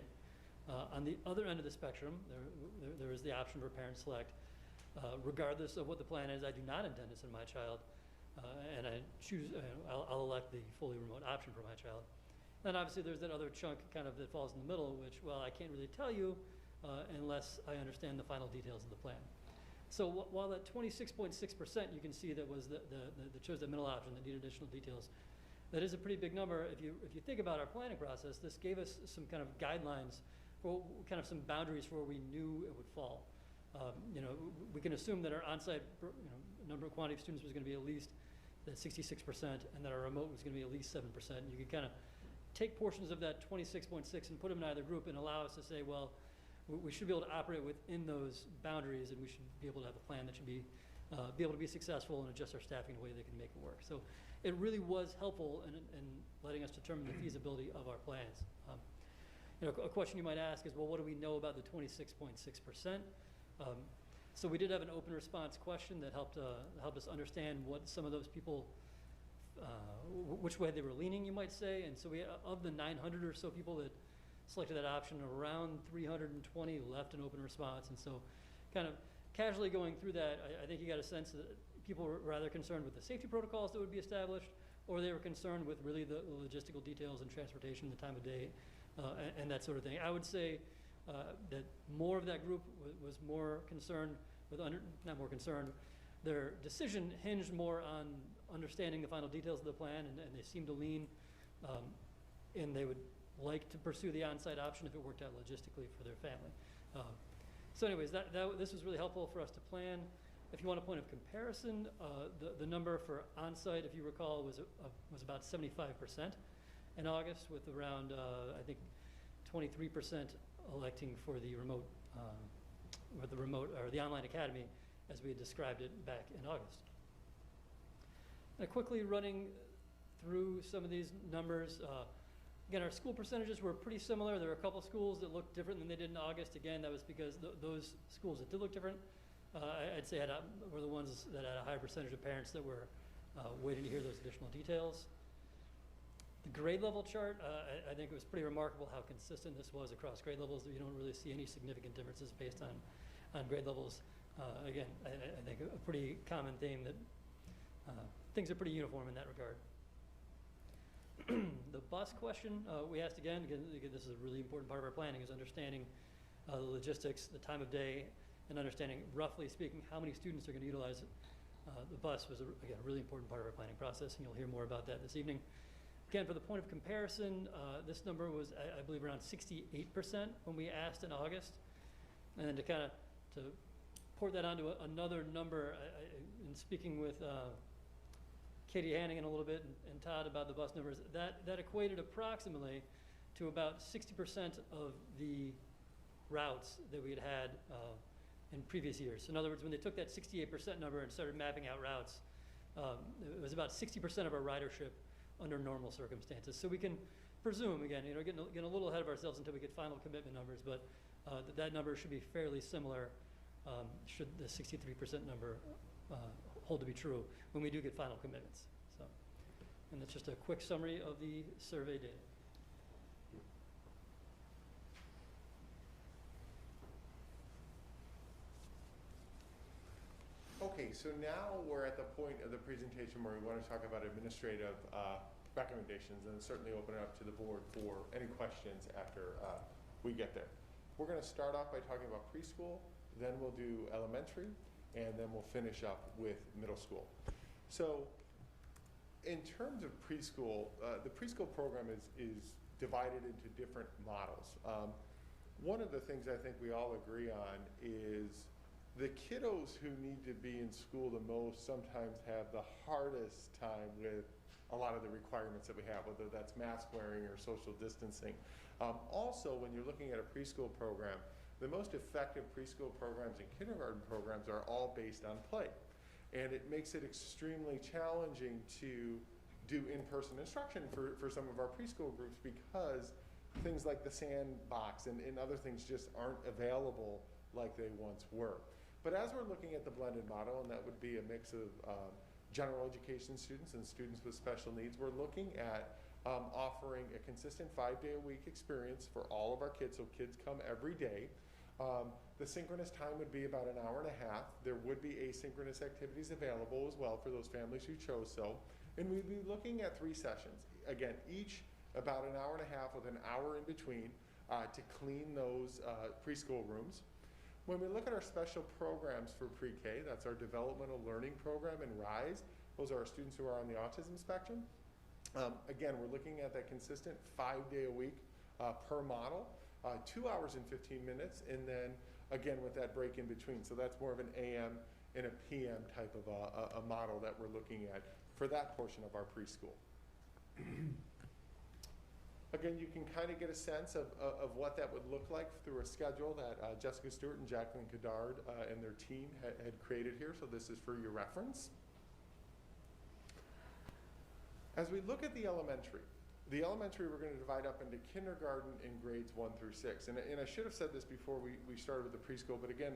On the other end of the spectrum, there is the option for parents select. Regardless of what the plan is, I do not intend to send my child, and I choose, I'll elect the fully remote option for my child. Then obviously there's that other chunk kind of that falls in the middle, which, well, I can't really tell you unless I understand the final details of the plan. So while that 26.6% you can see that was that chose the middle option that needed additional details, that is a pretty big number. If you think about our planning process, this gave us some kind of guidelines, for kind of some boundaries for where we knew it would fall. We can assume that our on-site number of quantity of students was going to be at least that 66%, and that our remote was going to be at least 7%. You could kind of take portions of that 26.6 and put them in either group and allow us to say, well, we should be able to operate within those boundaries, and we should be able to have a plan that should be able to be successful and adjust our staffing in a way that can make it work. So it really was helpful in letting us determine the feasibility of our plans. A question you might ask is, well, what do we know about the 26.6%? So we did have an open response question that helped us understand what some of those people, which way they were leaning, you might say. And so of the 900 or so people that selected that option, around 320 left an open response. And so kind of casually going through that, I think you got a sense that people were rather concerned with the safety protocols that would be established, or they were concerned with really the logistical details and transportation, the time of day, and that sort of thing. I would say that more of that group was more concerned with, not more concerned, their decision hinged more on understanding the final details of the plan, and they seemed to lean, and they would like to pursue the on-site option if it worked out logistically for their family. So anyways, this was really helpful for us to plan. If you want a point of comparison, the number for on-site, if you recall, was about 75% in August, with around, I think, 23% electing for the remote, or the online academy, as we had described it back in August. Now, quickly running through some of these numbers. Again, our school percentages were pretty similar. There were a couple schools that looked different than they did in August. Again, that was because those schools that did look different, I'd say were the ones that had a higher percentage of parents that were waiting to hear those additional details. The grade level chart, I think it was pretty remarkable how consistent this was across grade levels. You don't really see any significant differences based on grade levels. Again, I think a pretty common theme that things are pretty uniform in that regard. The bus question we asked again, this is a really important part of our planning, is understanding the logistics, the time of day, and understanding, roughly speaking, how many students are going to utilize the bus was, again, a really important part of our planning process, and you'll hear more about that this evening. Again, for the point of comparison, this number was, I believe, around 68% when we asked in August. And then to port that onto another number, in speaking with Katie Hannigan a little bit and Todd about the bus numbers, that equated approximately to about 60% of the routes that we had in previous years. So in other words, when they took that 68% number and started mapping out routes, it was about 60% of our ridership under normal circumstances. So we can presume, again, getting a little ahead of ourselves until we get final commitment numbers, but that number should be fairly similar should the 63% number hold to be true when we do get final commitments. So, and that's just a quick summary of the survey data. Okay, so now we're at the point of the presentation where we want to talk about administrative recommendations, and certainly open it up to the board for any questions after we get there. We're going to start off by talking about preschool, then we'll do elementary, and then we'll finish up with middle school. So in terms of preschool, the preschool program is divided into different models. One of the things I think we all agree on is the kiddos who need to be in school the most sometimes have the hardest time with a lot of the requirements that we have, whether that's mask wearing or social distancing. Also, when you're looking at a preschool program, the most effective preschool programs and kindergarten programs are all based on play. And it makes it extremely challenging to do in-person instruction for some of our preschool groups because things like the sandbox and other things just aren't available like they once were. But as we're looking at the blended model, and that would be a mix of general education students and students with special needs, we're looking at offering a consistent 5-day-a-week experience for all of our kids, so kids come every day. The synchronous time would be about an hour and a half. There would be asynchronous activities available as well for those families who chose so. And we'd be looking at 3 sessions. Again, each about an hour and a half with an hour in between to clean those preschool rooms. When we look at our special programs for pre-K, that's our developmental learning program and RISE. Those are our students who are on the autism spectrum. Again, we're looking at that consistent 5-day-a-week per model, 2 hours and 15 minutes, and then again with that break in between. So that's more of an AM and a PM type of a model that we're looking at for that portion of our preschool. Again, you can kind of get a sense of what that would look like through a schedule that Jessica Stewart and Jacqueline Cadard and their team had created here, so this is for your reference. As we look at the elementary we're going to divide up into kindergarten and grades 1 through 6. And I should have said this before we started with the preschool, but again,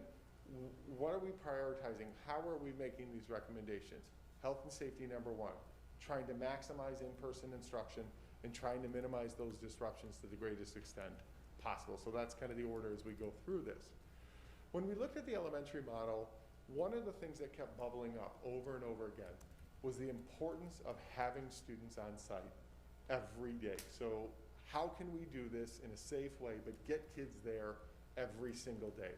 what are we prioritizing? How are we making these recommendations? Health and safety, number 1. Trying to maximize in-person instruction and trying to minimize those disruptions to the greatest extent possible. So that's kind of the order as we go through this. When we looked at the elementary model, one of the things that kept bubbling up over and over again was the importance of having students on site every day. So how can we do this in a safe way but get kids there every single day?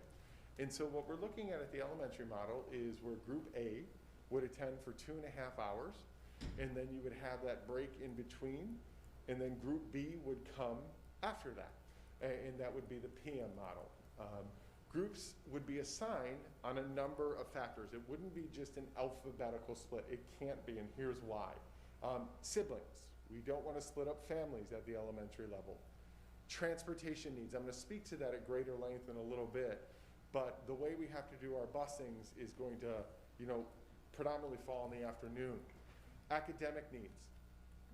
And so what we're looking at the elementary model is where group A would attend for 2.5 hours, and then you would have that break in between, and then group B would come after that, and that would be the PM model. Groups would be assigned on a number of factors. It wouldn't be just an alphabetical split. It can't be, and here's why. Siblings. We don't want to split up families at the elementary level. Transportation needs. I'm going to speak to that at greater length in a little bit, but the way we have to do our busings is going to, predominantly fall in the afternoon. Academic needs.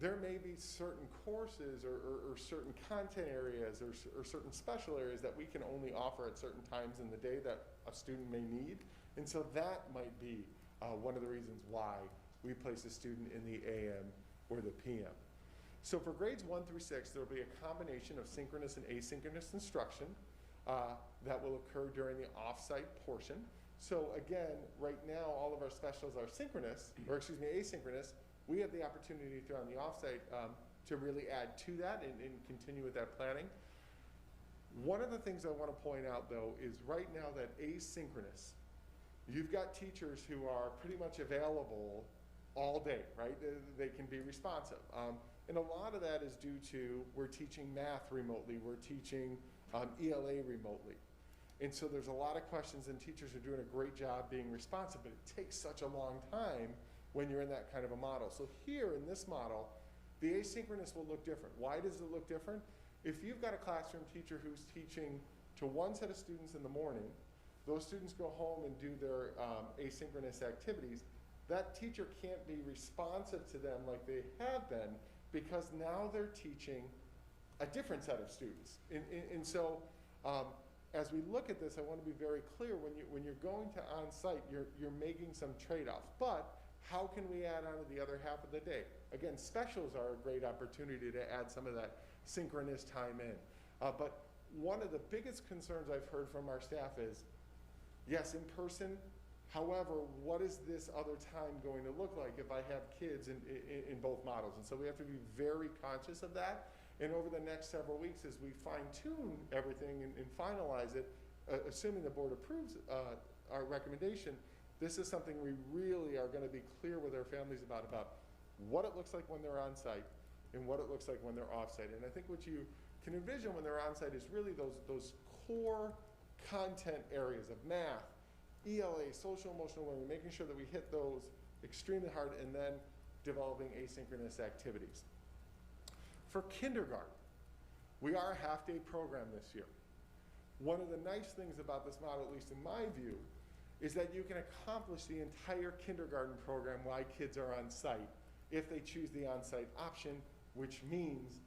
There may be certain courses or certain content areas or certain special areas that we can only offer at certain times in the day that a student may need. And so that might be one of the reasons why we place a student in the AM or the PM. So for grades 1 through 6, there will be a combination of synchronous and asynchronous instruction that will occur during the off-site portion. So again, right now, all of our specials are asynchronous. We have the opportunity to, on the offsite, to really add to that and continue with that planning. One of the things I want to point out, though, is right now that asynchronous, you've got teachers who are pretty much available all day, right? They can be responsive. And a lot of that is due to we're teaching math remotely, we're teaching ELA remotely. And so there's a lot of questions, and teachers are doing a great job being responsive, but it takes such a long time when you're in that kind of a model. So here in this model, the asynchronous will look different. Why does it look different? If you've got a classroom teacher who's teaching to one set of students in the morning, those students go home and do their asynchronous activities, that teacher can't be responsive to them like they have been because now they're teaching a different set of students. And so as we look at this, I want to be very clear, when you're going to on-site, you're making some trade-offs. But how can we add on to the other half of the day? Again, specials are a great opportunity to add some of that synchronous time in. But one of the biggest concerns I've heard from our staff is, yes, in person, however, what is this other time going to look like if I have kids in both models? And so we have to be very conscious of that. And over the next several weeks, as we fine-tune everything and finalize it, assuming the board approves our recommendation, this is something we really are going to be clear with our families about what it looks like when they're on site and what it looks like when they're off site. And I think what you can envision when they're on site is really those core content areas of math, ELA, social emotional learning, making sure that we hit those extremely hard, and then developing asynchronous activities. For kindergarten, we are a half-day program this year. One of the nice things about this model, at least in my view, is that you can accomplish the entire kindergarten program while kids are on site if they choose the on-site option, which means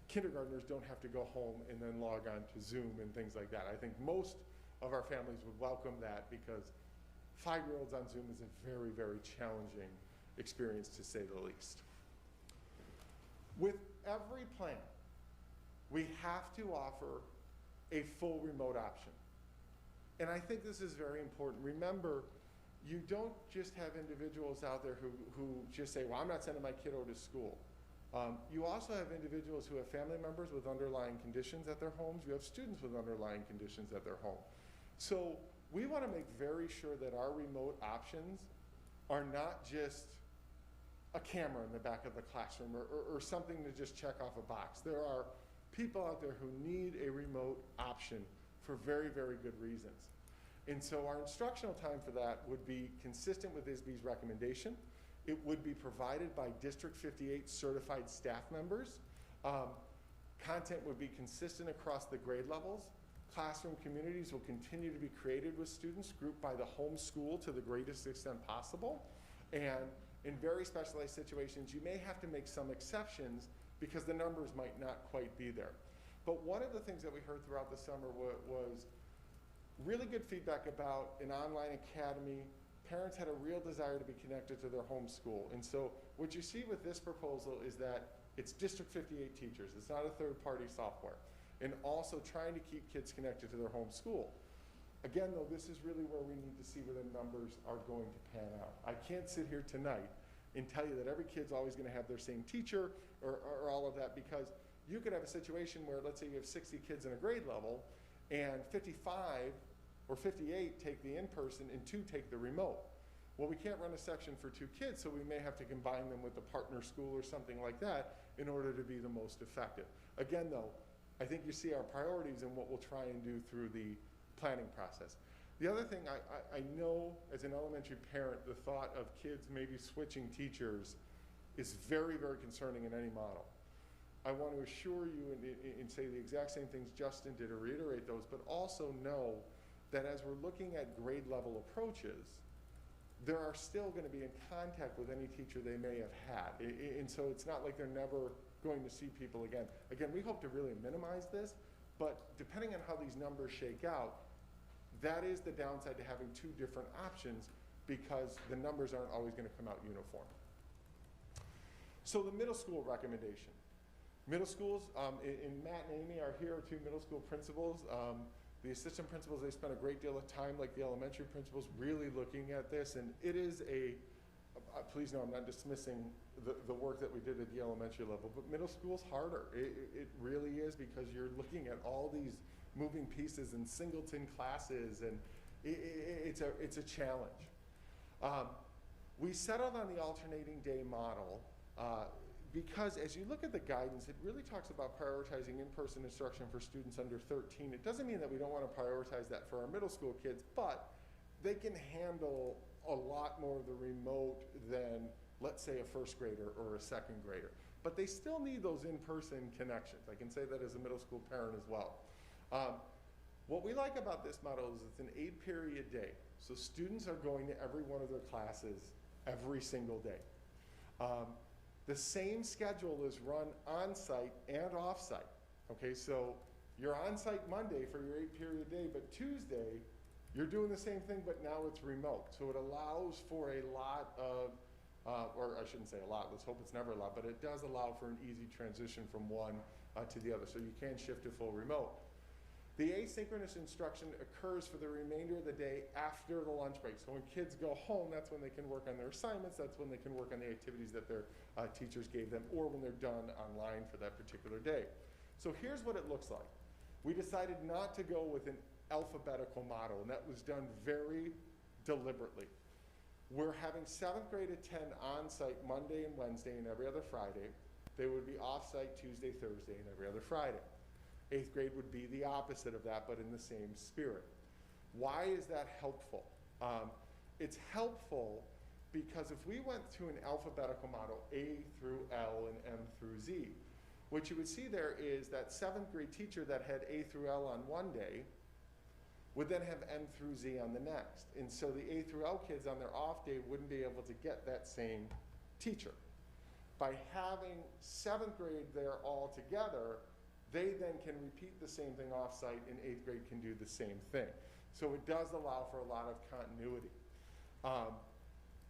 kindergartners don't have to go home and then log on to Zoom and things like that. I think most of our families would welcome that, because 5-year-olds on Zoom is a very, very challenging experience, to say the least. With every plan, we have to offer a full remote option. And I think this is very important. Remember, you don't just have individuals out there who just say, well, I'm not sending my kiddo to school. You also have individuals who have family members with underlying conditions at their homes. You have students with underlying conditions at their home. So we want to make very sure that our remote options are not just a camera in the back of the classroom or something to just check off a box. There are people out there who need a remote option for very, very good reasons. And so our instructional time for that would be consistent with ISB's recommendation. It would be provided by District 58 certified staff members. Content would be consistent across the grade levels. Classroom communities will continue to be created with students, grouped by the home school to the greatest extent possible. And in very specialized situations, you may have to make some exceptions because the numbers might not quite be there. But one of the things that we heard throughout the summer was really good feedback about an online academy. Parents had a real desire to be connected to their home school. And so what you see with this proposal is that it's District 58 teachers. It's not a third-party software. And also trying to keep kids connected to their home school. Again, though, this is really where we need to see where the numbers are going to pan out. I can't sit here tonight and tell you that every kid's always going to have their same teacher or all of that, because you could have a situation where, let's say you have 60 kids in a grade level, and 55 or 58 take the in-person and 2 take the remote. Well, we can't run a section for 2 kids, so we may have to combine them with a partner school or something like that in order to be the most effective. Again, though, I think you see our priorities and what we'll try and do through the planning process. The other thing, I know as an elementary parent, the thought of kids maybe switching teachers is very, very concerning in any model. I want to assure you and say the exact same things Justin did, to reiterate those, but also know that as we're looking at grade level approaches, there are still going to be in contact with any teacher they may have had. And so it's not like they're never going to see people again. Again, we hope to really minimize this, but depending on how these numbers shake out, that is the downside to having 2 different options, because the numbers aren't always going to come out uniform. So the middle school recommendation. Middle schools, and Matt and Amy are here, 2 middle school principals. The assistant principals, they spent a great deal of time, like the elementary principals, really looking at this. And it is please know I'm not dismissing the work that we did at the elementary level, but middle school's harder. It really is, because you're looking at all these moving pieces and singleton classes, and it's a challenge. We settled on the alternating day model because as you look at the guidance, it really talks about prioritizing in-person instruction for students under 13. It doesn't mean that we don't want to prioritize that for our middle school kids, but they can handle a lot more of the remote than, let's say, a first grader or a second grader. But they still need those in-person connections. I can say that as a middle school parent as well. What we like about this model is it's an 8-period day. So students are going to every one of their classes every single day. The same schedule is run on-site and off-site. Okay, so you're on-site Monday for your 8-period day, but Tuesday, you're doing the same thing, but now it's remote. So it allows for a lot of, or I shouldn't say a lot, let's hope it's never a lot, but it does allow for an easy transition from one to the other. So you can shift to full remote. The asynchronous instruction occurs for the remainder of the day after the lunch break. So when kids go home, that's when they can work on their assignments, that's when they can work on the activities that their teachers gave them, or when they're done online for that particular day. So here's what it looks like. We decided not to go with an alphabetical model, and that was done very deliberately. We're having 7th grade attend on-site Monday and Wednesday and every other Friday. They would be off-site Tuesday, Thursday, and every other Friday. 8th grade would be the opposite of that, but in the same spirit. Why is that helpful? It's helpful because if we went through an alphabetical model, A through L and M through Z, what you would see there is that 7th grade teacher that had A through L on one day would then have M through Z on the next. And so the A through L kids on their off day wouldn't be able to get that same teacher. By having 7th grade there all together, they then can repeat the same thing off-site, and 8th grade can do the same thing. So it does allow for a lot of continuity.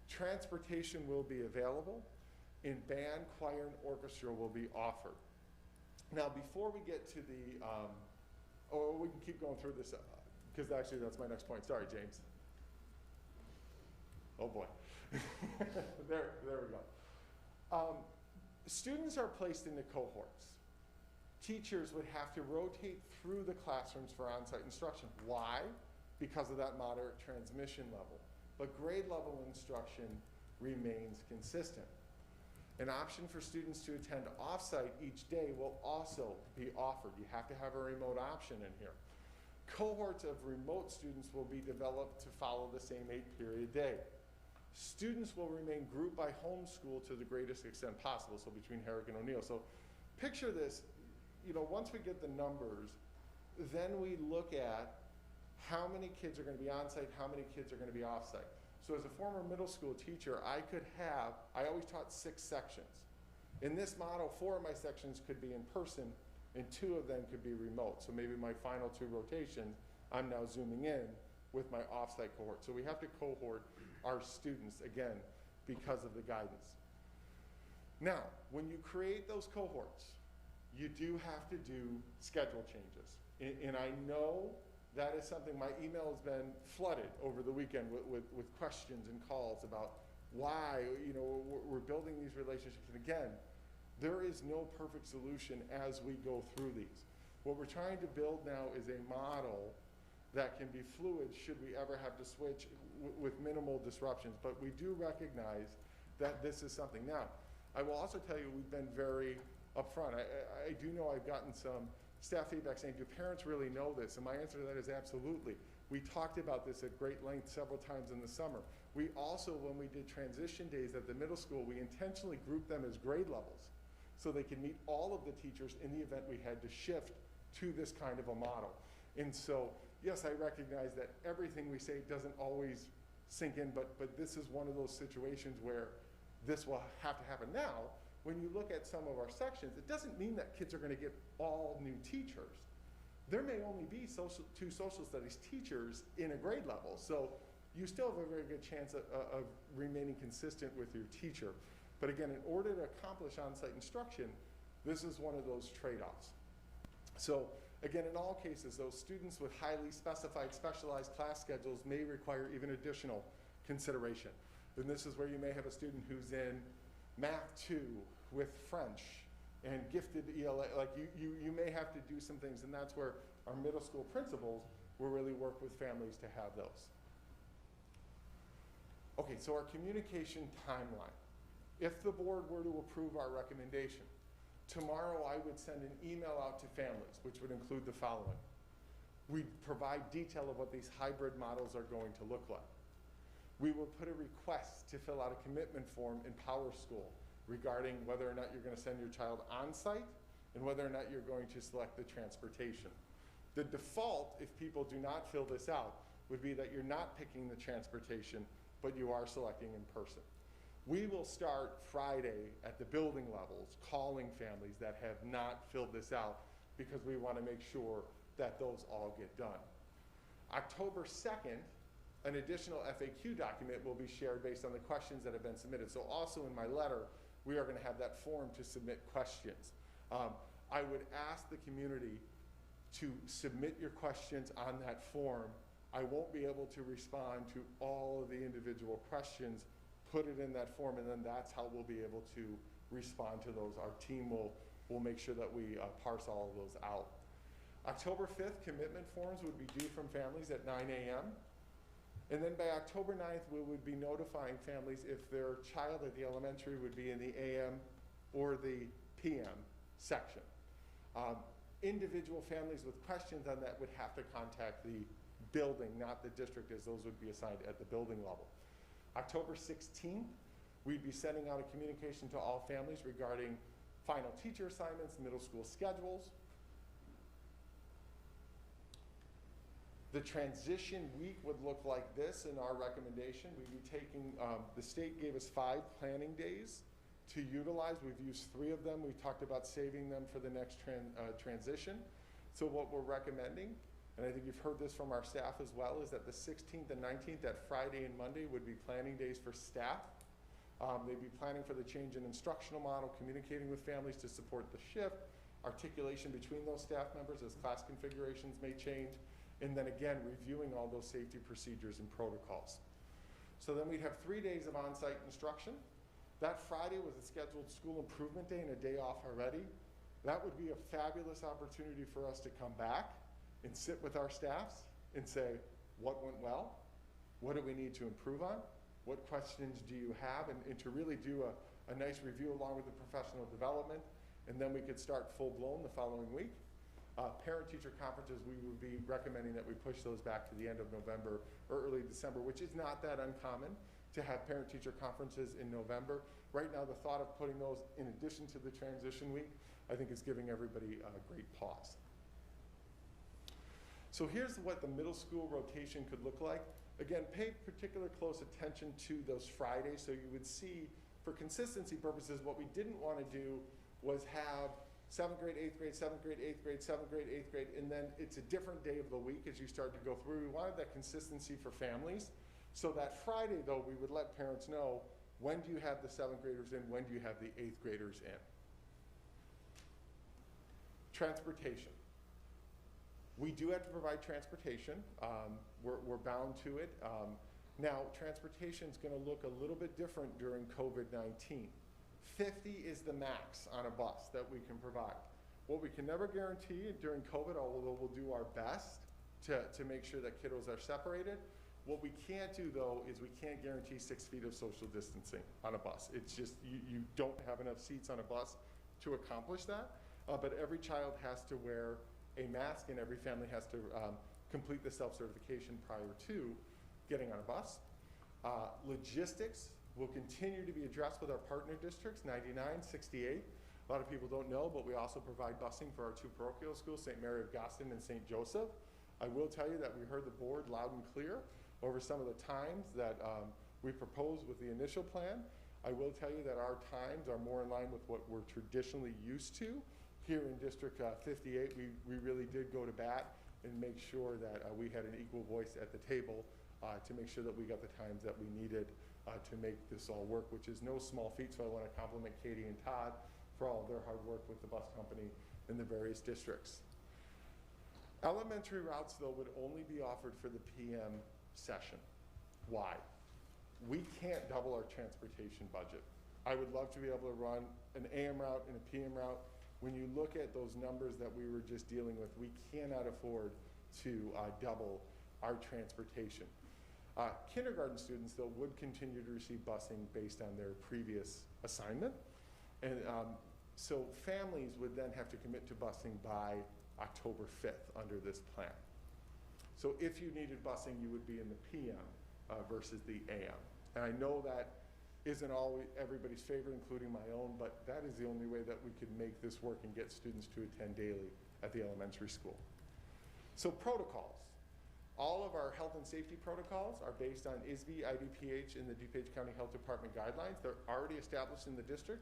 Transportation will be available, and band, choir, and orchestra will be offered. Now, before we get to the, we can keep going through this, because actually that's my next point. Sorry, James. Oh boy. there we go. Students are placed into cohorts. Teachers would have to rotate through the classrooms for on-site instruction. Why? Because of that moderate transmission level. But grade level instruction remains consistent. An option for students to attend off-site each day will also be offered. You have to have a remote option in here. Cohorts of remote students will be developed to follow the same 8-period day. Students will remain grouped by homeschool to the greatest extent possible, so between Herrick and O'Neill. So picture this, once we get the numbers, then we look at how many kids are going to be on-site, how many kids are going to be off-site. So as a former middle school teacher, I always taught 6 sections. In this model, 4 of my sections could be in person, and 2 of them could be remote. So maybe my final 2 rotations, I'm now zooming in with my off-site cohort. So we have to cohort our students, again, because of the guidance. Now, when you create those cohorts, you do have to do schedule changes. And I know that is something, my email has been flooded over the weekend with questions and calls about why, we're building these relationships. And again, there is no perfect solution as we go through these. What we're trying to build now is a model that can be fluid should we ever have to switch with minimal disruptions. But we do recognize that this is something. Now, I will also tell you we've been very upfront. I do know I've gotten some staff feedback saying, do parents really know this? And my answer to that is absolutely. We talked about this at great length several times in the summer. We also, when we did transition days at the middle school, we intentionally grouped them as grade levels so they could meet all of the teachers in the event we had to shift to this kind of a model. And so, yes, I recognize that everything we say doesn't always sink in, but this is one of those situations where this will have to happen. Now, when you look at some of our sections, it doesn't mean that kids are going to get all new teachers. There may only be 2 social studies teachers in a grade level, so you still have a very good chance of remaining consistent with your teacher. But again, in order to accomplish on-site instruction, this is one of those trade-offs. So again, in all cases, those students with highly specified specialized class schedules may require even additional consideration. And this is where you may have a student who's in Math 2 with French and gifted ELA, like you may have to do some things, and that's where our middle school principals will really work with families to have those. Okay, so our communication timeline. If the board were to approve our recommendation, tomorrow I would send an email out to families, which would include the following. We'd provide detail of what these hybrid models are going to look like. We will put a request to fill out a commitment form in PowerSchool regarding whether or not you're going to send your child on-site and whether or not you're going to select the transportation. The default, if people do not fill this out, would be that you're not picking the transportation, but you are selecting in person. We will start Friday at the building levels calling families that have not filled this out because we want to make sure that those all get done. October 2nd, an additional FAQ document will be shared based on the questions that have been submitted. So also in my letter, we are going to have that form to submit questions. I would ask the community to submit your questions on that form. I won't be able to respond to all of the individual questions. Put it in that form, and then that's how we'll be able to respond to those. Our team will make sure that we parse all of those out. October 5th, commitment forms would be due from families at 9 a.m. And then by October 9th, we would be notifying families if their child at the elementary would be in the AM or the PM section. Individual families with questions on that would have to contact the building, not the district, as those would be assigned at the building level. October 16th, we'd be sending out a communication to all families regarding final teacher assignments, middle school schedules. The transition week would look like this in our recommendation. We'd be taking, the state gave us 5 planning days to utilize. We've used 3 of them. We talked about saving them for the next transition. So what we're recommending, and I think you've heard this from our staff as well, is that the 16th and 19th, that Friday and Monday, would be planning days for staff. They'd be planning for the change in instructional model, communicating with families to support the shift, articulation between those staff members as class configurations may change, and then again, reviewing all those safety procedures and protocols. So then we'd have 3 days of on-site instruction. That Friday was a scheduled school improvement day and a day off already. That would be a fabulous opportunity for us to come back and sit with our staffs and say, what went well? What do we need to improve on? What questions do you have? And to really do a nice review along with the professional development. And then we could start full-blown the following week. Parent-teacher conferences, we would be recommending that we push those back to the end of November or early December, which is not that uncommon to have parent-teacher conferences in November. Right now, the thought of putting those in addition to the transition week, I think is giving everybody a great pause. So here's what the middle school rotation could look like. Again, pay particular close attention to those Fridays. So you would see, for consistency purposes, what we didn't want to do was have 7th grade, 8th grade, 7th grade, 8th grade, 7th grade, 8th grade, and then it's a different day of the week as you start to go through. We wanted that consistency for families. So that Friday, though, we would let parents know, when do you have the 7th graders in, when do you have the 8th graders in? Transportation. We do have to provide transportation. We're bound to it. Now, transportation is going to look a little bit different during COVID-19. 50 is the max on a bus that we can provide. What we can never guarantee during COVID, although we'll do our best to make sure that kiddos are separated, what we can't do, though, is we can't guarantee 6 feet of social distancing on a bus. It's just, you don't have enough seats on a bus to accomplish that. But every child has to wear a mask, and every family has to complete the self-certification prior to getting on a bus. Logistics will continue to be addressed with our partner districts, 99, 68. A lot of people don't know, but we also provide busing for our 2 parochial schools, St. Mary of Goston and St. Joseph. I will tell you that we heard the board loud and clear over some of the times that we proposed with the initial plan. I will tell you that our times are more in line with what we're traditionally used to. Here in District 58, we really did go to bat and make sure that we had an equal voice at the table to make sure that we got the times that we needed to make this all work, which is no small feat. So I want to compliment Katie and Todd for all of their hard work with the bus company in the various districts. Elementary routes, though, would only be offered for the PM session. Why? We can't double our transportation budget. I would love to be able to run an AM route and a PM route. When you look at those numbers that we were just dealing with, we cannot afford to double our transportation. Kindergarten students, though, would continue to receive busing based on their previous assignment. And so families would then have to commit to busing by October 5th under this plan. So if you needed busing, you would be in the PM versus the AM. And I know that isn't always everybody's favorite, including my own, but that is the only way that we could make this work and get students to attend daily at the elementary school. So protocols. All of our health and safety protocols are based on ISB, IDPH, and the DuPage County Health Department guidelines. They're already established in the district.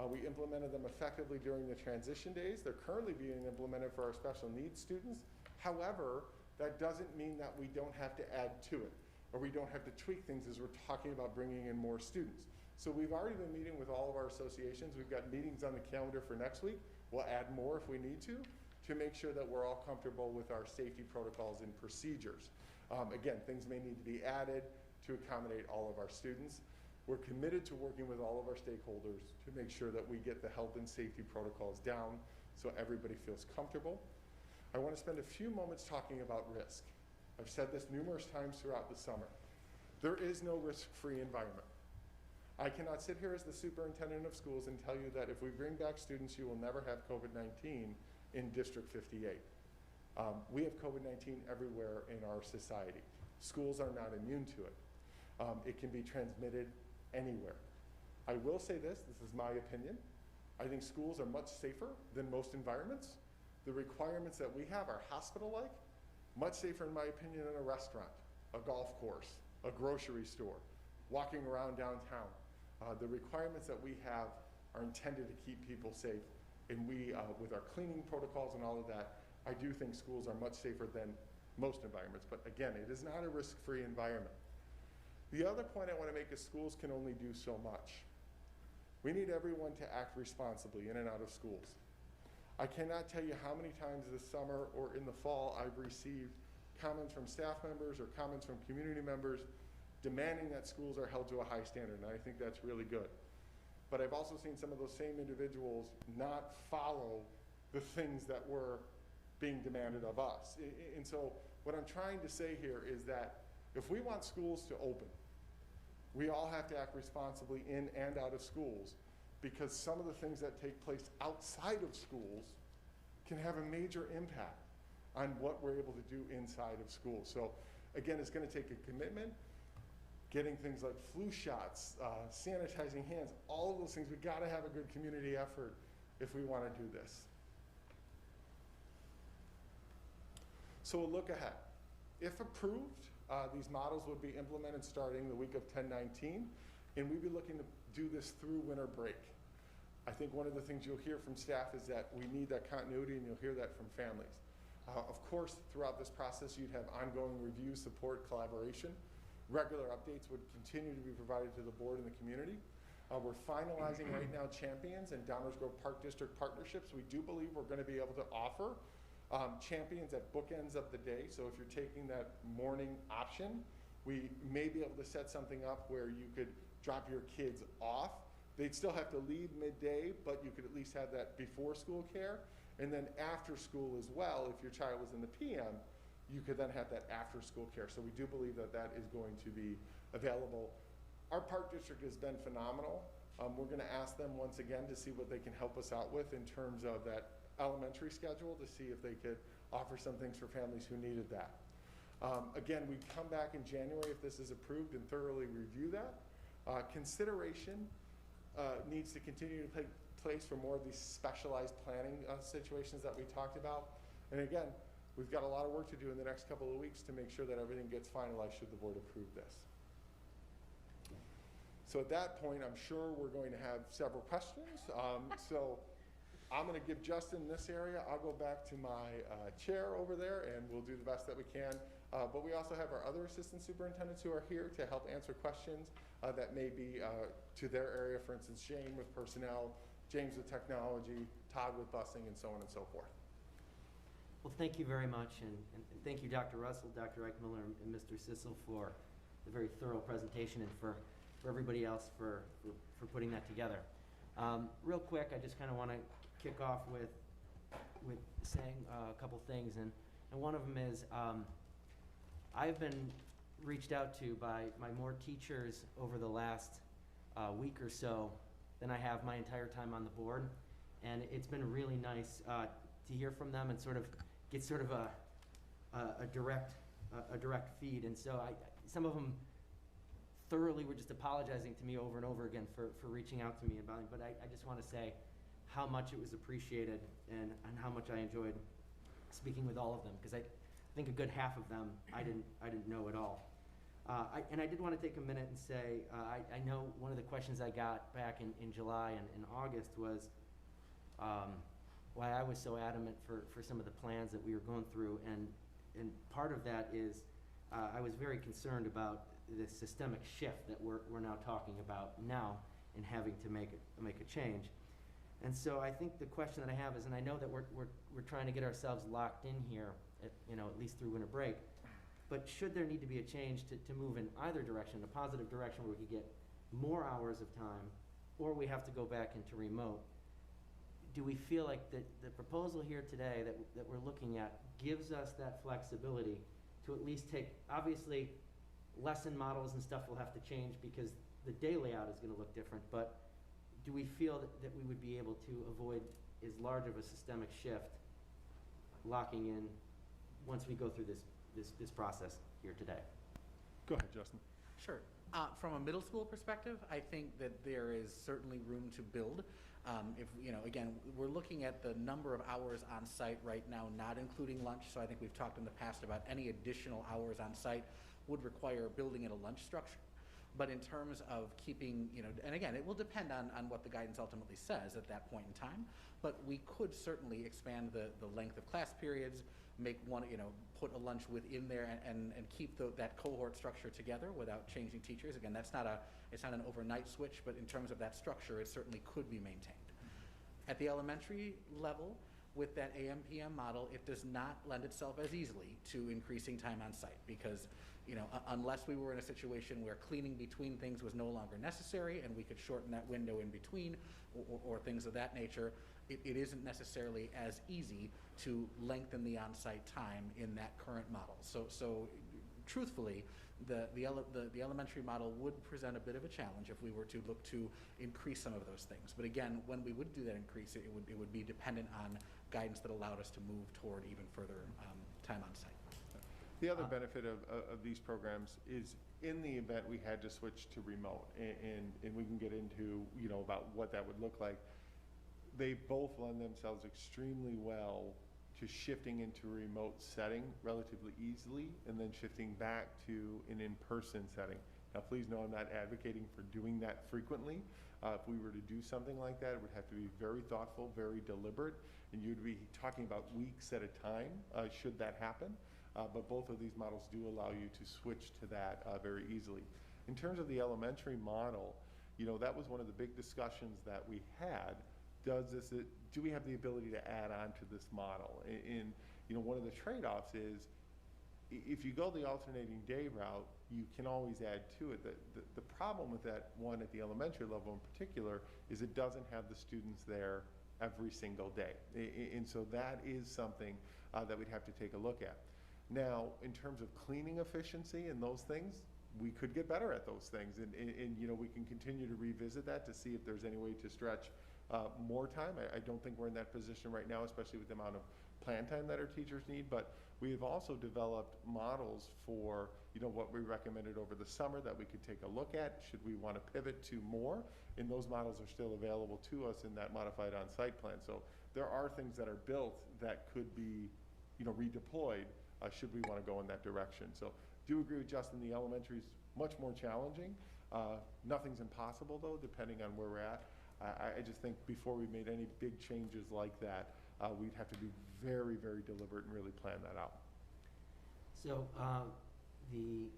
We implemented them effectively during the transition days. They're currently being implemented for our special needs students. However, that doesn't mean that we don't have to add to it, or we don't have to tweak things as we're talking about bringing in more students. So we've already been meeting with all of our associations. We've got meetings on the calendar for next week. We'll add more if we need to make sure that we're all comfortable with our safety protocols and procedures. Again, things may need to be added to accommodate all of our students. We're committed to working with all of our stakeholders to make sure that we get the health and safety protocols down so everybody feels comfortable. I want to spend a few moments talking about risk. I've said this numerous times throughout the summer. There is no risk-free environment. I cannot sit here as the superintendent of schools and tell you that if we bring back students, you will never have COVID-19 in District 58. We have COVID-19 everywhere in our society. Schools are not immune to it. It can be transmitted anywhere. I will say this is my opinion. I think schools are much safer than most environments. The requirements that we have are hospital-like, much safer in my opinion than a restaurant, a golf course, a grocery store, walking around downtown. The requirements that we have are intended to keep people safe, and we, with our cleaning protocols and all of that, I do think schools are much safer than most environments, but again, it is not a risk-free environment. The other point I want to make is schools can only do so much. We need everyone to act responsibly in and out of schools. I cannot tell you how many times this summer or in the fall I've received comments from staff members or comments from community members demanding that schools are held to a high standard, and I think that's really good. But I've also seen some of those same individuals not follow the things that were being demanded of us. And so what I'm trying to say here is that if we want schools to open, we all have to act responsibly in and out of schools, because some of the things that take place outside of schools can have a major impact on what we're able to do inside of schools. So again, it's going to take a commitment, getting things like flu shots, sanitizing hands, all of those things. We've got to have a good community effort if we want to do this. So a look ahead. If approved, these models would be implemented starting the week of 10/19, and we'd be looking to do this through winter break. I think one of the things you'll hear from staff is that we need that continuity, and you'll hear that from families. Of course, throughout this process, you'd have ongoing review, support, collaboration. Regular updates would continue to be provided to the board and the community. We're finalizing right now champions and Downers Grove Park District partnerships. We do believe we're going to be able to offer champions at bookends of the day. So if you're taking that morning option, we may be able to set something up where you could drop your kids off. They'd still have to leave midday, but you could at least have that before school care. And then after school as well, if your child was in the PM, you could then have that after school care. So we do believe that that is going to be available. Our park district has been phenomenal. We're going to ask them once again to see what they can help us out with in terms of that elementary schedule, to see if they could offer some things for families who needed that. Again, we come back in January if this is approved and thoroughly review that. Consideration needs to continue to take place for more of these specialized planning situations that we talked about. And again, we've got a lot of work to do in the next couple of weeks to make sure that everything gets finalized should the board approve this. So at that point, I'm sure we're going to have several questions. So I'm going to give Justin this area. I'll go back to my chair over there, and we'll do the best that we can. But we also have our other assistant superintendents who are here to help answer questions that may be to their area. For instance, Shane with personnel, James with technology, Todd with busing, and so on and so forth. Well, thank you very much, and thank you, Dr. Russell, Dr. Eichmiller, and Mr. Sissel for the very thorough presentation, and for everybody else for putting that together. Real quick, I just kind of want to kick off with saying a couple things, and one of them is I've been reached out to by more teachers over the last week or so than I have my entire time on the board, and it's been really nice to hear from them and sort of get sort of a direct feed. And so some of them thoroughly were just apologizing to me over and over again for reaching out to me about it. But I just want to say how much it was appreciated and how much I enjoyed speaking with all of them, because I think a good half of them I didn't know at all. And I did want to take a minute and say, I know one of the questions I got back in July and August was why I was so adamant for some of the plans that we were going through. And part of that is I was very concerned about this systemic shift that we're now talking about now and having to make a change. And so I think the question that I have is, and I know that we're trying to get ourselves locked in here, at least through winter break, but should there need to be a change to move in either direction, a positive direction where we could get more hours of time, or we have to go back into remote, do we feel like the proposal here today that we're looking at gives us that flexibility to at least take, obviously, lesson models and stuff will have to change because the day layout is gonna look different, but do we feel that we would be able to avoid as large of a systemic shift locking in once we go through this process here today? Go ahead, Justin. Sure. From a middle school perspective, I think that there is certainly room to build. If, you know, again, we're looking at the number of hours on site right now, not including lunch. So I think we've talked in the past about any additional hours on site would require building in a lunch structure. But in terms of keeping, you know, and again, it will depend on what the guidance ultimately says at that point in time, but we could certainly expand the length of class periods, make one, you know, put a lunch within there and keep that cohort structure together without changing teachers. Again, it's not an overnight switch, but in terms of that structure, it certainly could be maintained. At the elementary level, with that AM/PM model, it does not lend itself as easily to increasing time on site because, you know, unless we were in a situation where cleaning between things was no longer necessary and we could shorten that window in between or things of that nature, it isn't necessarily as easy to lengthen the on-site time in that current model. So truthfully, the elementary model would present a bit of a challenge if we were to look to increase some of those things. But again, when we would do that increase, it would be dependent on guidance that allowed us to move toward even further time on site. The other benefit of these programs is in the event we had to switch to remote, and we can get into, you know, about what that would look like, they both lend themselves extremely well to shifting into a remote setting relatively easily and then shifting back to an in-person setting. Now, please know I'm not advocating for doing that frequently. If we were to do something like that, it would have to be very thoughtful, very deliberate, and you'd be talking about weeks at a time should that happen. But both of these models do allow you to switch to that very easily. In terms of the elementary model, you know, that was one of the big discussions that we had. Do we have the ability to add on to this model? And you know, one of the trade-offs is if you go the alternating day route, you can always add to it. The problem with that one at the elementary level in particular is it doesn't have the students there every single day. And so that is something that we'd have to take a look at. Now, in terms of cleaning efficiency and those things, we could get better at those things. And you know, we can continue to revisit that to see if there's any way to stretch more time. I don't think we're in that position right now, especially with the amount of plan time that our teachers need, but we have also developed models for, you know, what we recommended over the summer that we could take a look at should we want to pivot to more, and those models are still available to us in that modified on-site plan. So there are things that are built that could be, you know, redeployed should we want to go in that direction. So do agree with Justin, the elementary is much more challenging. Nothing's impossible though, depending on where we're at. I just think before we made any big changes like that, we'd have to be very, very deliberate and really plan that out. So the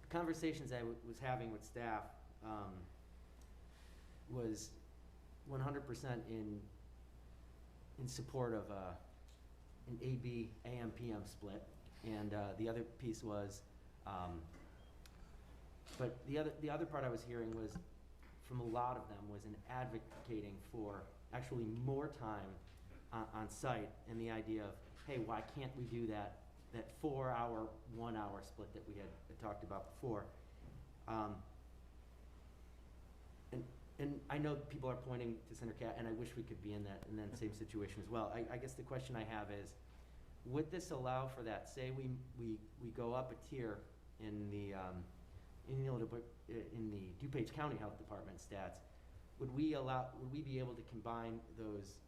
conversations I was having with staff was 100% in support of an AB AM PM split, and the other piece was, but the other part I was hearing was from a lot of them was in advocating for actually more time on site, and the idea of, hey, why can't we do that 4-hour, 1-hour split that we had talked about before. And I know people are pointing to Center Cat, and I wish we could be in that same situation as well. I guess the question I have is, would this allow for that? Say we go up a tier in the DuPage County Health Department stats. Would we be able to combine those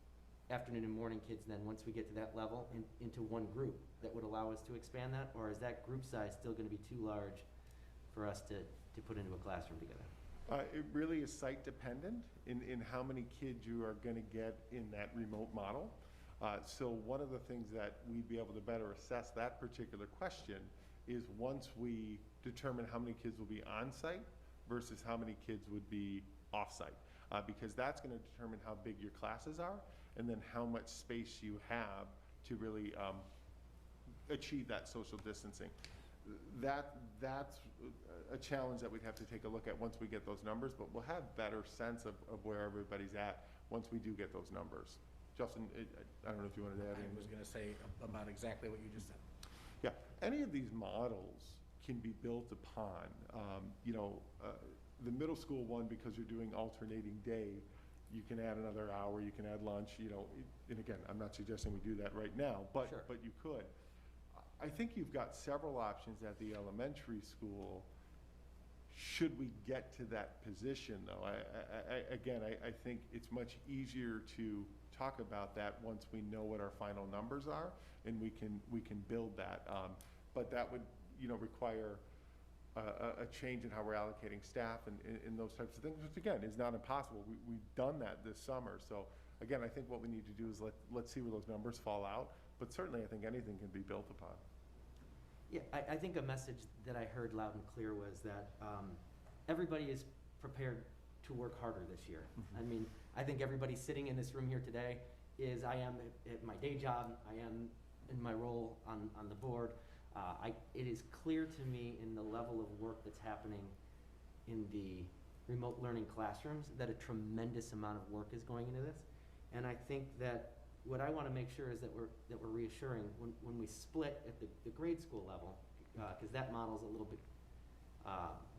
afternoon and morning kids then once we get to that level into one group that would allow us to expand that? Or is that group size still going to be too large for us to put into a classroom together? It really is site dependent in how many kids you are going to get in that remote model. So one of the things that we'd be able to better assess that particular question is once we determine how many kids will be on site versus how many kids would be off site. Because that's going to determine how big your classes are and then how much space you have to really achieve that social distancing. That's a challenge that we'd have to take a look at once we get those numbers, but we'll have better sense of where everybody's at once we do get those numbers. Justin, I don't know if you wanted to add anything. I was going to say about exactly what you just said. Yeah, any of these models can be built upon. The middle school one, because you're doing alternating day, you can add another hour, you can add lunch, and again, I'm not suggesting we do that right now, but, Sure. but you could. I think you've got several options at the elementary school. Should we get to that position, though? I think it's much easier to talk about that once we know what our final numbers are, and we can build that. But that would, require a change in how we're allocating staff and those types of things, which again is not impossible. We've done that this summer. So again, I think what we need to do is let's see where those numbers fall out. But certainly, I think anything can be built upon. Yeah, I think a message that I heard loud and clear was that everybody is prepared to work harder this year. Mhm. I mean, I think everybody sitting in this room here today I am at my day job, I am in my role on the board. It is clear to me in the level of work that's happening in the remote learning classrooms that a tremendous amount of work is going into this. And I think that what I want to make sure is that we're reassuring when we split at the grade school level, because that model's a little bit,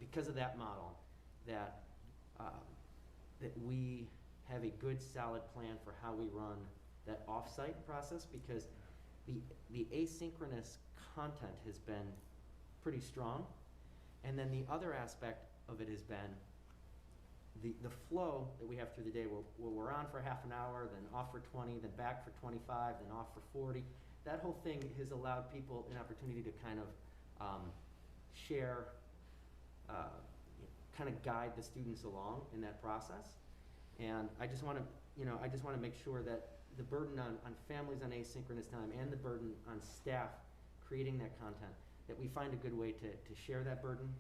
because of that model, that we have a good solid plan for how we run that off-site process, because the asynchronous content has been pretty strong. And then the other aspect of it has been the flow that we have through the day, where we're on for half an hour, then off for 20, then back for 25, then off for 40. That whole thing has allowed people an opportunity to kind of share, kind of guide the students along in that process. And I just want to make sure that the burden on families on asynchronous time and the burden on staff creating that content, that we find a good way to share that burden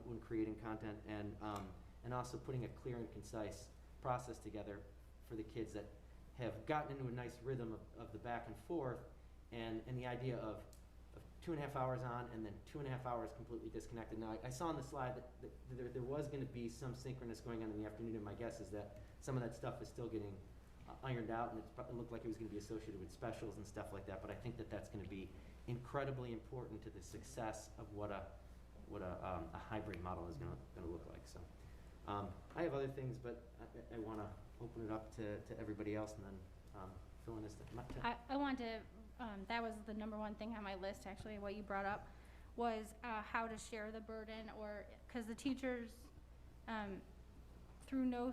when creating content, and also putting a clear and concise process together for the kids that have gotten into a nice rhythm of the back and forth, and the idea of 2.5 hours on and then 2.5 hours completely disconnected. Now, I saw on the slide that there was going to be some synchronous going on in the afternoon, and my guess is that some of that stuff is still getting ironed out, and it looked like it was going to be associated with specials and stuff like that, but I think that that's going to be incredibly important to the success of what a hybrid model is going to look like. So I have other things, but I want to open it up to everybody else, and then fill in this thing. I want to, that was the number one thing on my list, actually, what you brought up, was how to share the burden, or, because the teachers, through no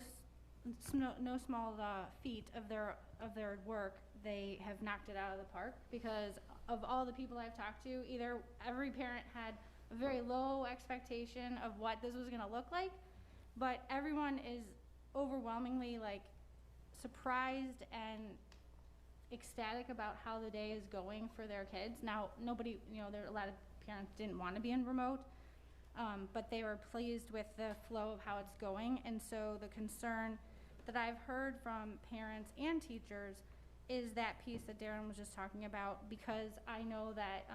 small feat of their work, they have knocked it out of the park, because of all the people I've talked to, either every parent had a very low expectation of what this was gonna look like, but everyone is overwhelmingly surprised and ecstatic about how the day is going for their kids. Now, nobody, there are a lot of parents didn't want to be in remote, but they were pleased with the flow of how it's going. And so the concern that I've heard from parents and teachers is that piece that Darren was just talking about, because I know that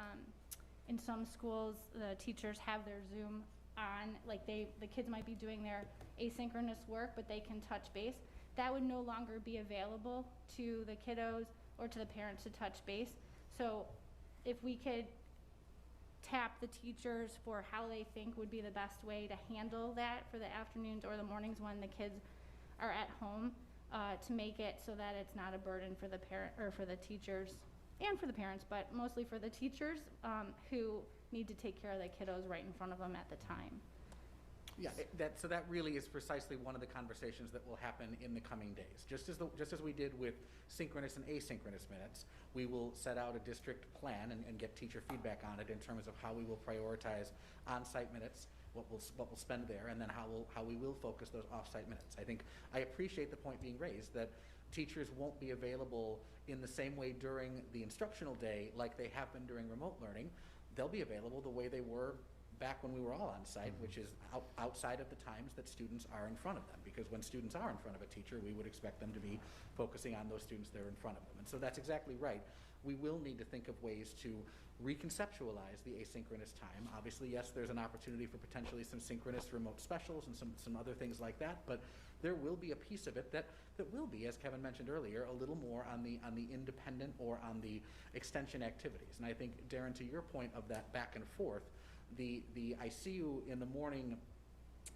in some schools the teachers have their Zoom on, the kids might be doing their asynchronous work, but they can touch base. That would no longer be available to the kiddos or to the parents to touch base. So if we could tap the teachers for how they think would be the best way to handle that for the afternoons or the mornings when the kids are at home, to make it so that it's not a burden for the parent or for the teachers and for the parents, but mostly for the teachers who need to take care of the kiddos right in front of them at the time. Yeah, so that really is precisely one of the conversations that will happen in the coming days. Just as we did with synchronous and asynchronous minutes, we will set out a district plan and get teacher feedback on it in terms of how we will prioritize on-site minutes, what we'll spend there, and then how we will focus those off-site minutes. I appreciate the point being raised that teachers won't be available in the same way during the instructional day like they have been during remote learning. They'll be available the way they were back when we were all on site, which is outside of the times that students are in front of them. Because when students are in front of a teacher, we would expect them to be focusing on those students that are in front of them. And so that's exactly right. We will need to think of ways to reconceptualize the asynchronous time. Obviously, yes, there's an opportunity for potentially some synchronous remote specials and some other things like that, but there will be a piece of it that will be, as Kevin mentioned earlier, a little more on the independent or on the extension activities. And I think, Darren, to your point of that back and forth, I see you in the morning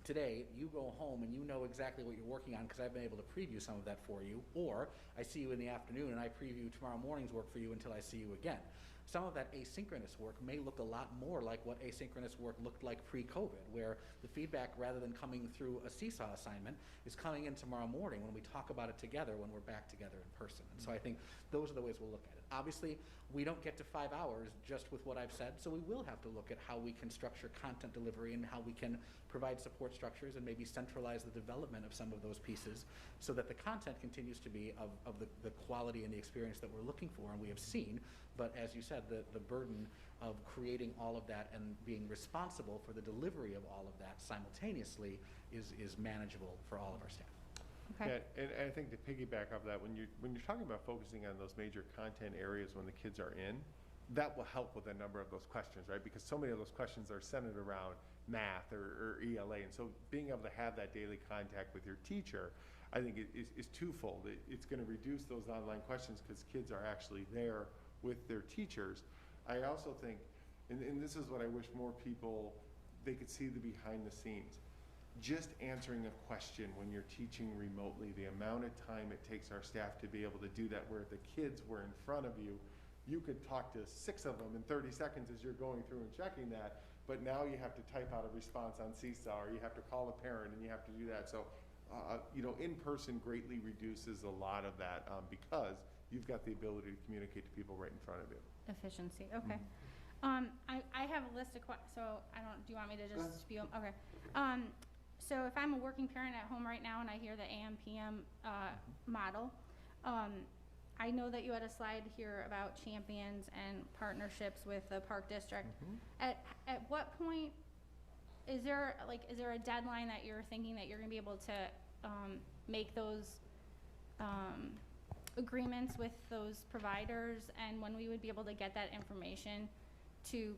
today, you go home and you know exactly what you're working on because I've been able to preview some of that for you, or I see you in the afternoon and I preview tomorrow morning's work for you until I see you again. Some of that asynchronous work may look a lot more like what asynchronous work looked like pre-COVID, where the feedback, rather than coming through a seesaw assignment, is coming in tomorrow morning when we talk about it together when we're back together in person. And so I think those are the ways we'll look at it. Obviously, we don't get to 5 hours just with what I've said, so we will have to look at how we can structure content delivery and how we can provide support structures and maybe centralize the development of some of those pieces so that the content continues to be of the quality and the experience that we're looking for and we have seen. But as you said, the burden of creating all of that and being responsible for the delivery of all of that simultaneously is manageable for all of our staff. Okay. Yeah, and I think to piggyback off that, when you're talking about focusing on those major content areas when the kids are in, that will help with a number of those questions, right? Because so many of those questions are centered around math or ELA, and so being able to have that daily contact with your teacher, I think is twofold. It's going to reduce those online questions because kids are actually there with their teachers. I also think, and this is what I wish more people, they could see the behind the scenes. Just answering a question when you're teaching remotely, the amount of time it takes our staff to be able to do that, where if the kids were in front of you, you could talk to 6 of them in 30 seconds as you're going through and checking that, but now you have to type out a response on Seesaw, or you have to call a parent and you have to do that. So, in-person greatly reduces a lot of that because you've got the ability to communicate to people right in front of you. Efficiency, okay. I have a list of so do you want me to just spew them? Okay. So if I'm a working parent at home right now and I hear the AM PM model, I know that you had a slide here about champions and partnerships with the park district. At what point is there a deadline that you're thinking that you're going to be able to make those agreements with those providers, and when we would be able to get that information to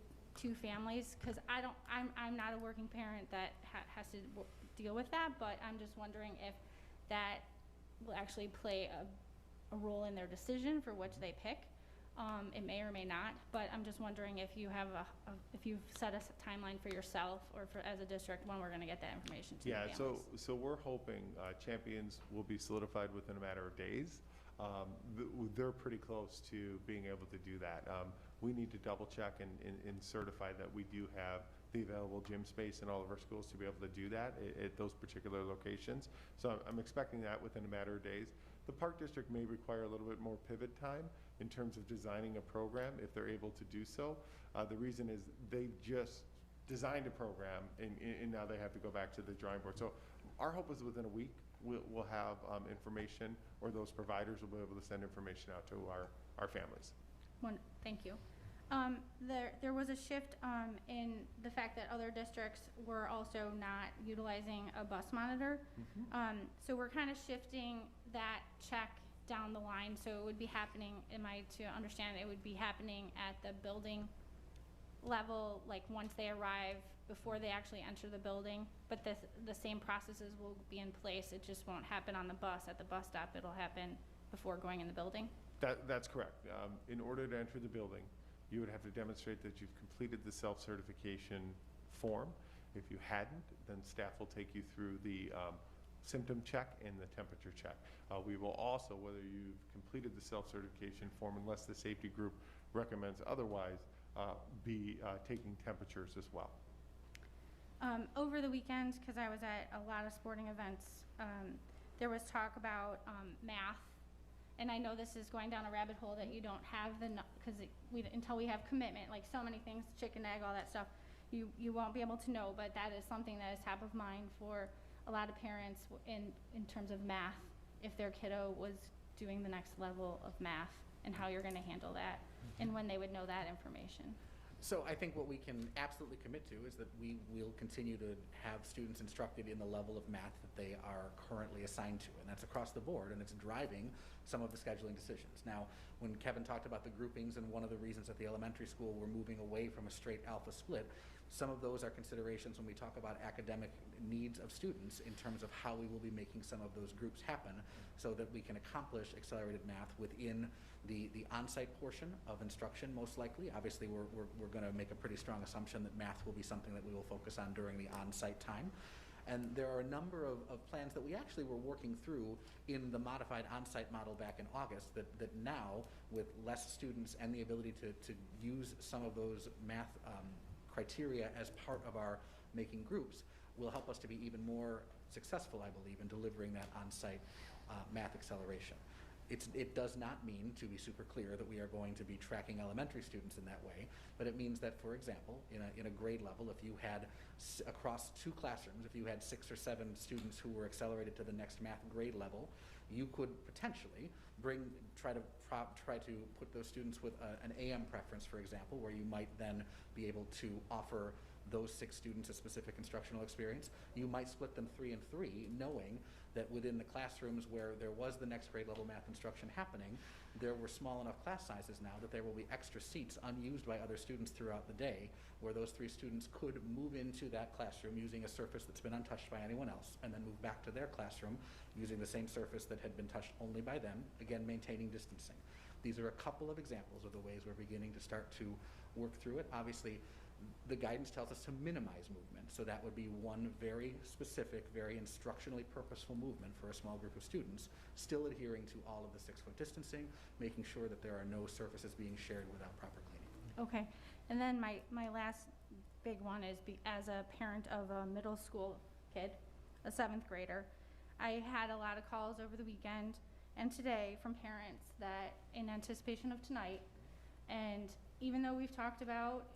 families? Because I'm not a working parent that has to deal with that, but I'm just wondering if that will actually play a role in their decision for which they pick. It may or may not, but I'm just wondering if you have if you've set a timeline for yourself or as a district when we're going to get that information to the families. So we're hoping champions will be solidified within a matter of days. They're pretty close to being able to do that. We need to double check and certify that we do have the available gym space in all of our schools to be able to do that at those particular locations. So I'm expecting that within a matter of days. The park district may require a little bit more pivot time in terms of designing a program if they're able to do so. The reason is they just designed a program and now they have to go back to the drawing board. So our hope is within a week we'll have information, or those providers will be able to send information out to our families. Thank you. There was a shift in the fact that other districts were also not utilizing a bus monitor. So we're kind of shifting that check down the line. So it would be happening, am I to understand, it would be happening at the building level, like once they arrive, before they actually enter the building, but the same processes will be in place. It just won't happen on the bus at the bus stop. It'll happen before going in the building. That's correct. In order to enter the building, you would have to demonstrate that you've completed the self-certification form. If you hadn't, then staff will take you through the symptom check and the temperature check. We will also, whether you've completed the self-certification form, unless the safety group recommends otherwise, be taking temperatures as well. Over the weekend, because I was at a lot of sporting events, there was talk about math. And I know this is going down a rabbit hole that you don't have because until we have commitment, like so many things, chicken, egg, all that stuff, you won't be able to know. But that is something that is top of mind for a lot of parents in terms of math, if their kiddo was doing the next level of math, and how you're going to handle that, and when they would know that information. So I think what we can absolutely commit to is that we will continue to have students instructed in the level of math that they are currently assigned to, and that's across the board, and it's driving some of the scheduling decisions. Now, when Kevin talked about the groupings and one of the reasons at the elementary school we're moving away from a straight alpha split, some of those are considerations when we talk about academic needs of students in terms of how we will be making some of those groups happen so that we can accomplish accelerated math within The on-site portion of instruction, most likely, obviously, we're going to make a pretty strong assumption that math will be something that we will focus on during the on-site time. And there are a number of plans that we actually were working through in the modified on-site model back in August that now, with less students and the ability to use some of those math criteria as part of our making groups, will help us to be even more successful, I believe, in delivering that on-site math acceleration. It does not mean, to be super clear, that we are going to be tracking elementary students in that way, but it means that, for example, in a grade level, if you had, across 2 classrooms, if you had 6 or 7 students who were accelerated to the next math grade level, you could potentially try to put those students with an AM preference, for example, where you might then be able to offer those 6 students a specific instructional experience. You might split them 3 and 3, knowing that within the classrooms where there was the next grade level math instruction happening, there were small enough class sizes now that there will be extra seats unused by other students throughout the day, where those 3 students could move into that classroom using a surface that's been untouched by anyone else, and then move back to their classroom using the same surface that had been touched only by them, again maintaining distancing. These are a couple of examples of the ways we're beginning to start to work through it. Obviously, the guidance tells us to minimize movement, so that would be one very specific, very instructionally purposeful movement for a small group of students, still adhering to all of the 6-foot distancing, making sure that there are no surfaces being shared without proper cleaning. Okay, and then my last big one is as a parent of a middle school kid, a 7th grader, I had a lot of calls over the weekend and today from parents that in anticipation of tonight, and even though we've talked about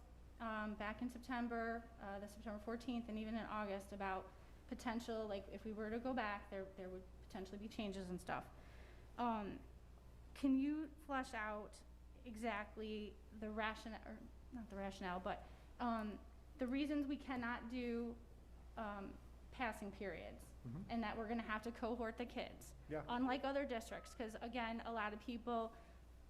back in September, the September 14th, and even in August about potential, like if we were to go back, there would potentially be changes and stuff. Can you flesh out exactly the rationale, or not the rationale, but the reasons we cannot do passing periods, and that we're going to have to cohort the kids, unlike other districts, because again, a lot of people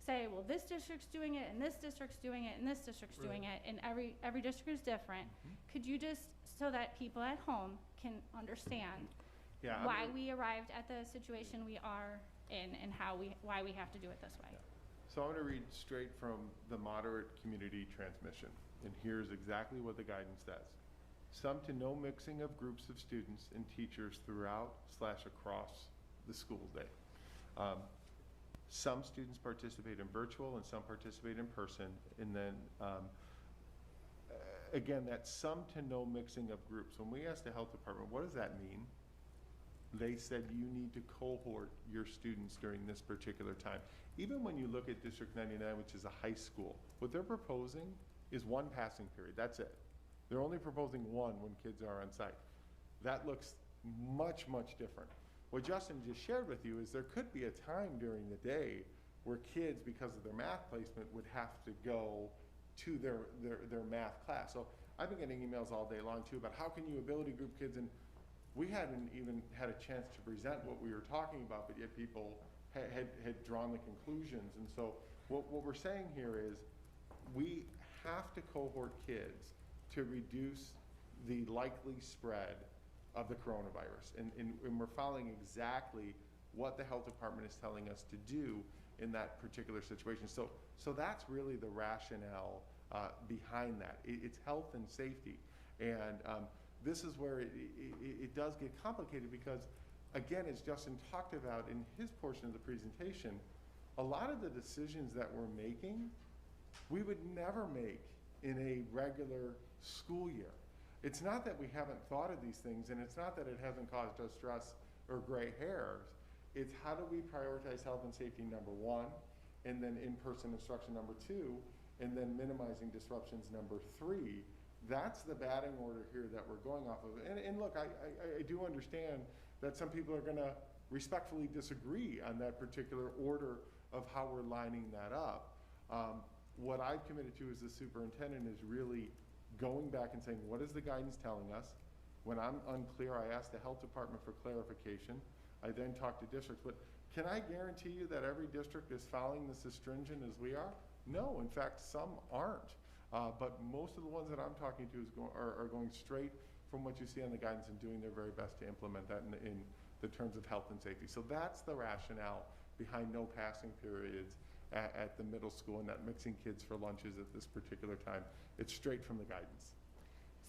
say, well, this district's doing it, and this district's doing it, and this district's doing it, and every district is different. Could you just, so that people at home can understand why we arrived at the situation we are in, and why we have to do it this way? So I'm going to read straight from the moderate community transmission, and here's exactly what the guidance says. Some to no mixing of groups of students and teachers throughout/across the school day. Some students participate in virtual and some participate in person, and then again, that's some to no mixing of groups. When we asked the health department, what does that mean? They said you need to cohort your students during this particular time. Even when you look at District 99, which is a high school, what they're proposing is 1 passing period, that's it. They're only proposing 1 when kids are on site. That looks much, much different. What Justin just shared with you is there could be a time during the day where kids, because of their math placement, would have to go to their math class. So I've been getting emails all day long too about how can you ability group kids, and we hadn't even had a chance to present what we were talking about, but yet people had drawn the conclusions. And so what we're saying here is we have to cohort kids to reduce the likely spread of the coronavirus. And we're following exactly what the health department is telling us to do in that particular situation. So that's really the rationale behind that. It's health and safety. And this is where it does get complicated because, again, as Justin talked about in his portion of the presentation, a lot of the decisions that we're making, we would never make in a regular school year. It's not that we haven't thought of these things, and it's not that it hasn't caused us stress or gray hairs. It's how do we prioritize health and safety, number 1, and then in-person instruction, number 2, and then minimizing disruptions, number 3. That's the batting order here that we're going off of. And look, I do understand that some people are going to respectfully disagree on that particular order of how we're lining that up. What I've committed to as the superintendent is really going back and saying, what is the guidance telling us? When I'm unclear, I ask the health department for clarification. I then talk to districts. But can I guarantee you that every district is following this as stringent as we are? No, in fact, some aren't. But most of the ones that I'm talking to are going straight from what you see on the guidance and doing their very best to implement that in the terms of health and safety. So that's the rationale behind no passing periods at the middle school and not mixing kids for lunches at this particular time. It's straight from the guidance.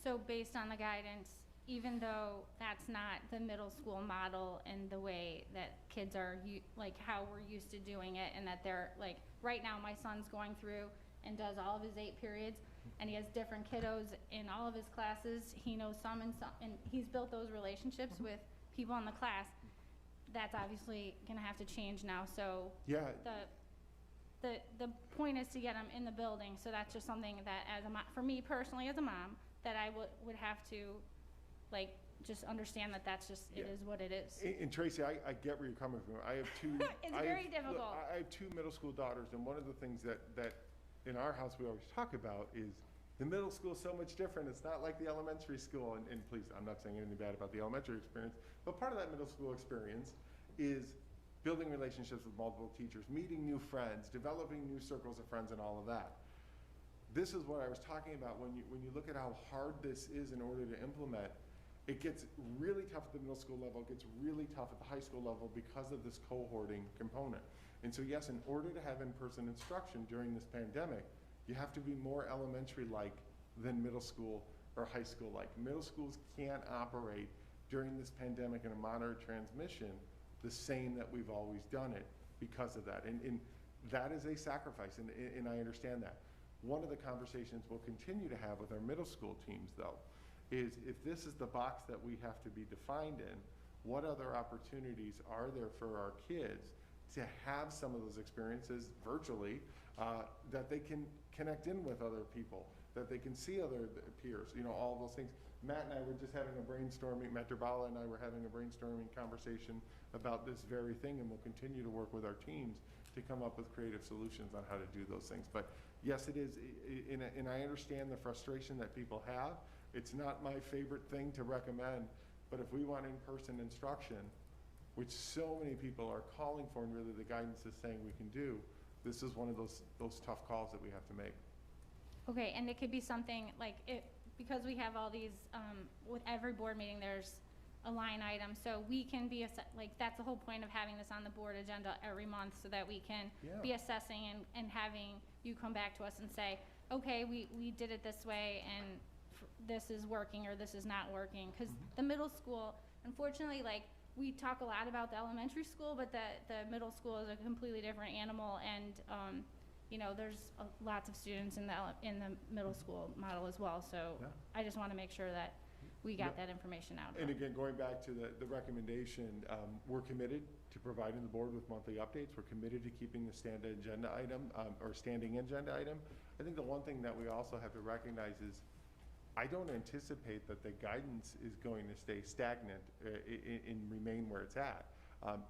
So based on the guidance, even though that's not the middle school model and the way that kids are, like how we're used to doing it, and that they're like, right now my son's going through and does all of his 8 periods, and he has different kiddos in all of his classes. He knows some, and he's built those relationships with people in the class. That's obviously gonna have to change now, so Yeah, the point is to get them in the building, so that's just something that as a for me personally as a mom, that I would have to, like, just understand that that's just, it Yeah. is what it is. And Tracy, I get where you're coming from. I have two. It's I very have- difficult. look, I have 2 middle school daughters, and one of the things that in our house we always talk about is the middle school is so much different. It's not like the elementary school. And please, I'm not saying anything bad about the elementary experience, but part of that middle school experience is building relationships with multiple teachers, meeting new friends, developing new circles of friends, and all of that. This is what I was talking about when you look at how hard this is in order to implement. It gets really tough at the middle school level, it gets really tough at the high school level because of this cohorting component. And so yes, in order to have in-person instruction during this pandemic, you have to be more elementary-like than middle school or high school-like. Middle schools can't operate during this pandemic in a monitored transmission the same that we've always done it because of that. And that is a sacrifice, and I understand that. One of the conversations we'll continue to have with our middle school teams, though, is if this is the box that we have to be defined in, what other opportunities are there for our kids to have some of those experiences virtually, that they can connect in with other people, that they can see other peers, all those things. Matt and I were just having a brainstorming, Matt Durbala and I were having a brainstorming conversation about this very thing, and we'll continue to work with our teams to come up with creative solutions on how to do those things. But yes, it is, and I understand the frustration that people have. It's not my favorite thing to recommend, but if we want in-person instruction, which so many people are calling for, and really the guidance is saying we can do, this is one of those tough calls that we have to make. Okay, and it could be something like because we have all these, with every board meeting, there's a line item, so we can be, like, that's the whole point of having this on the board agenda every month, so that we can be assessing and having you come back to us and say, okay, we did it this way, and this is working or this is not working. Because the middle school, unfortunately, like, we talk a lot about the elementary school, but the middle school is a completely different animal, and there's lots of students in the middle school model as well. So I just want to make sure that we got that information out. And again, going back to the recommendation, we're committed to providing the board with monthly updates. We're committed to keeping the standing agenda item. I think the one thing that we also have to recognize is I don't anticipate that the guidance is going to stay stagnant and remain where it's at.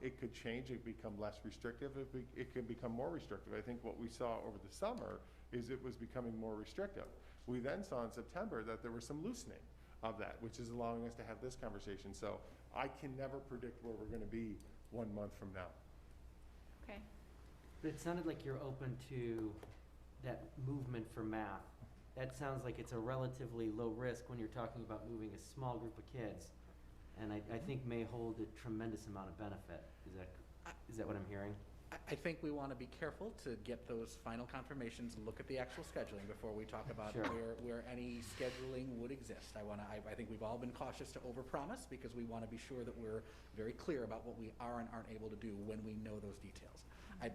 It could change, it become less restrictive, it could become more restrictive. I think what we saw over the summer is it was becoming more restrictive. We then saw in September that there was some loosening of that, which is allowing us to have this conversation. So I can never predict where we're going to be 1 month from now. Okay. But it sounded like you're open to that movement for math. That sounds like it's a relatively low risk when you're talking about moving a small group of kids. And I think may hold a tremendous amount of benefit. Is that what I'm hearing? I think we want to be careful to get those final confirmations and look at the actual scheduling before we talk about Sure. where any scheduling would exist. I think we've all been cautious to overpromise because we want to be sure that we're very clear about what we are and aren't able to do when we know those details.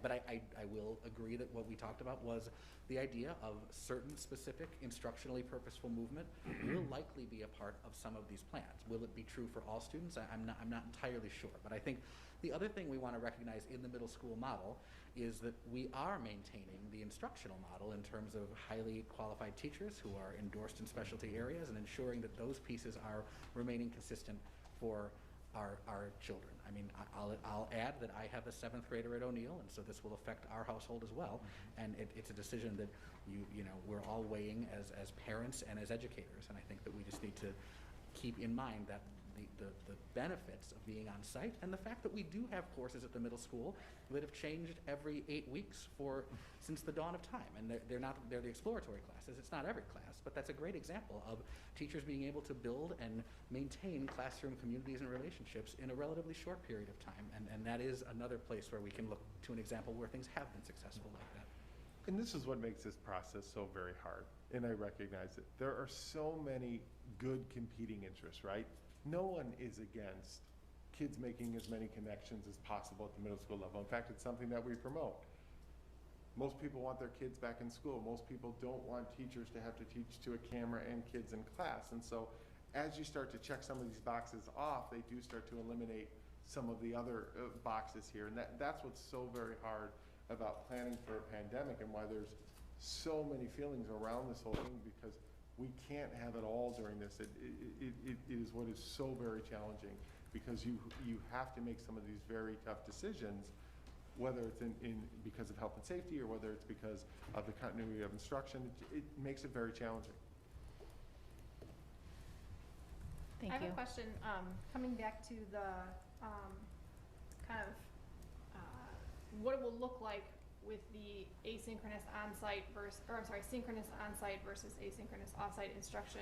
But I will agree that what we talked about was the idea of certain specific instructionally purposeful movement will likely be a part of some of these plans. Will it be true for all students? I'm not entirely sure. But I think the other thing we want to recognize in the middle school model is that we are maintaining the instructional model in terms of highly qualified teachers who are endorsed in specialty areas and ensuring that those pieces are remaining consistent for our children. I mean, I'll add that I have a 7th grader at O'Neill, and so this will affect our household as well. And it's a decision that we're all weighing as parents and as educators. And I think that we just need to keep in mind that the benefits of being on site and the fact that we do have courses at the middle school that have changed every 8 weeks since the dawn of time. And they're the exploratory classes. It's not every class, but that's a great example of teachers being able to build and maintain classroom communities and relationships in a relatively short period of time. And that is another place where we can look to an example where things have been successful like that. And this is what makes this process so very hard, and I recognize it. There are so many good competing interests, right? No one is against kids making as many connections as possible at the middle school level. In fact, it's something that we promote. Most people want their kids back in school. Most people don't want teachers to have to teach to a camera and kids in class. And so as you start to check some of these boxes off, they do start to eliminate some of the other boxes here. And that's what's so very hard about planning for a pandemic and why there's so many feelings around this whole thing, because we can't have it all during this. It is what is so very challenging, because you have to make some of these very tough decisions, whether it's because of health and safety or whether it's because of the continuity of instruction. It makes it very challenging. I have a question, coming back to the kind of what it will look like with the asynchronous on-site synchronous on-site versus asynchronous off-site instruction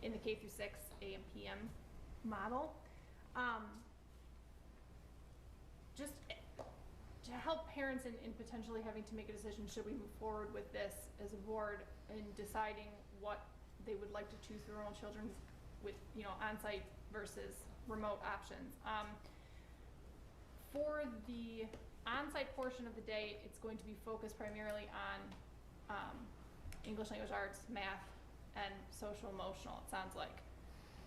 in the K through 6 AM PM model. Just to help parents in potentially having to make a decision, should we move forward with this as a board in deciding what they would like to choose for their own children with, on-site versus remote options. For the on-site portion of the day, it's going to be focused primarily on English language arts, math, and social emotional, it sounds like,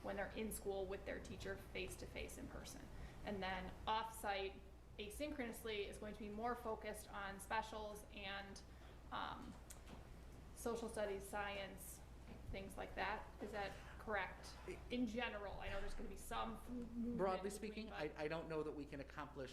when they're in school with their teacher face-to-face in person. And then off-site, asynchronously, is going to be more focused on specials and social studies, science, things like that. Is that correct? In general, I know there's going to be some movement. Broadly speaking, I don't know that we can accomplish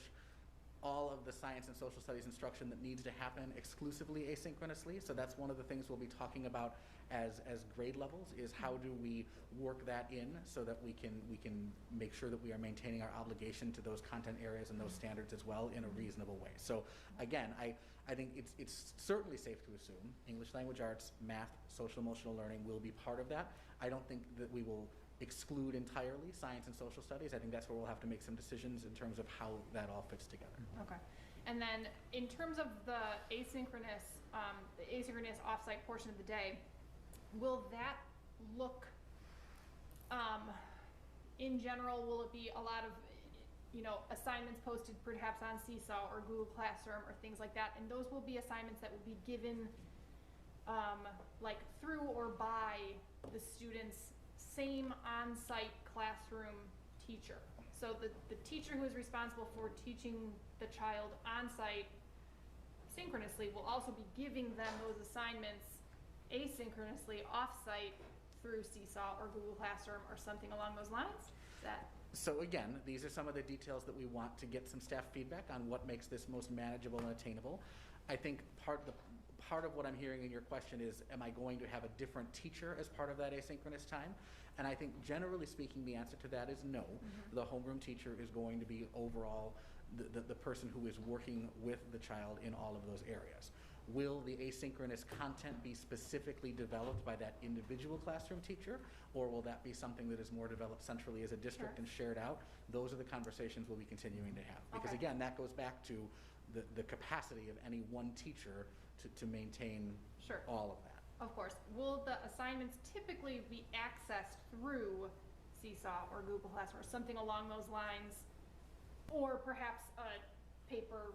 all of the science and social studies instruction that needs to happen exclusively asynchronously. So that's one of the things we'll be talking about as grade levels, is how do we work that in so that we can make sure that we are maintaining our obligation to those content areas and those standards as well in a reasonable way. So again, I think it's certainly safe to assume English language arts, math, social emotional learning will be part of that. I don't think that we will exclude entirely science and social studies. I think that's where we'll have to make some decisions in terms of how that all fits together. Okay. And then in terms of the asynchronous off-site portion of the day, will that look, in general, will it be a lot of, assignments posted perhaps on Seesaw or Google Classroom or things like that, and those will be assignments that will be given like through or by the student's same on-site classroom teacher. So the teacher who is responsible for teaching the child on-site synchronously will also be giving them those assignments asynchronously off-site through Seesaw or Google Classroom or something along those lines? So again, these are some of the details that we want to get some staff feedback on what makes this most manageable and attainable. I think part of what I'm hearing in your question is, am I going to have a different teacher as part of that asynchronous time? And I think generally speaking, the answer to that is no. Mm-hmm. The homeroom teacher is going to be overall the person who is working with the child in all of those areas. Will the asynchronous content be specifically developed by that individual classroom teacher, or will that be something that is more developed centrally as a district and shared out? Those are the conversations we'll be continuing to have. Because again, that goes back to the capacity of any one teacher to maintain all of that. Of course. Will the assignments typically be accessed through Seesaw or Google Classroom or something along those lines? Or perhaps a paper,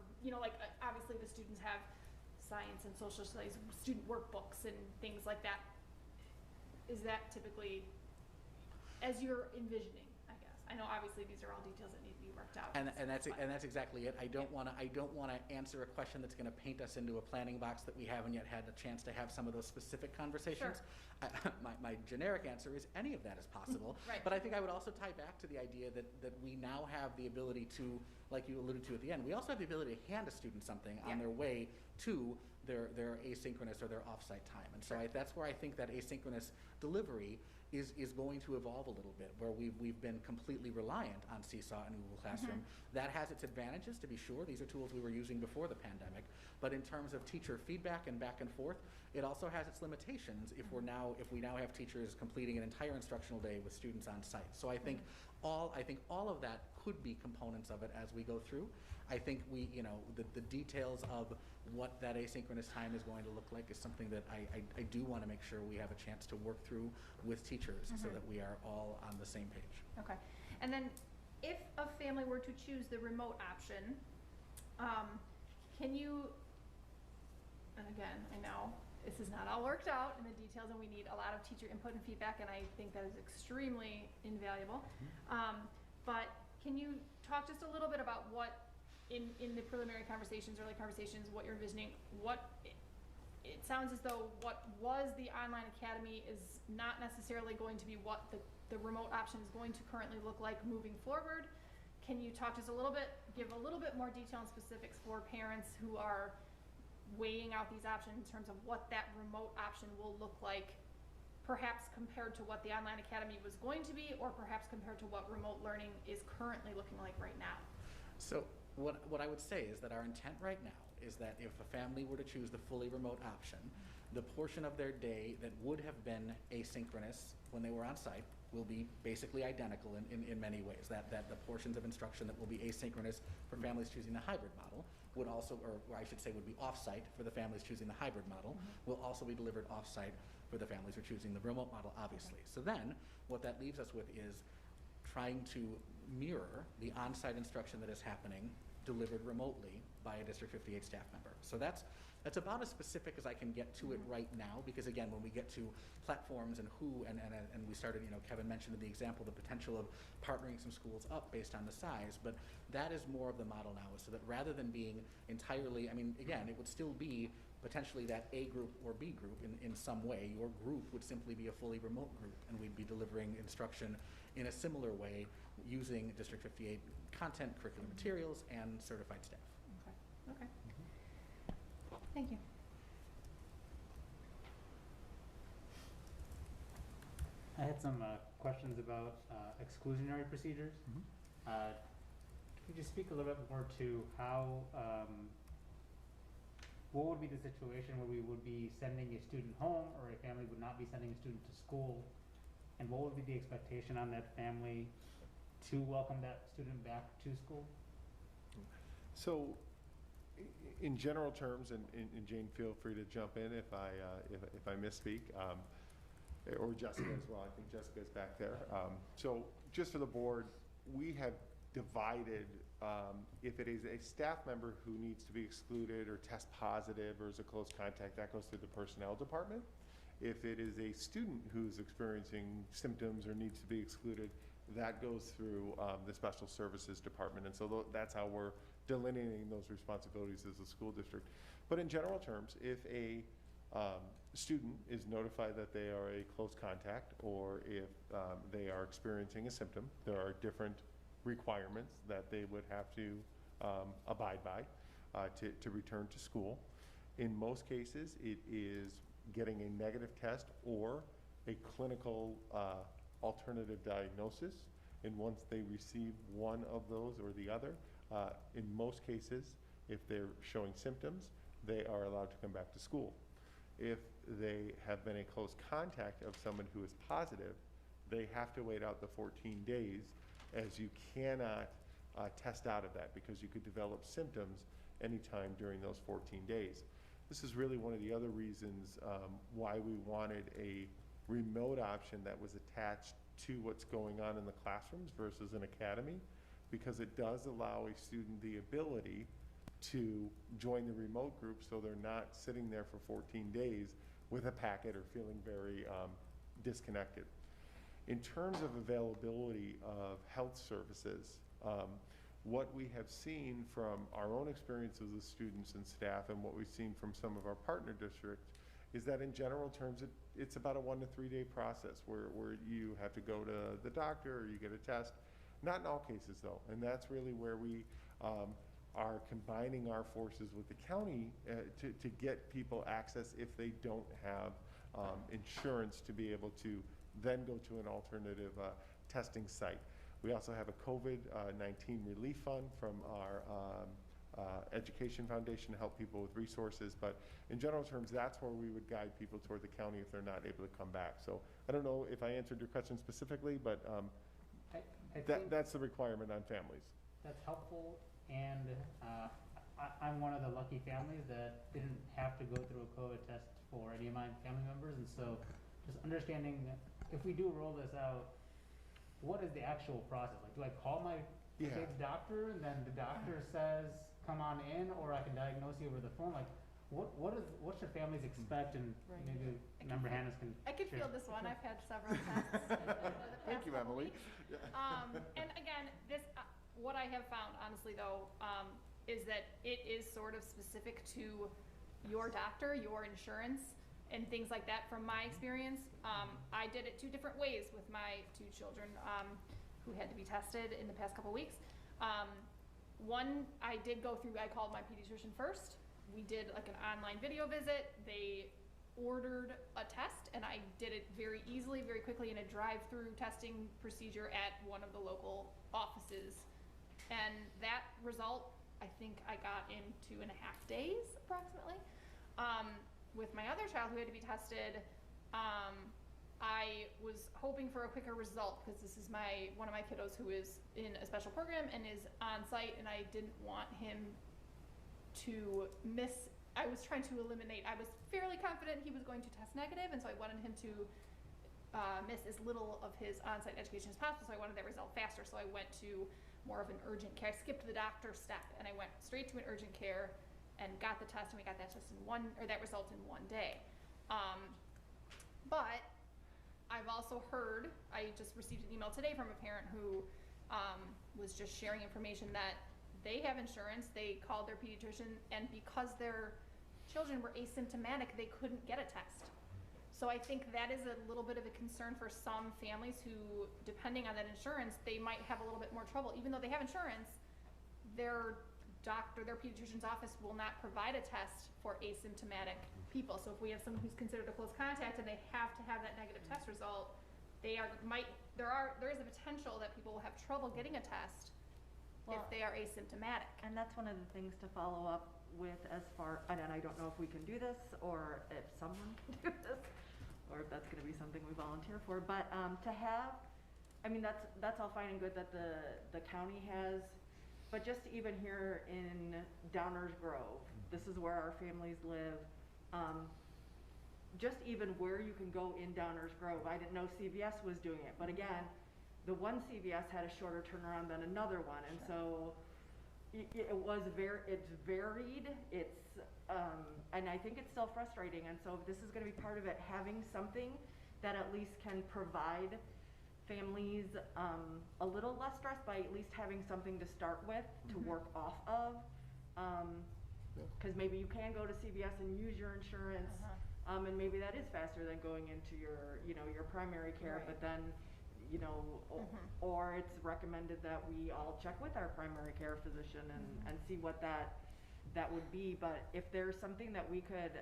obviously the students have science and social studies, student workbooks and things like that. Is that typically, as you're envisioning, I guess? I know obviously these are all details that need to be worked out. And that's exactly it. I don't want to answer a question that's going to paint us into a planning box that we haven't yet had a chance to have some of those specific conversations. Sure. My generic answer is any of that is possible. Right. But I think I would also tie back to the idea that we now have the ability to, like you alluded to at the end, we also have the ability to hand a student something on their way to their asynchronous or their offsite time. And so that's where I think that asynchronous delivery is going to evolve a little bit, where we've been completely reliant on Seesaw and Google Classroom. That has its advantages, to be sure. These are tools we were using before the pandemic. But in terms of teacher feedback and back and forth, it also has its limitations if we now have teachers completing an entire instructional day with students on site. So I think all of that could be components of it as we go through. I think the details of what that asynchronous time is going to look like is something that I do want to make sure we have a chance to work through with teachers so that we are all on the same page. Okay. And then if a family were to choose the remote option, can you, and again, I know this is not all worked out in the details and we need a lot of teacher input and feedback, and I think that is extremely invaluable. But can you talk just a little bit about what, in the preliminary conversations, early conversations, what you're envisioning, it sounds as though what was the online academy is not necessarily going to be what the remote option is going to currently look like moving forward. Can you talk to us a little bit, give a little bit more detail and specifics for parents who are weighing out these options in terms of what that remote option will look like, perhaps compared to what the online academy was going to be, or perhaps compared to what remote learning is currently looking like right now? So what I would say is that our intent right now is that if a family were to choose the fully remote option, the portion of their day that would have been asynchronous when they were on site will be basically identical in many ways. That the portions of instruction that will be asynchronous for families choosing the hybrid model would also, or I should say would be off-site for the families choosing the hybrid model, will also be delivered off-site for the families who are choosing the remote model, obviously. So then, what that leaves us with is trying to mirror the on-site instruction that is happening delivered remotely by a District 58 staff member. So that's about as specific as I can get to it right now, because again, when we get to platforms and and we started, Kevin mentioned the example, the potential of partnering some schools up based on the size, but that is more of the model now, so that rather than being entirely, again, it would still be potentially that A group or B group in some way. Your group would simply be a fully remote group, and we'd be delivering instruction in a similar way using District 58 content, curriculum materials, and certified staff. Okay. Thank you. I had some questions about exclusionary procedures. Can you just speak a little bit more to how, what would be the situation where we would be sending a student home, or a family would not be sending a student to school? And what would be the expectation on that family to welcome that student back to school? So, in general terms, and Jane, feel free to jump in if I misspeak, or Jessica as well. I think Jessica's back there. So, just for the board, we have divided, if it is a staff member who needs to be excluded or test positive or is a close contact, that goes through the personnel department. If it is a student who's experiencing symptoms or needs to be excluded, that goes through the special services department. And so that's how we're delineating those responsibilities as a school district. But in general terms, if a student is notified that they are a close contact, or if they are experiencing a symptom, there are different requirements that they would have to abide by to return to school. In most cases, it is getting a negative test or a clinical alternative diagnosis. And once they receive one of those or the other, in most cases, if they're showing symptoms, they are allowed to come back to school. If they have been a close contact of someone who is positive, they have to wait out the 14 days, as you cannot test out of that, because you could develop symptoms anytime during those 14 days. This is really one of the other reasons why we wanted a remote option that was attached to what's going on in the classrooms versus an academy, because it does allow a student the ability to join the remote group, so they're not sitting there for 14 days with a packet or feeling very disconnected. In terms of availability of health services, what we have seen from our own experiences with students and staff, and what we've seen from some of our partner districts, is that in general terms, it's about a 1 to 3 day process where you have to go to the doctor or you get a test. Not in all cases though, and that's really where we are combining our forces with the county to get people access if they don't have insurance to be able to then go to an alternative testing site. We also have a COVID-19 relief fund from our Education Foundation to help people with resources, but in general terms, that's where we would guide people toward the county if they're not able to come back. So I don't know if I answered your question specifically, but I think that's the requirement on families. that's helpful, and I'm one of the lucky families that didn't have to go through a COVID test for any of my family members, and so just understanding that if we do roll this out, what is the actual process? Like, do I call my Yeah. kid's doctor, and then the doctor says, come on in, or I can diagnose you over the phone? Like, what should families expect? And Right. maybe I can Member feel- Hannes can I can share. feel this one. I've had several tests over the past Thank you, couple Emily. weeks. And again, this, what I have found, honestly, though, is that it is sort of specific to your doctor, your insurance, and things like that. From my experience, I did it 2 different ways with my 2 children who had to be tested in the past couple weeks. One, I called my pediatrician first. We did like an online video visit. They ordered a test, and I did it very easily, very quickly in a drive-through testing procedure at one of the local offices. And that result, I think I got in 2.5 days, approximately. With my other child who had to be tested, I was hoping for a quicker result because this is one of my kiddos who is in a special program and is on site, and I didn't want him to miss. I was trying to eliminate. I was fairly confident he was going to test negative, and so I wanted him to miss as little of his on-site education as possible. So I wanted that result faster. So I went to more of an urgent care. I skipped the doctor step, and I went straight to an urgent care and got the test, and we got that test that result in 1 day. But I've also heard, I just received an email today from a parent who was just sharing information that they have insurance. They called their pediatrician, and because their children were asymptomatic, they couldn't get a test. So I think that is a little bit of a concern for some families who, depending on that insurance, they might have a little bit more trouble. Even though they have insurance, their doctor, their pediatrician's office will not provide a test for asymptomatic people. So if we have someone who's considered a close contact and they have to have that negative test result, there is a potential that people will have trouble getting a test if they are asymptomatic. And that's one of the things to follow up with and I don't know if we can do this or if someone can do this or if that's gonna be something we volunteer for, but to have, I mean, that's all fine and good that the county has, but just even here in Downers Grove, this is where our families live, just even where you can go in Downers Grove. I didn't know CVS was doing it, but again, the one CVS had a shorter turnaround than another one, and so it's varied, and I think it's still frustrating, and so if this is gonna be part of it, having something that at least can provide families a little less stress by at least having something to start with, to work off of, because maybe you can go to CVS and use your insurance, and maybe that is faster than going into your primary care, Right. but then, or it's recommended that we all check with our primary care physician and see what that would be. But if there's something that we could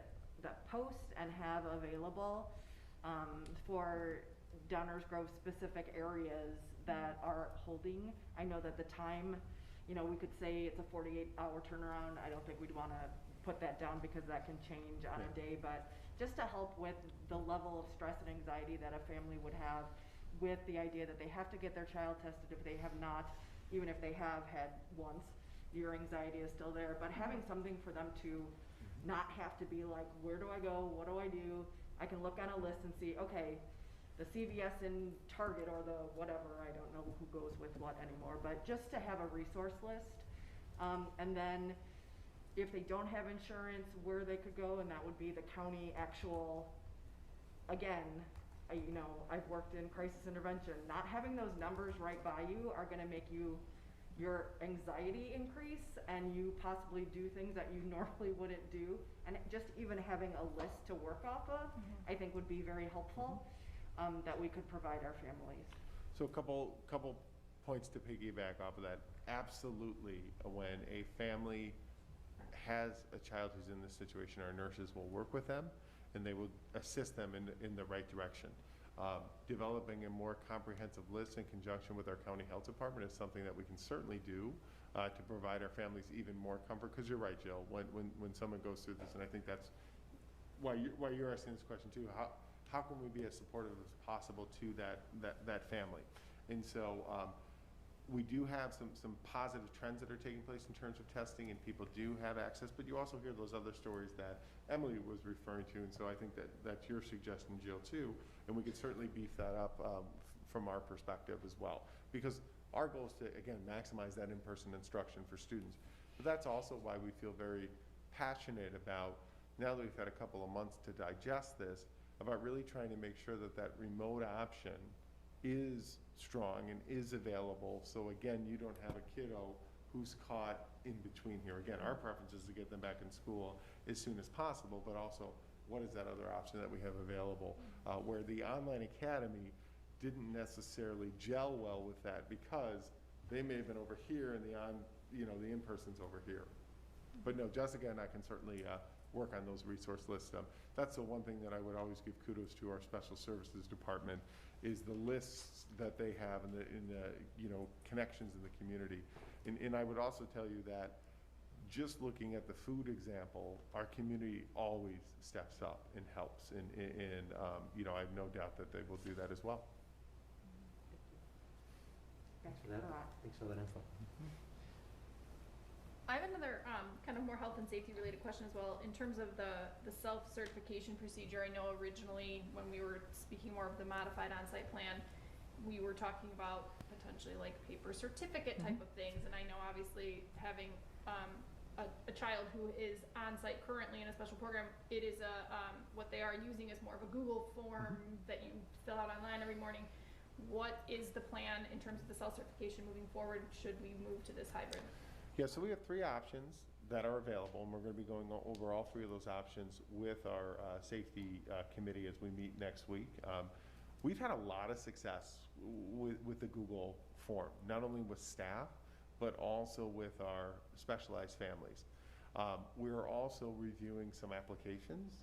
post and have available for Downers Grove specific areas that are holding, I know that the time, we could say it's a 48-hour turnaround. I don't think we'd want to put that down because that can change on a day, but just to help with the level of stress and anxiety that a family would have with the idea that they have to get their child tested if they have not, even if they have had once, your anxiety is still there, but having something for them to not have to be like, where do I go, what do I do? I can look on a list and see, okay, the CVS in Target or the whatever, I don't know who goes with what anymore, but just to have a resource list, and then if they don't have insurance, where they could go, and that would be the county actual, again, I've worked in crisis intervention. Not having those numbers right by you are gonna make your anxiety increase, and you possibly do things that you normally wouldn't do. And just even having a list to work off of, I think would be very helpful, that we could provide our families. So a couple points to piggyback off of that. absolutely, when a family has a child who's in this situation, our nurses will work with them and they will assist them in the right direction. Developing a more comprehensive list in conjunction with our county health department is something that we can certainly do to provide our families even more comfort. Because you're right, Jill, when someone goes through this, and I think that's why you're asking this question too, how can we be as supportive as possible to that family? And so we do have some positive trends that are taking place in terms of testing, and people do have access, but you also hear those other stories that Emily was referring to, and so I think that's your suggestion, Jill, too, and we could certainly beef that up from our perspective as well, because our goal is to, again, maximize that in-person instruction for students. But that's also why we feel very passionate about, now that we've had a couple of months to digest this, about really trying to make sure that remote option is strong and is available. So again, you don't have a kiddo who's caught in between here. Again, our preference is to get them back in school as soon as possible, but also what is that other option that we have available? Where the online academy didn't necessarily gel well with that because they may have been over here and the in-person's over here. But no, Jessica and I can certainly work on those resource lists. That's the one thing that I would always give kudos to our special services department, is the lists that they have and the connections in the community. And I would also tell you that just looking at the food example, our community always steps up and helps, and I have no doubt that they will do that as well. Thanks for that. Thanks for that info. I have another kind of more health and safety related question as well. In terms of the self-certification procedure, I know originally when we were speaking more of the modified on-site plan, we were talking about potentially like paper certificate type of things. And I know obviously having a child who is on-site currently in a special program, it is what they are using is more of a Google form that you fill out online every morning. What is the plan in terms of the self-certification moving forward? Should we move to this hybrid? Yeah, so we have 3 options that are available, and we're going to be going over all 3 of those options with our safety committee as we meet next week. We've had a lot of success with the Google form, not only with staff, but also with our specialized families. We're also reviewing some applications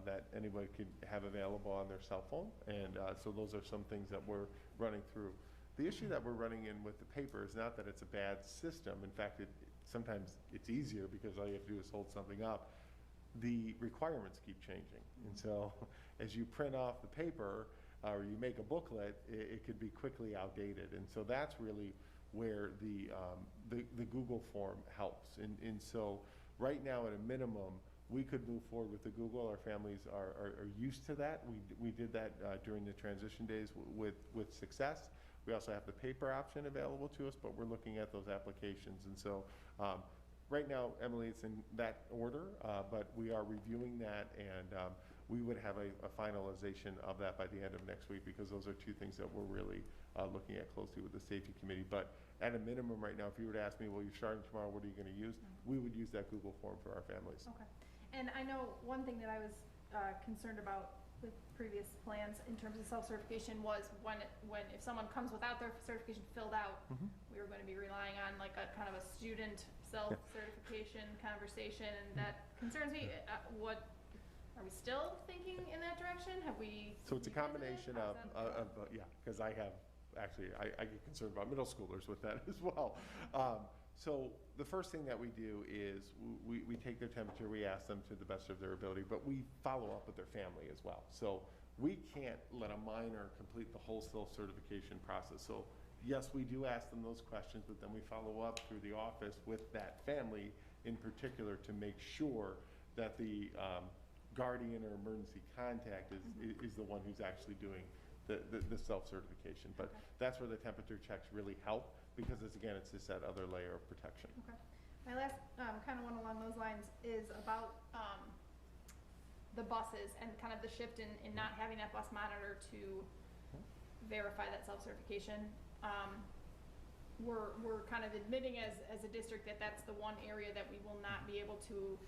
that anybody could have available on their cell phone, and so those are some things that we're running through. The issue that we're running in with the paper is not that it's a bad system. In fact, sometimes it's easier because all you have to do is hold something up. The requirements keep changing. And so as you print off the paper or you make a booklet, it could be quickly outdated. And so that's really where the Google form helps. And so right now, at a minimum, we could move forward with the Google. Our families are used to that. We did that during the transition days with success. We also have the paper option available to us, but we're looking at those applications. And so right now, Emily, it's in that order, but we are reviewing that, and we would have a finalization of that by the end of next week, because those are 2 things that we're really looking at closely with the safety committee. But at a minimum right now, if you were to ask me, well, you're starting tomorrow, what are you going to use? We would use that Google form for our families. Okay. And I know one thing that I was concerned about with previous plans in terms of self-certification was if someone comes without their certification filled out, we were going to be relying on like a kind of a student self-certification conversation, and that concerns me. What are we still thinking in that direction? Have we? So it's a combination of yeah, because I get concerned about middle schoolers with that as well. So the first thing that we do is we take their temperature, we ask them to the best of their ability, but we follow up with their family as well. So we can't let a minor complete the whole self-certification process. So yes, we do ask them those questions, but then we follow up through the office with that family in particular to make sure that the guardian or emergency contact is the one who's actually doing the self-certification. But that's where the temperature checks really help, because again, it's just that other layer of protection. Okay. My last kind of one along those lines is about the buses and kind of the shift in not having that bus monitor to verify that self-certification. We're kind of admitting as a district that that's the one area that we will not be able to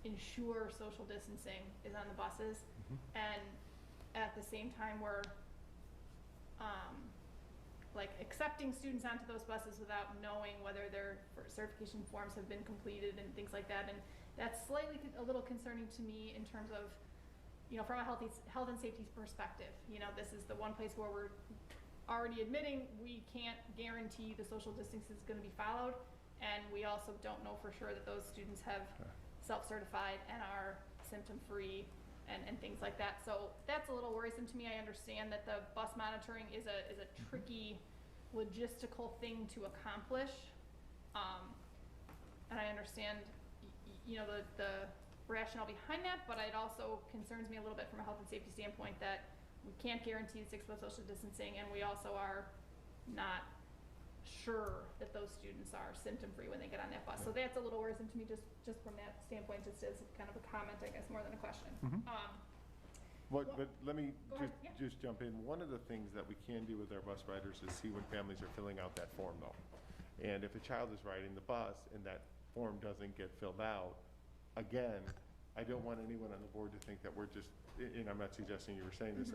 ensure social distancing is on the buses. And at the same time, we're like accepting students onto those buses without knowing whether their certification forms have been completed and things like that. And that's slightly a little concerning to me in terms of, you know, from a health and safety perspective. You know, this is the one place where we're already admitting we can't guarantee the social distancing is going to be followed, and we also don't know for sure that those students have self-certified and are symptom-free and things like that. So that's a little worrisome to me. I understand that the bus monitoring is a tricky logistical thing to accomplish, and I understand you know the rationale behind that, but it also concerns me a little bit from a health and safety standpoint that we can't guarantee the 6 foot social distancing, and we also are not sure that those students are symptom-free when they get on that bus. So that's a little worrisome to me just from that standpoint, just as kind of a comment, I guess, more than a question. But let me Go ahead, yeah. just jump in. One of the things that we can do with our bus riders is see when families are filling out that form though. And if a child is riding the bus and that form doesn't get filled out, again, I don't want anyone on the board to think that we're just, and I'm not suggesting you were saying this,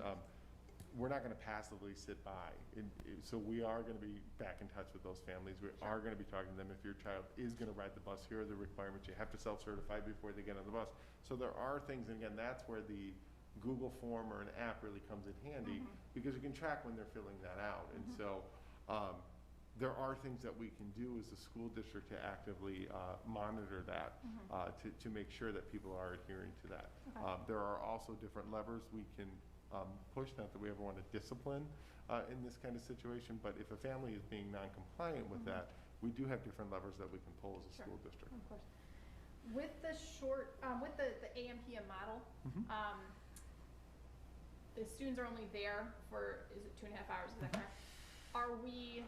we're not going to passively sit by. So we are going to be back in touch with those families. We are going to be talking to them. If your child is going to ride the bus, here are the requirements. You have to self-certify before they get on the bus. So there are things, and again, that's where the Google form or an app really comes in handy, because you can track when they're filling that out. And so there are things that we can do as a school district to actively monitor that, to make sure that people are adhering to that. There are also different levers we can push, not that we ever want to discipline in this kind of situation, but if a family is being non-compliant with that, we do have different levers that we can pull as a school district. Of course. With the with the AM/PM model, the students are only there for, is it 2.5 hours, is that correct? Are we,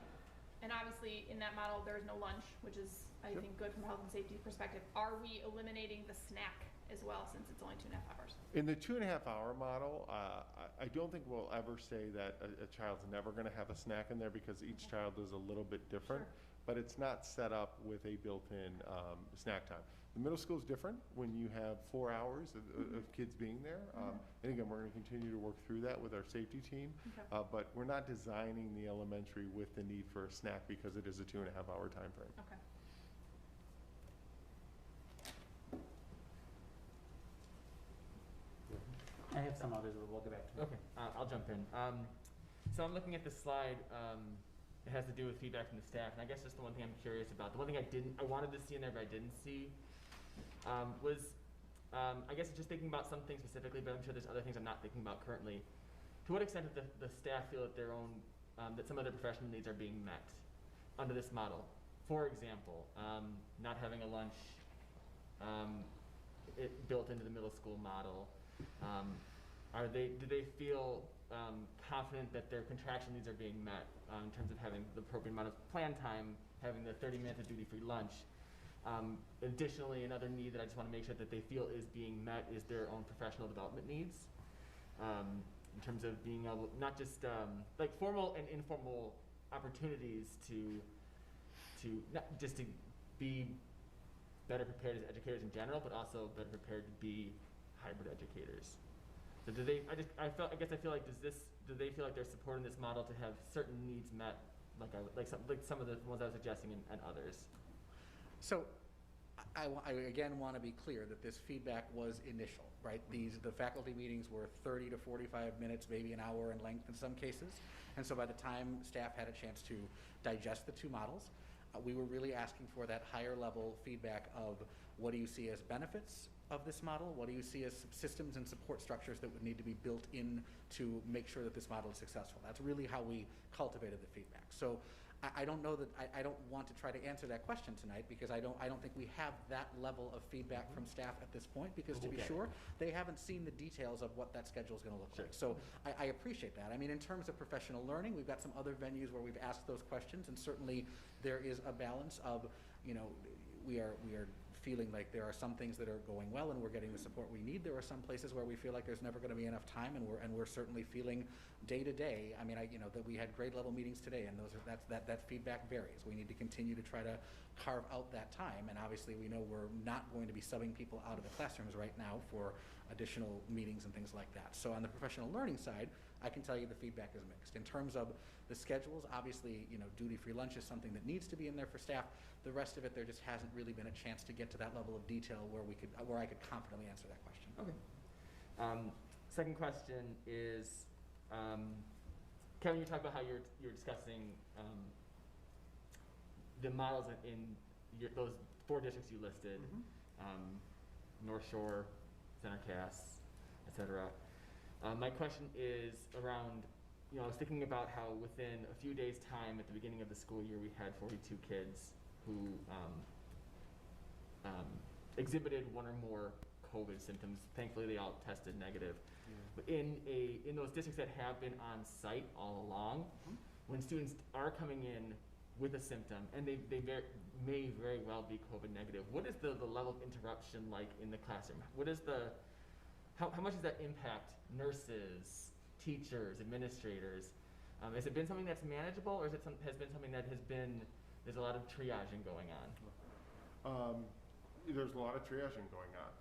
and obviously in that model there's no lunch, which is, I think, good from a health and safety perspective. Are we eliminating the snack as well, since it's only 2.5 hours? In the 2.5-hour model, I don't think we'll ever say that a child's never going to have a snack in there, because each child is a little bit different, but it's not set up with a built-in snack time. The middle school is different when you have 4 hours of kids being there. And again, we're going to continue to work through that with our safety team, but we're not designing the elementary with the need for a snack, because it is a 2.5-hour time frame. Okay. I have some others, but we'll get back to. Okay, I'll jump in. So I'm looking at this slide. It has to do with feedback from the staff, and I guess just the one thing I'm curious about, the one thing I wanted to see in there but I didn't see, was, I guess it's just thinking about something specifically, but I'm sure there's other things I'm not thinking about currently. To what extent did the staff feel that their own, that some of their professional needs are being met under this model? For example, not having a lunch built into the middle school model. Do they feel confident that their contractual needs are being met in terms of having the appropriate amount of plan time, having the 30 minutes of duty-free lunch? Additionally, another need that I just want to make sure that they feel is being met is their own professional development needs, in terms of being able, not just like formal and informal opportunities to not just to be better prepared as educators in general, but also better prepared to be hybrid educators. So do they, I guess I feel like, do they feel like they're supporting this model to have certain needs met, like some of the ones I was suggesting and others? So I again want to be clear that this feedback was initial, right? The faculty meetings were 30 to 45 minutes, maybe an hour in length in some cases. And so by the time staff had a chance to digest the two models, we were really asking for that higher level feedback of what do you see as benefits of this model? What do you see as systems and support structures that would need to be built in to make sure that this model is successful? That's really how we cultivated the feedback. So I don't know that, I don't want to try to answer that question tonight, because I don't think we have that level of feedback from staff at this point, because to be sure, they haven't seen the details of what that schedule is going to look like. So I appreciate that. I mean, in terms of professional learning, we've got some other venues where we've asked those questions, and certainly there is a balance of, you know, we are feeling like there are some things that are going well and we're getting the support we need. There are some places where we feel like there's never going to be enough time, and we're certainly feeling day to day. I mean, that we had grade level meetings today, and that feedback varies. We need to continue to try to carve out that time, and obviously we know we're not going to be subbing people out of the classrooms right now for additional meetings and things like that. So on the professional learning side, I can tell you the feedback is mixed. In terms of the schedules, obviously, duty-free lunch is something that needs to be in there for staff. The rest of it, there just hasn't really been a chance to get to that level of detail where I could confidently answer that question. Okay. Second question is, Kevin, you talked about how you're discussing the models in those 4 districts you listed, North Shore, Center Cass, et cetera. My question is around, I was thinking about how within a few days' time at the beginning of the school year, we had 42 kids who exhibited one or more COVID symptoms. Thankfully, they all tested negative. But in those districts that have been on site all along, when students are coming in with a symptom, and they may very well be COVID negative, what is the level of interruption like in the classroom? What is how much does that impact nurses, teachers, administrators? Has it been something that's manageable, or has been something that there's a lot of triaging going on? There's a lot of triaging going on.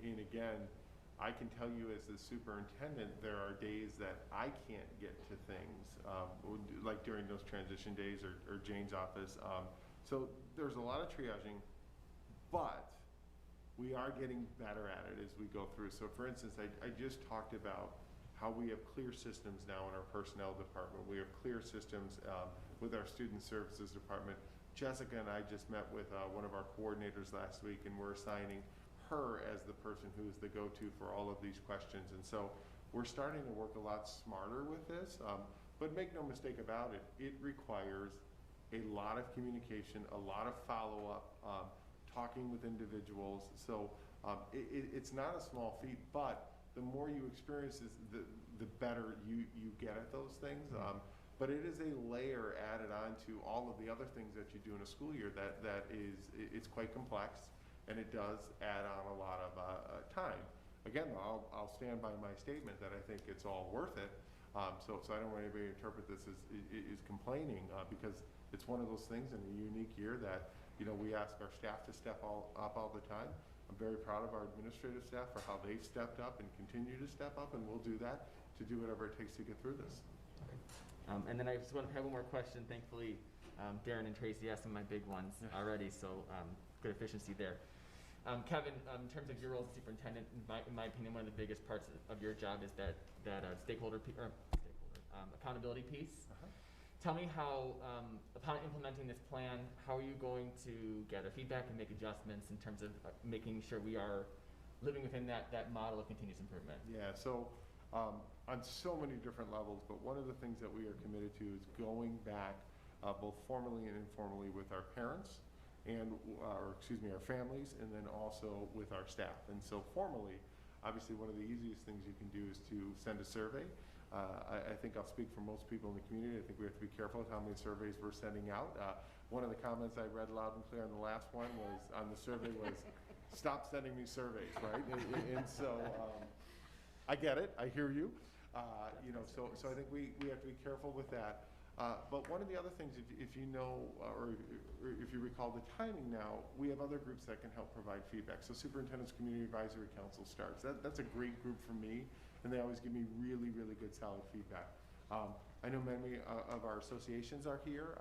And again, I can tell you as the superintendent, there are days that I can't get to things, like during those transition days or Jane's office. So there's a lot of triaging, but we are getting better at it as we go through. So for instance, I just talked about how we have clear systems now in our personnel department. We have clear systems with our student services department. Jessica and I just met with one of our coordinators last week, and we're assigning her as the person who is the go-to for all of these questions. And so we're starting to work a lot smarter with this, but make no mistake about it, it requires a lot of communication, a lot of follow-up, talking with individuals. So it's not a small feat, but the more you experience this, the better you get at those things. But it is a layer added on to all of the other things that you do in a school year it's quite complex, and it does add on a lot of time. Again, I'll stand by my statement that I think it's all worth it. So I don't want anybody to interpret this as complaining, because it's one of those things in a unique year that we ask our staff to step up all the time. I'm very proud of our administrative staff for how they've stepped up and continue to step up, and we'll do that to do whatever it takes to get through this. Okay. And then I just want to have one more question. Thankfully, Darren and Tracy asked some of my big ones already, so good efficiency there. Kevin, in terms of your role as superintendent, in my opinion, one of the biggest parts of your job is that accountability piece. Tell me how, upon implementing this plan, how are you going to gather feedback and make adjustments in terms of making sure we are living within that model of continuous improvement? Yeah, so on so many different levels, but one of the things that we are committed to is going back both formally and informally with our parents and, our families, and then also with our staff. And so formally, obviously one of the easiest things you can do is to send a survey. I think I'll speak for most people in the community. I think we have to be careful with how many surveys we're sending out. One of the comments I read loud and clear on the last one on the survey was, stop sending me surveys, right? And so I get it, I hear you. So I think we have to be careful with that. But one of the other things, if you know, or if you recall the timing now, we have other groups that can help provide feedback. So Superintendent's Community Advisory Council starts. That's a great group for me, and they always give me really, really good, solid feedback. I know many of our associations are here,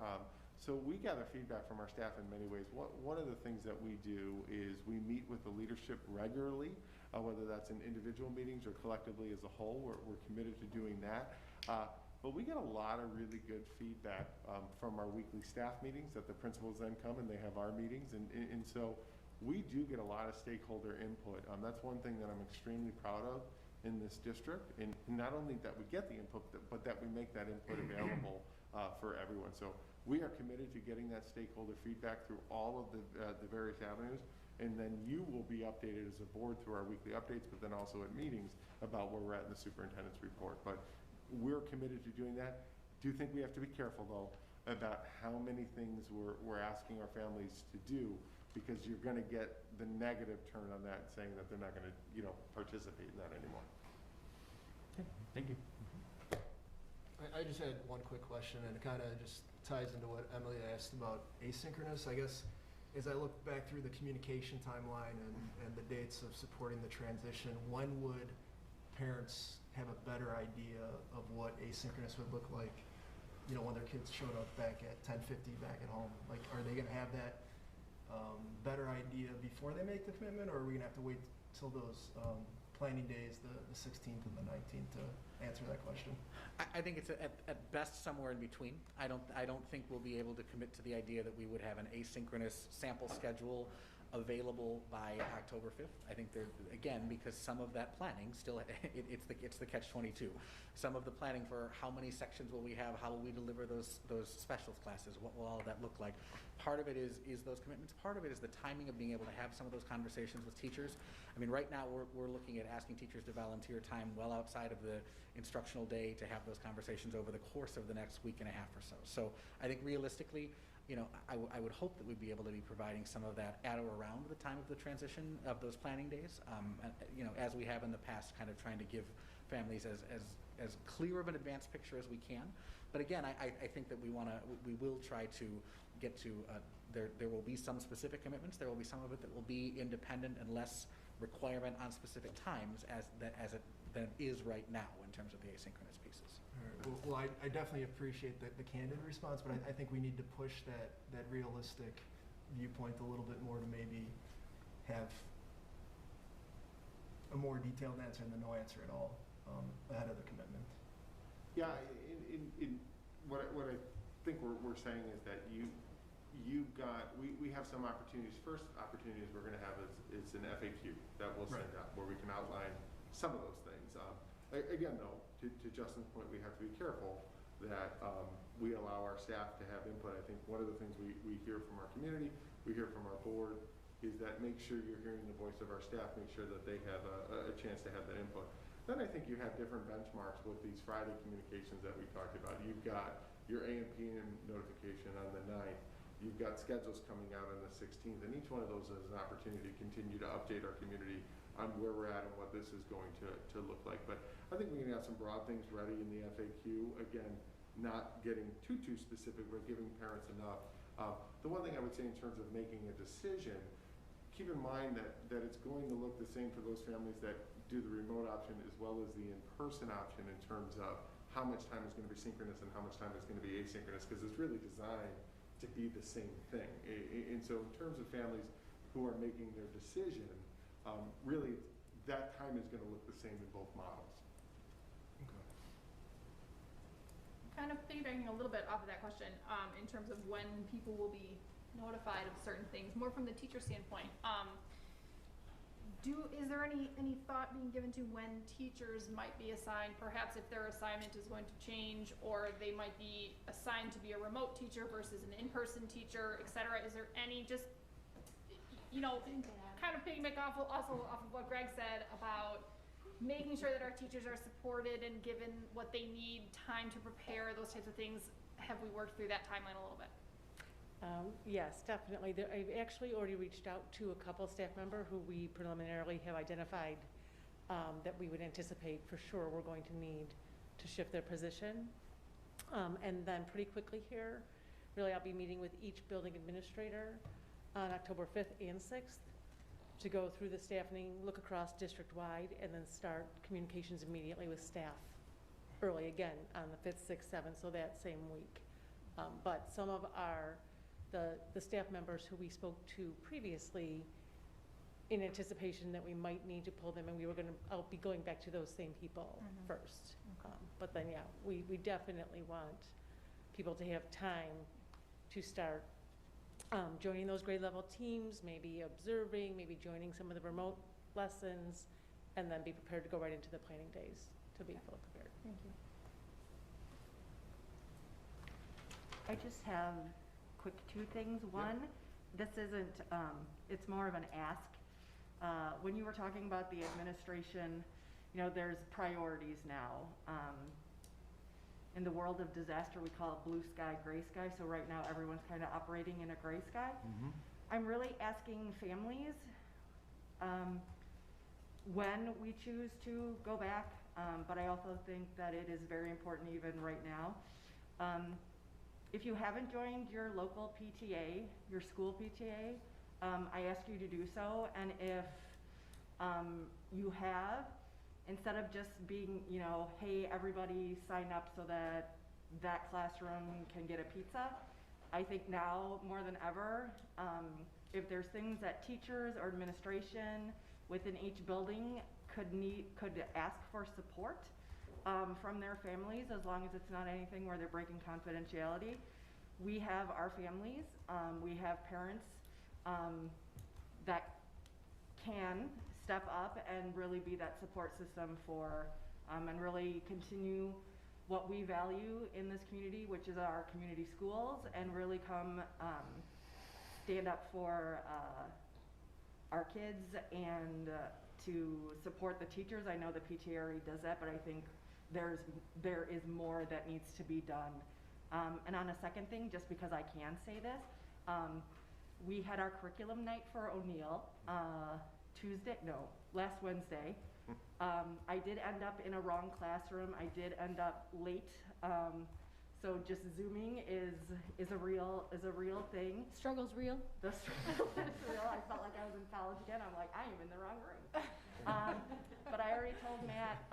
so we gather feedback from our staff in many ways. One of the things that we do is we meet with the leadership regularly, whether that's in individual meetings or collectively as a whole. We're committed to doing that. But we get a lot of really good feedback from our weekly staff meetings that the principals then come and they have our meetings. And so we do get a lot of stakeholder input. That's one thing that I'm extremely proud of in this district. And not only that we get the input, but that we make that input available for everyone. So we are committed to getting that stakeholder feedback through all of the various avenues. And then you will be updated as a board through our weekly updates, but then also at meetings about where we're at in the superintendent's report. But we're committed to doing that. Do think we have to be careful though about how many things we're asking our families to do, because you're going to get the negative turn on that, saying that they're not going to participate in that anymore. Okay, thank you. I just had one quick question, and it kind of just ties into what Emily asked about asynchronous. I guess as I look back through the communication timeline and the dates of supporting the transition, when would parents have a better idea of what asynchronous would look like, you know, when their kids showed up back at 10:50 back at home? Like, are they gonna have that better idea before they make the commitment, or are we gonna have to wait till those planning days, the 16th and the 19th, to answer that question? I think it's at best somewhere in between. I don't think we'll be able to commit to the idea that we would have an asynchronous sample schedule available by October 5th. I think there, again, because some of that planning still, it's the catch-22. Some of the planning for how many sections will we have, how will we deliver those specials classes, what will all of that look like. Part of it is those commitments. Part of it is the timing of being able to have some of those conversations with teachers. I mean, right now we're looking at asking teachers to volunteer time well outside of the instructional day to have those conversations over the course of the next week and a half or so. So I think realistically, you know, I would hope that we'd be able to be providing some of that at or around the time of the transition of those planning days, you know, as we have in the past, kind of trying to give families as clear of an advanced picture as we can. But again, I think that we will try to get to, there will be some specific commitments, there will be some of it that will be independent and less requirement on specific times than it is right now in terms of the asynchronous pieces. All right. Well, I definitely appreciate the candid response, but I think we need to push that realistic viewpoint a little bit more to maybe have a more detailed answer than no answer at all ahead of the commitment. Yeah, what I think we're saying is that we have some opportunities. First opportunities we're going to have is an FAQ that we'll send out where we can outline some of those things. Again, though, to Justin's point, we have to be careful that we allow our staff to have input. I think one of the things we hear from our community, we hear from our board, is that make sure you're hearing the voice of our staff, make sure that they have a chance to have that input. Then I think you have different benchmarks with these Friday communications that we talked about. You've got your A&P notification on the 9th. You've got schedules coming out on the 16th, and each one of those is an opportunity to continue to update our community on where we're at and what this is going to look like. But I think we can have some broad things ready in the FAQ. Again, not getting too specific, but giving parents enough. The one thing I would say in terms of making a decision, keep in mind that it's going to look the same for those families that do the remote option as well as the in-person option in terms of how much time is going to be synchronous and how much time is going to be asynchronous, because it's really designed to be the same thing. And so in terms of families who are making their decision, really that time is going to look the same in both models. Okay. Kind of piggybacking a little bit off of that question, in terms of when people will be notified of certain things, more from the teacher standpoint. Is there any thought being given to when teachers might be assigned, perhaps if their assignment is going to change, or they might be assigned to be a remote teacher versus an in-person teacher, et cetera? Is there any, just, you know, kind of piggyback also off of what Greg said about making sure that our teachers are supported and given what they need, time to prepare, those types of things? Have we worked through that timeline a little bit? Yes, definitely. I've actually already reached out to a couple staff member who we preliminarily have identified that we would anticipate for sure we're going to need to shift their position. And then pretty quickly here, really I'll be meeting with each building administrator on October 5th and 6th to go through the staffing, look across district-wide, and then start communications immediately with staff early again on the 5th, 6th, 7th, so that same week. But some of the staff members who we spoke to previously, in anticipation that we might need to pull them, and I'll be going back to those same people first. But then, yeah, we definitely want people to have time to start joining those grade level teams, maybe observing, maybe joining some of the remote lessons, and then be prepared to go right into the planning days to be fully prepared. Thank you. I just have quick two things. One, this isn't, it's more of an ask. When you were talking about the administration, you know, there's priorities now. In the world of disaster, we call it blue sky, gray sky. So right now, everyone's kind of operating in a gray sky. I'm really asking families when we choose to go back, but I also think that it is very important even right now. if you haven't joined your local PTA, your school PTA, I ask you to do so. And if you have, instead of just being, you know, hey, everybody sign up so that that classroom can get a pizza, I think now more than ever, if there's things that teachers or administration within each building could ask for support from their families, as long as it's not anything where they're breaking confidentiality. We have our families, we have parents that can step up and really be that support system for, and really continue what we value in this community, which is our community schools, and really come stand up for our kids and to support the teachers. I know the PTA already does that, but I think there is more that needs to be done. And on a second thing, just because I can say this, we had our curriculum night for O'Neill last Wednesday. I did end up in a wrong classroom. I did end up late. So just Zooming is a real thing. Struggle's real. The struggle is real. I felt like I was in college again. I'm like, I am in the wrong room. But I already told Matt,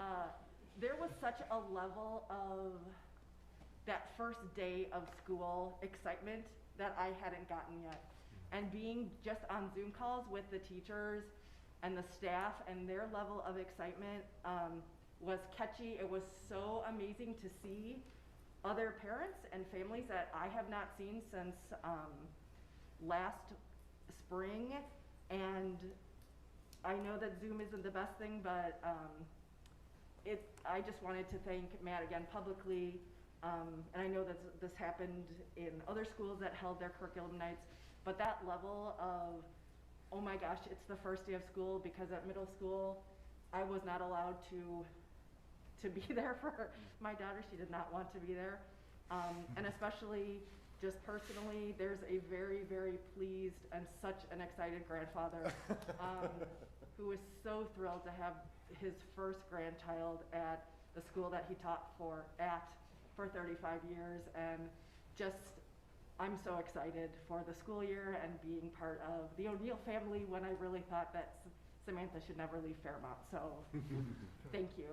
there was such a level of that first day of school excitement that I hadn't gotten yet. And being just on Zoom calls with the teachers and the staff, and their level of excitement was catchy. It was so amazing to see other parents and families that I have not seen since last spring. And I know that Zoom isn't the best thing, but I just wanted to thank Matt again publicly. And I know that this happened in other schools that held their curriculum nights, but that level of, oh my gosh, it's the first day of school, because at middle school, I was not allowed to be there for my daughter. She did not want to be there. And especially just personally, there's a very, very pleased and such an excited grandfather who is so thrilled to have his first grandchild at the school that he taught for 35 years. And just, I'm so excited for the school year and being part of the O'Neill family, when I really thought that Samantha should never leave Fairmont. So thank you.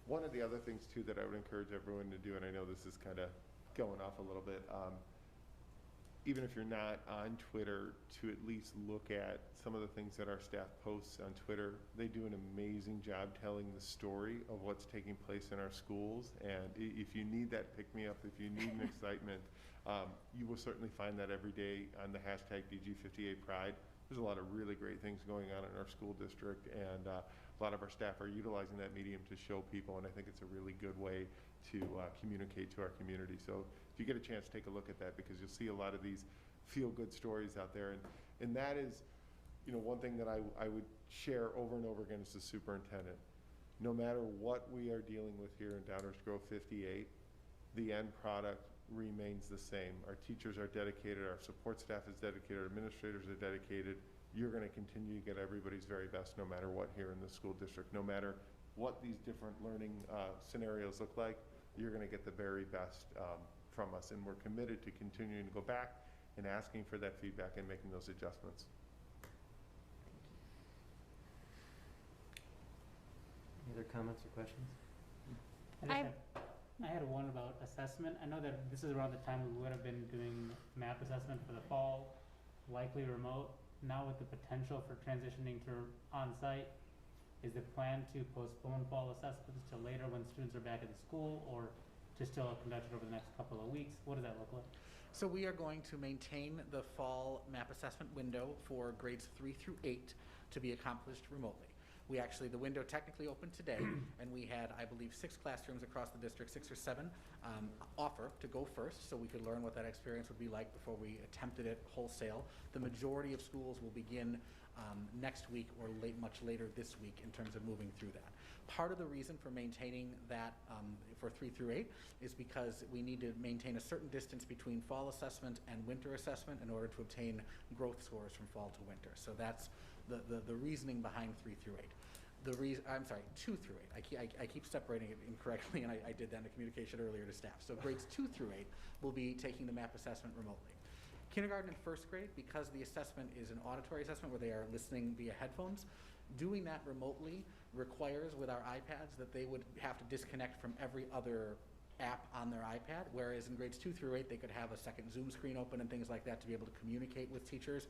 One of the other things too that I would encourage everyone to do, and I know this is kind of going off a little bit, even if you're not on Twitter, to at least look at some of the things that our staff posts on Twitter. They do an amazing job telling the story of what's taking place in our schools. And if you need that pick-me-up, if you need an excitement, you will certainly find that every day on the hashtag DG58Pride. There's a lot of really great things going on in our school district, and a lot of our staff are utilizing that medium to show people, and I think it's a really good way to communicate to our community. So if you get a chance, take a look at that, because you'll see a lot of these feel-good stories out there. And that is, you know, one thing that I would share over and over again as the superintendent. No matter what we are dealing with here in Downers Grove 58, the end product remains the same. Our teachers are dedicated, our support staff is dedicated, our administrators are dedicated. You're going to continue to get everybody's very best no matter what here in the school district. No matter what these different learning scenarios look like, you're going to get the very best from us. And we're committed to continuing to go back and asking for that feedback and making those adjustments. Any other comments or questions? I had one about assessment. I know that this is around the time we would have been doing MAP assessment for the fall, likely remote. Now with the potential for transitioning to on-site, is the plan to postpone fall assessments till later when students are back in school, or to still conduct it over the next couple of weeks? What does that look like? So we are going to maintain the fall MAP assessment window for grades 3 through 8 to be accomplished remotely. The window technically opened today, and we had, I believe, 6 classrooms across the district, 6 or 7, offer to go first, so we could learn what that experience would be like before we attempted it wholesale. The majority of schools will begin next week or much later this week in terms of moving through that. Part of the reason for maintaining that for 3 through 8 is because we need to maintain a certain distance between fall assessment and winter assessment in order to obtain growth scores from fall to winter. So that's the reasoning behind 3 through 8. I'm sorry, 2 through 8. I keep separating it incorrectly, and I did that in a communication earlier to staff. So grades 2 through 8 will be taking the MAP assessment remotely. Kindergarten and first grade, because the assessment is an auditory assessment where they are listening via headphones, doing that remotely requires with our iPads that they would have to disconnect from every other app on their iPad, whereas in grades 2 through 8, they could have a second Zoom screen open and things like that to be able to communicate with teachers.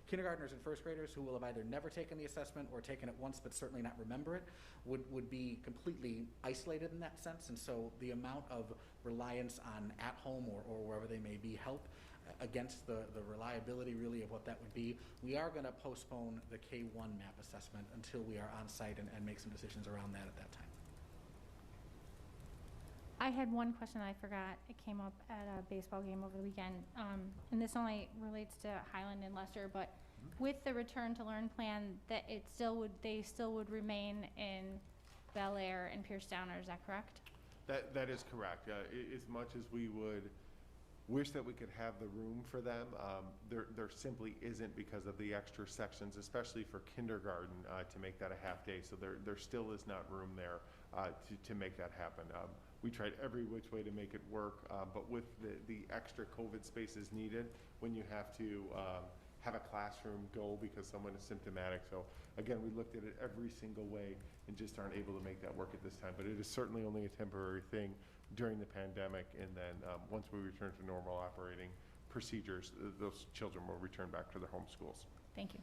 Kindergartners and first graders who will have either never taken the assessment or taken it once but certainly not remember it would be completely isolated in that sense. And so the amount of reliance on at home or wherever they may be help against the reliability really of what that would be, we are going to postpone the K-1 MAP assessment until we are on site and make some decisions around that at that time. I had one question I forgot. It came up at a baseball game over the weekend, and this only relates to Highland and Lester. But with the return to learn plan, that they still would remain in Bel Air and Pierce Downer. Is that correct? That is correct. As much as we would wish that we could have the room for them, there simply isn't because of the extra sections, especially for kindergarten, to make that a half day. So there still is not room there to make that happen. We tried every which way to make it work, but with the extra COVID spaces needed when you have to have a classroom go because someone is symptomatic. So again, we looked at it every single way and just aren't able to make that work at this time. But it is certainly only a temporary thing during the pandemic, and then once we return to normal operating procedures, those children will return back to their home schools. Thank you.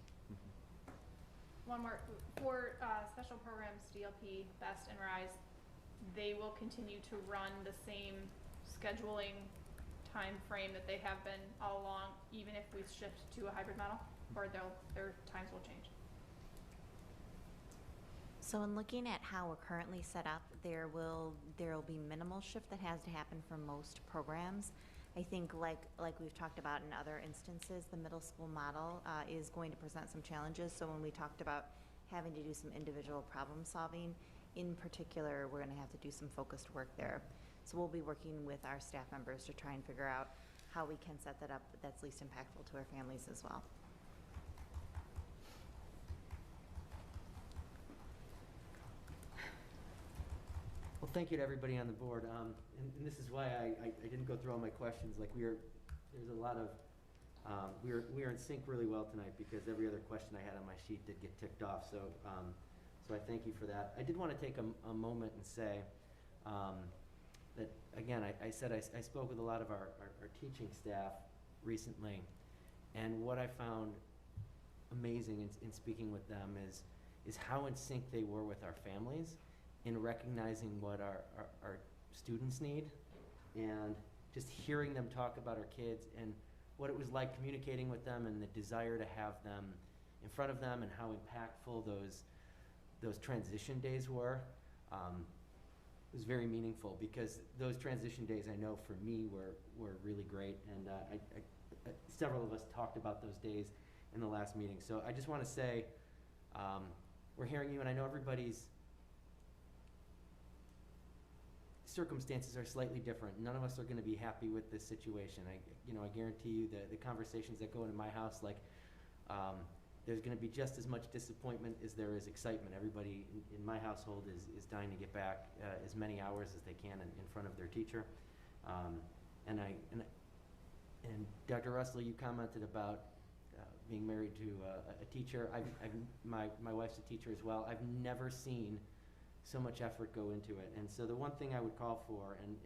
One more, for special programs, DLP, BEST, and RISE, they will continue to run the same scheduling time frame that they have been all along, even if we shift to a hybrid model, or their times will change. So in looking at how we're currently set up, there will be minimal shift that has to happen for most programs. I think like we've talked about in other instances, the middle school model is going to present some challenges. So when we talked about having to do some individual problem solving, in particular, we're going to have to do some focused work there. So we'll be working with our staff members to try and figure out how we can set that up that's least impactful to our families as well. Well, thank you to everybody on the board. And this is why I didn't go through all my questions. Like there's a lot of, we were in sync really well tonight because every other question I had on my sheet did get ticked off. So I thank you for that. I did want to take a moment and say that, again, I said I spoke with a lot of our teaching staff recently, and what I found amazing in speaking with them is how in sync they were with our families in recognizing what our students need, and just hearing them talk about our kids and what it was like communicating with them and the desire to have them in front of them and how impactful those transition days were. It was very meaningful because those transition days I know for me were really great, and several of us talked about those days in the last meeting. So I just want to say we're hearing you, and I know everybody's circumstances are slightly different. None of us are going to be happy with this situation. I guarantee you the conversations that go into my house, like there's going to be just as much disappointment as there is excitement. Everybody in my household is dying to get back as many hours as they can in front of their teacher. And Dr. Russell, you commented about being married to a teacher. My wife's a teacher as well. I've never seen so much effort go into it. And so the one thing I would call for, and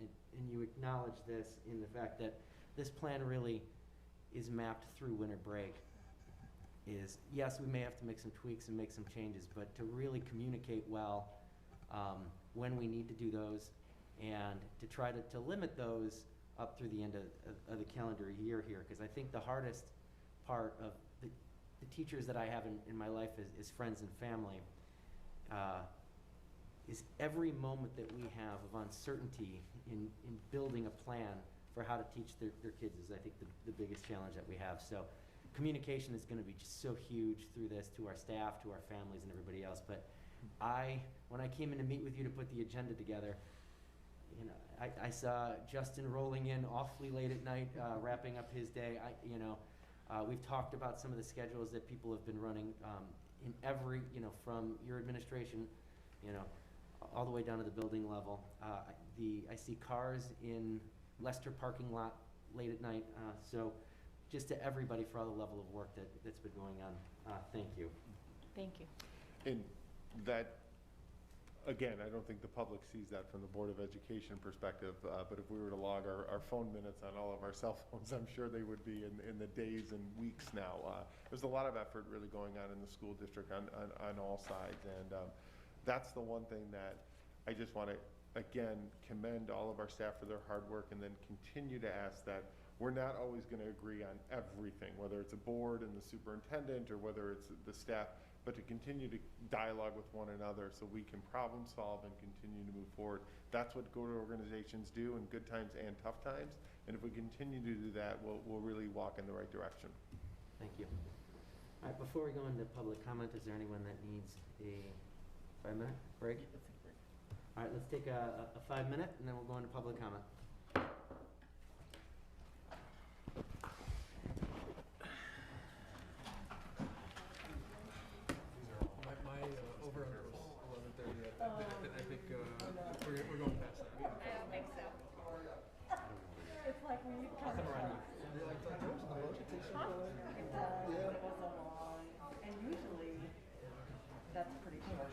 you acknowledge this in the fact that this plan really is mapped through winter break, is yes, we may have to make some tweaks and make some changes, but to really communicate well when we need to do those, and to try to limit those up through the end of the calendar year here, because I think the hardest part of the teachers that I have in my life is friends and family, is every moment that we have of uncertainty in building a plan for how to teach their kids is, I think, the biggest challenge that we have. So communication is going to be just so huge through this to our staff, to our families, and everybody else. But when I came in to meet with you to put the agenda together, I saw Justin rolling in awfully late at night, wrapping up his day. We've talked about some of the schedules that people have been running in every, from your administration, all the way down to the building level. I see cars in Leicester parking lot late at night, so just to everybody for all the level of work that's been going on, thank you. Thank you. And that, again, I don't think the public sees that from the Board of Education perspective, but if we were to log our phone minutes on all of our cell phones, I'm sure they would be in the days and weeks now. There's a lot of effort really going on in the school district on all sides, and that's the one thing that I just want to, again, commend all of our staff for their hard work, and then continue to ask that we're not always going to agree on everything, whether it's a board and the superintendent or whether it's the staff, but to continue to dialogue with one another so we can problem solve and continue to move forward. That's what good organizations do in good times and tough times. And if we continue to do that, we'll really walk in the right direction. Thank you. All right, before we go into public comment, is there anyone that needs a 5-minute break? All right, let's take a 5-minute, and then we'll go into public comment. My over-under was 11:30. I think we're going past that. I don't think so. It's like when you come Yeah, I thought there was the budget takes so long. It does, Yeah. it was a long, and usually, that's pretty short.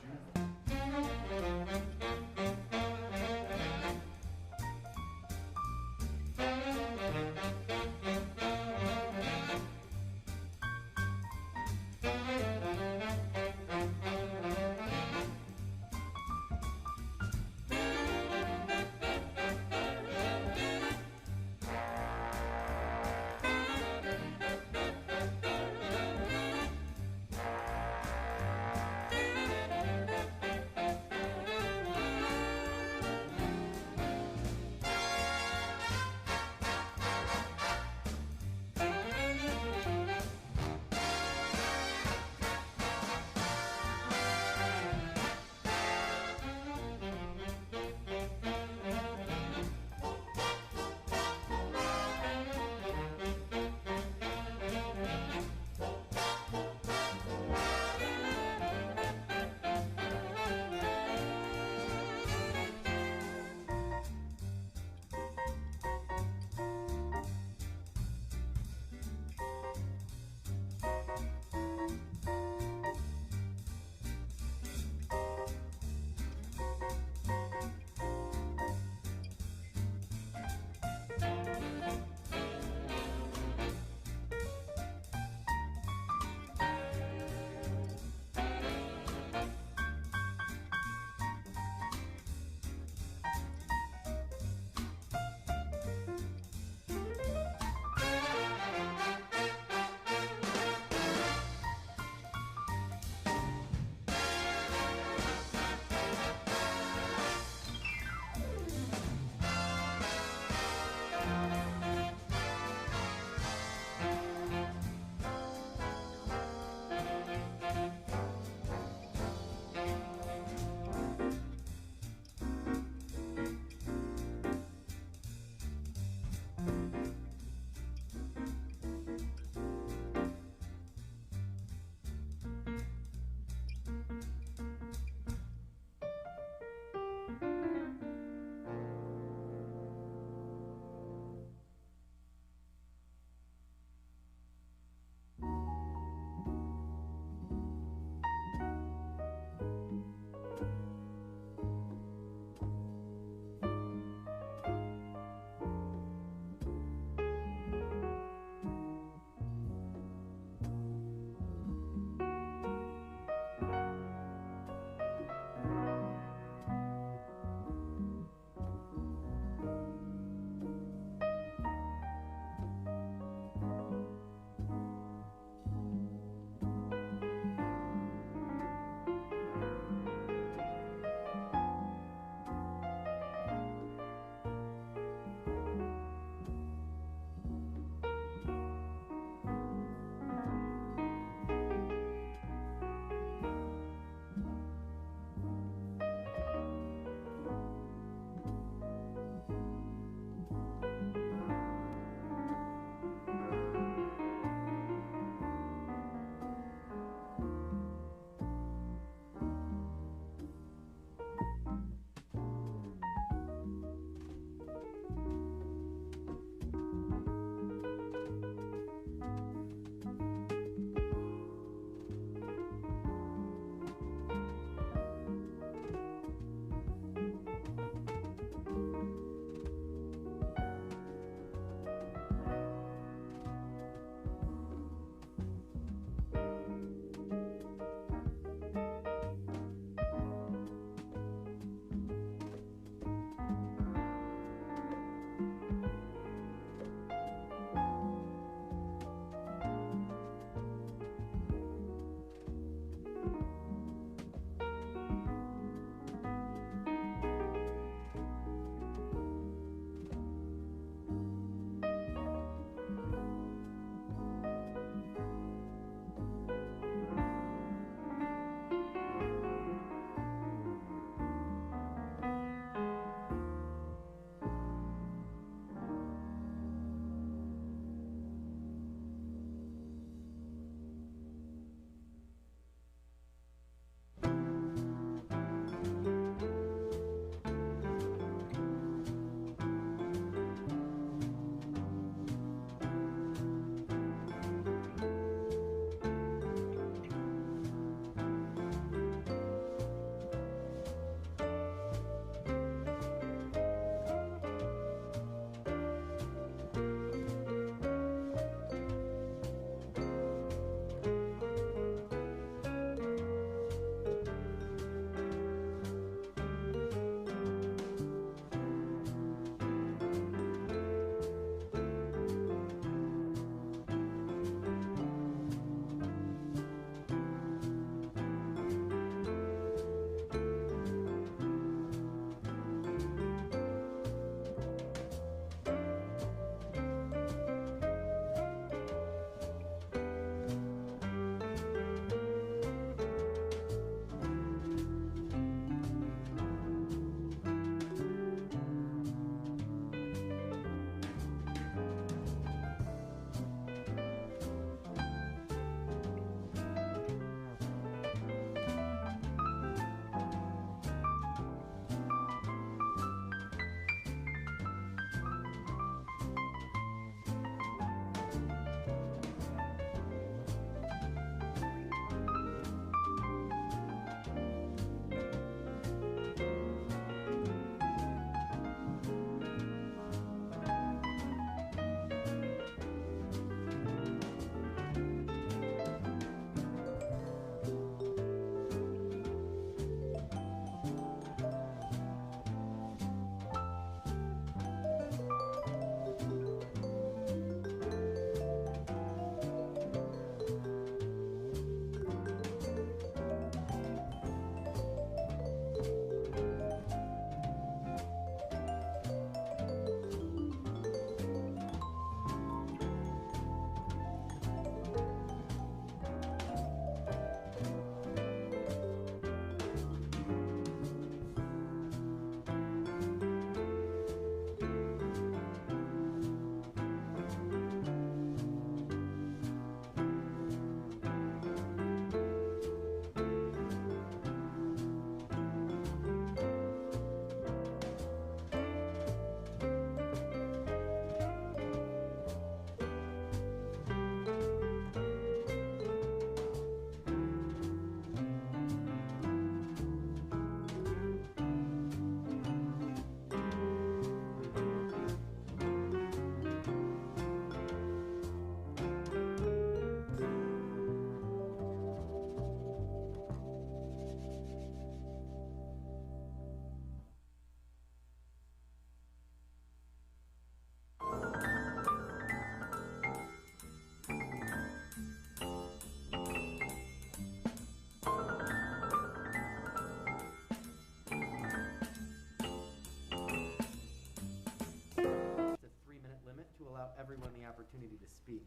opportunity to speak.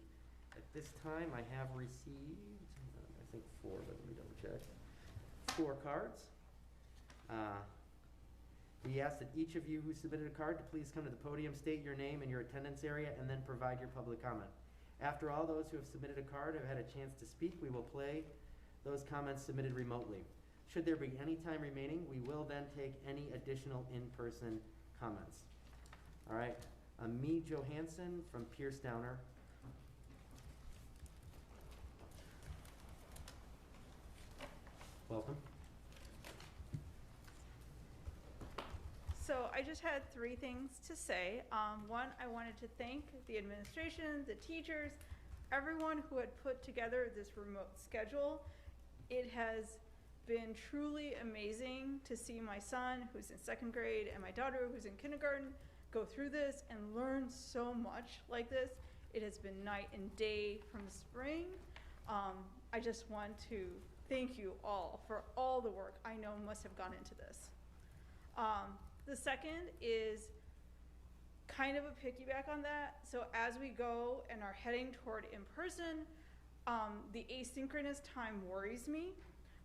At this time, I have received, I think 4, but let me double check. 4 cards. We ask that each of you who submitted a card to please come to the podium, state your name and your attendance area, and then provide your public comment. After all those who have submitted a card have had a chance to speak, we will play those comments submitted remotely. Should there be any time remaining, we will then take any additional in-person comments. All right, Mee Johansson from Pierce Downer. Welcome. So I just had 3 things to say. One, I wanted to thank the administration, the teachers, everyone who had put together this remote schedule. It has been truly amazing to see my son, who's in 2nd grade, and my daughter, who's in kindergarten, go through this and learn so much like this. It has been night and day from the spring. I just want to thank you all for all the work I know must have gone into this. The second is kind of a piggyback on that. So as we go and are heading toward in-person, the asynchronous time worries me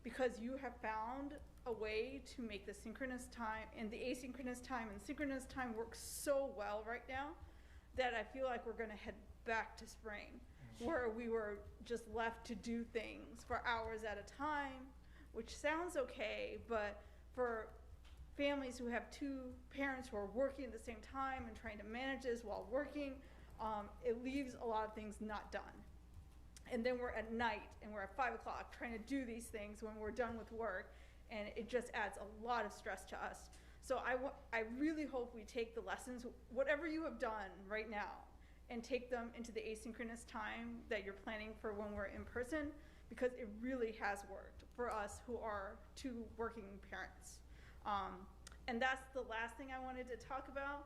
because you have found a way to make the synchronous time and the asynchronous time and synchronous time work so well right now that I feel like we're gonna head back to spring where we were just left to do things for hours at a time, which sounds okay, but for families who have 2 parents who are working at the same time and trying to manage this while working, it leaves a lot of things not done. And then we're at night and we're at 5 o'clock trying to do these things when we're done with work, and it just adds a lot of stress to us. So I really hope we take the lessons, whatever you have done right now, and take them into the asynchronous time that you're planning for when we're in person, because it really has worked for us who are 2 working parents. And that's the last thing I wanted to talk about.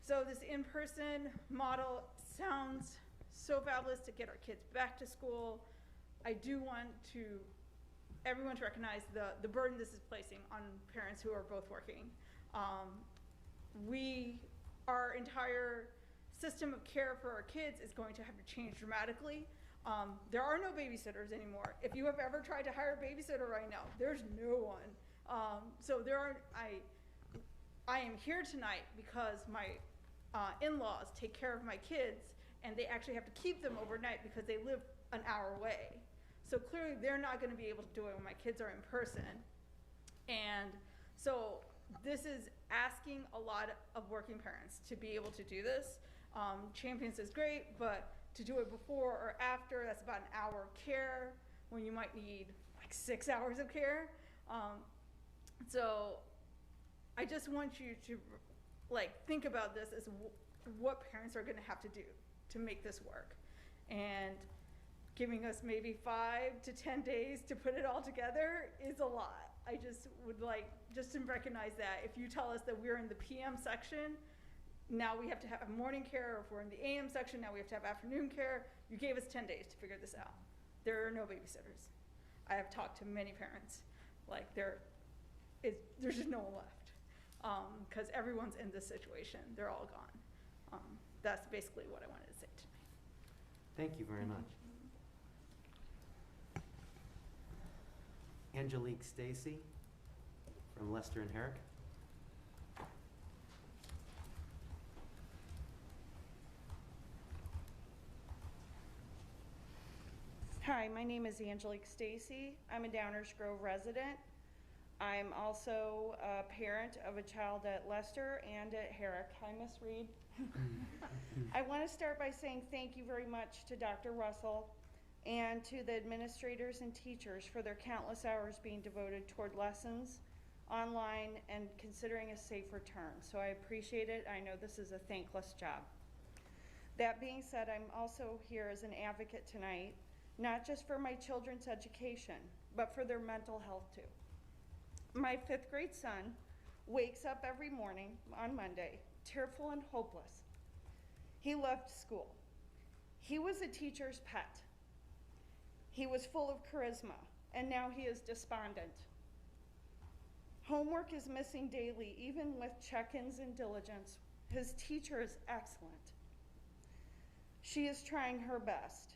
So this in-person model sounds so fabulous to get our kids back to school. I do want everyone to recognize the burden this is placing on parents who are both working. Our entire system of care for our kids is going to have to change dramatically. There are no babysitters anymore. If you have ever tried to hire a babysitter right now, there's no one. So I am here tonight because my in-laws take care of my kids, and they actually have to keep them overnight because they live an hour away. So clearly they're not going to be able to do it when my kids are in person. And so this is asking a lot of working parents to be able to do this. Champions is great, but to do it before or after, that's about an hour of care when you might need like 6 hours of care. So I just want you to think about this as what parents are going to have to do to make this work, and giving us maybe 5 to 10 days to put it all together is a lot. I just would like just to recognize that if you tell us that we're in the PM section, now we have to have morning care, or if we're in the AM section, now we have to have afternoon care. You gave us 10 days to figure this out. There are no babysitters. I have talked to many parents, there's just no one left, because everyone's in this situation. They're all gone. That's basically what I wanted to say tonight. Thank you very much. Angelique Stacy from Lester and Herrick. Hi, my name is Angelique Stacy. I'm a Downers Grove resident. I'm also a parent of a child at Lester and at Herrick. Hi, Miss Reed. I want to start by saying thank you very much to Dr. Russell and to the administrators and teachers for their countless hours being devoted toward lessons, online, and considering a safe return. So I appreciate it. I know this is a thankless job. That being said, I'm also here as an advocate tonight, not just for my children's education, but for their mental health too. My 5th grade son wakes up every morning on Monday, tearful and hopeless. He loved school. He was a teacher's pet. He was full of charisma, and now he is despondent. Homework is missing daily, even with check-ins and diligence. His teacher is excellent. She is trying her best.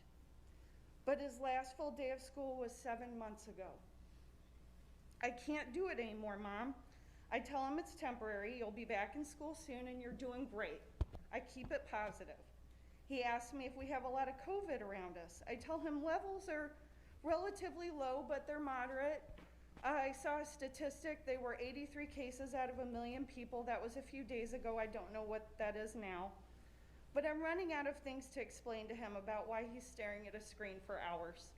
But his last full day of school was 7 months ago. I can't do it anymore, Mom. I tell him it's temporary, you'll be back in school soon, and you're doing great. I keep it positive. He asks me if we have a lot of COVID around us. I tell him levels are relatively low, but they're moderate. I saw a statistic, they were 83 cases out of 1 million people. That was a few days ago. I don't know what that is now. But I'm running out of things to explain to him about why he's staring at a screen for hours.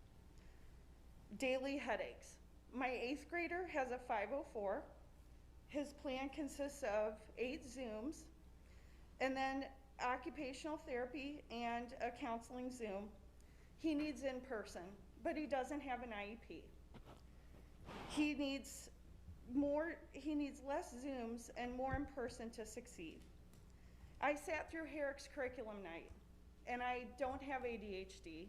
Daily headaches. My 8th grader has a 504. His plan consists of 8 Zooms, and then occupational therapy and a counseling Zoom. He needs in person, but he doesn't have an IEP. He needs less Zooms and more in person to succeed. I sat through Herrick's curriculum night, and I don't have ADHD,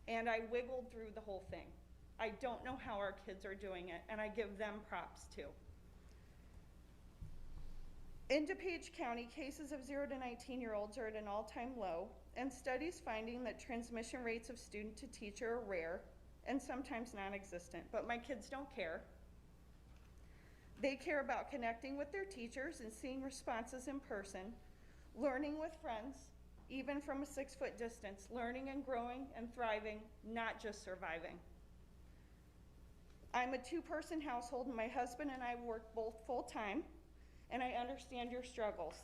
and I wiggled through the whole thing. I don't know how our kids are doing it, and I give them props too. In DuPage County, cases of 0 to 19-year-olds are at an all-time low, and studies finding that transmission rates of student to teacher are rare and sometimes non-existent, but my kids don't care. They care about connecting with their teachers and seeing responses in person, learning with friends, even from a 6-foot distance, learning and growing and thriving, not just surviving. I'm a 2-person household, and my husband and I work both full-time, and I understand your struggles.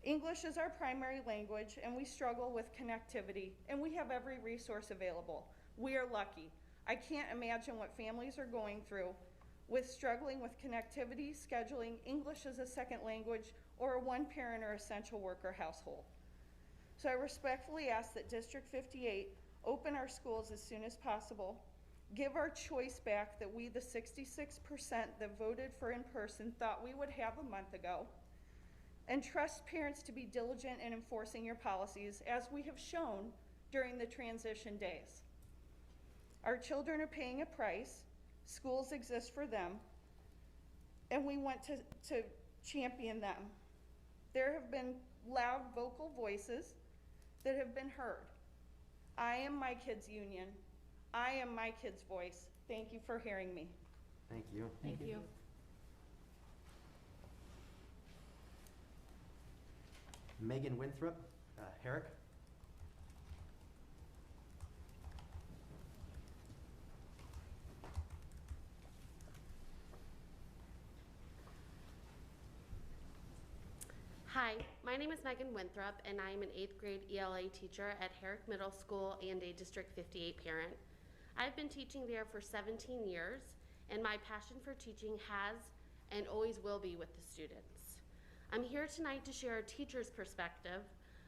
English is our primary language, and we struggle with connectivity, and we have every resource available. We are lucky. I can't imagine what families are going through with struggling with connectivity, scheduling, English as a second language, or a 1-parent or essential worker household. So I respectfully ask that District 58 open our schools as soon as possible, give our choice back that we, the 66% that voted for in-person, thought we would have a month ago, and trust parents to be diligent in enforcing your policies, as we have shown during the transition days. Our children are paying a price, schools exist for them, and we want to champion them. There have been loud vocal voices that have been heard. I am my kids' union. I am my kids' voice. Thank you for hearing me. Thank you. Thank you. Megan Winthrop, Herrick. Hi, my name is Megan Winthrop, and I am an 8th grade ELA teacher at Herrick Middle School and a District 58 parent. I've been teaching there for 17 years, and my passion for teaching has and always will be with the students. I'm here tonight to share a teacher's perspective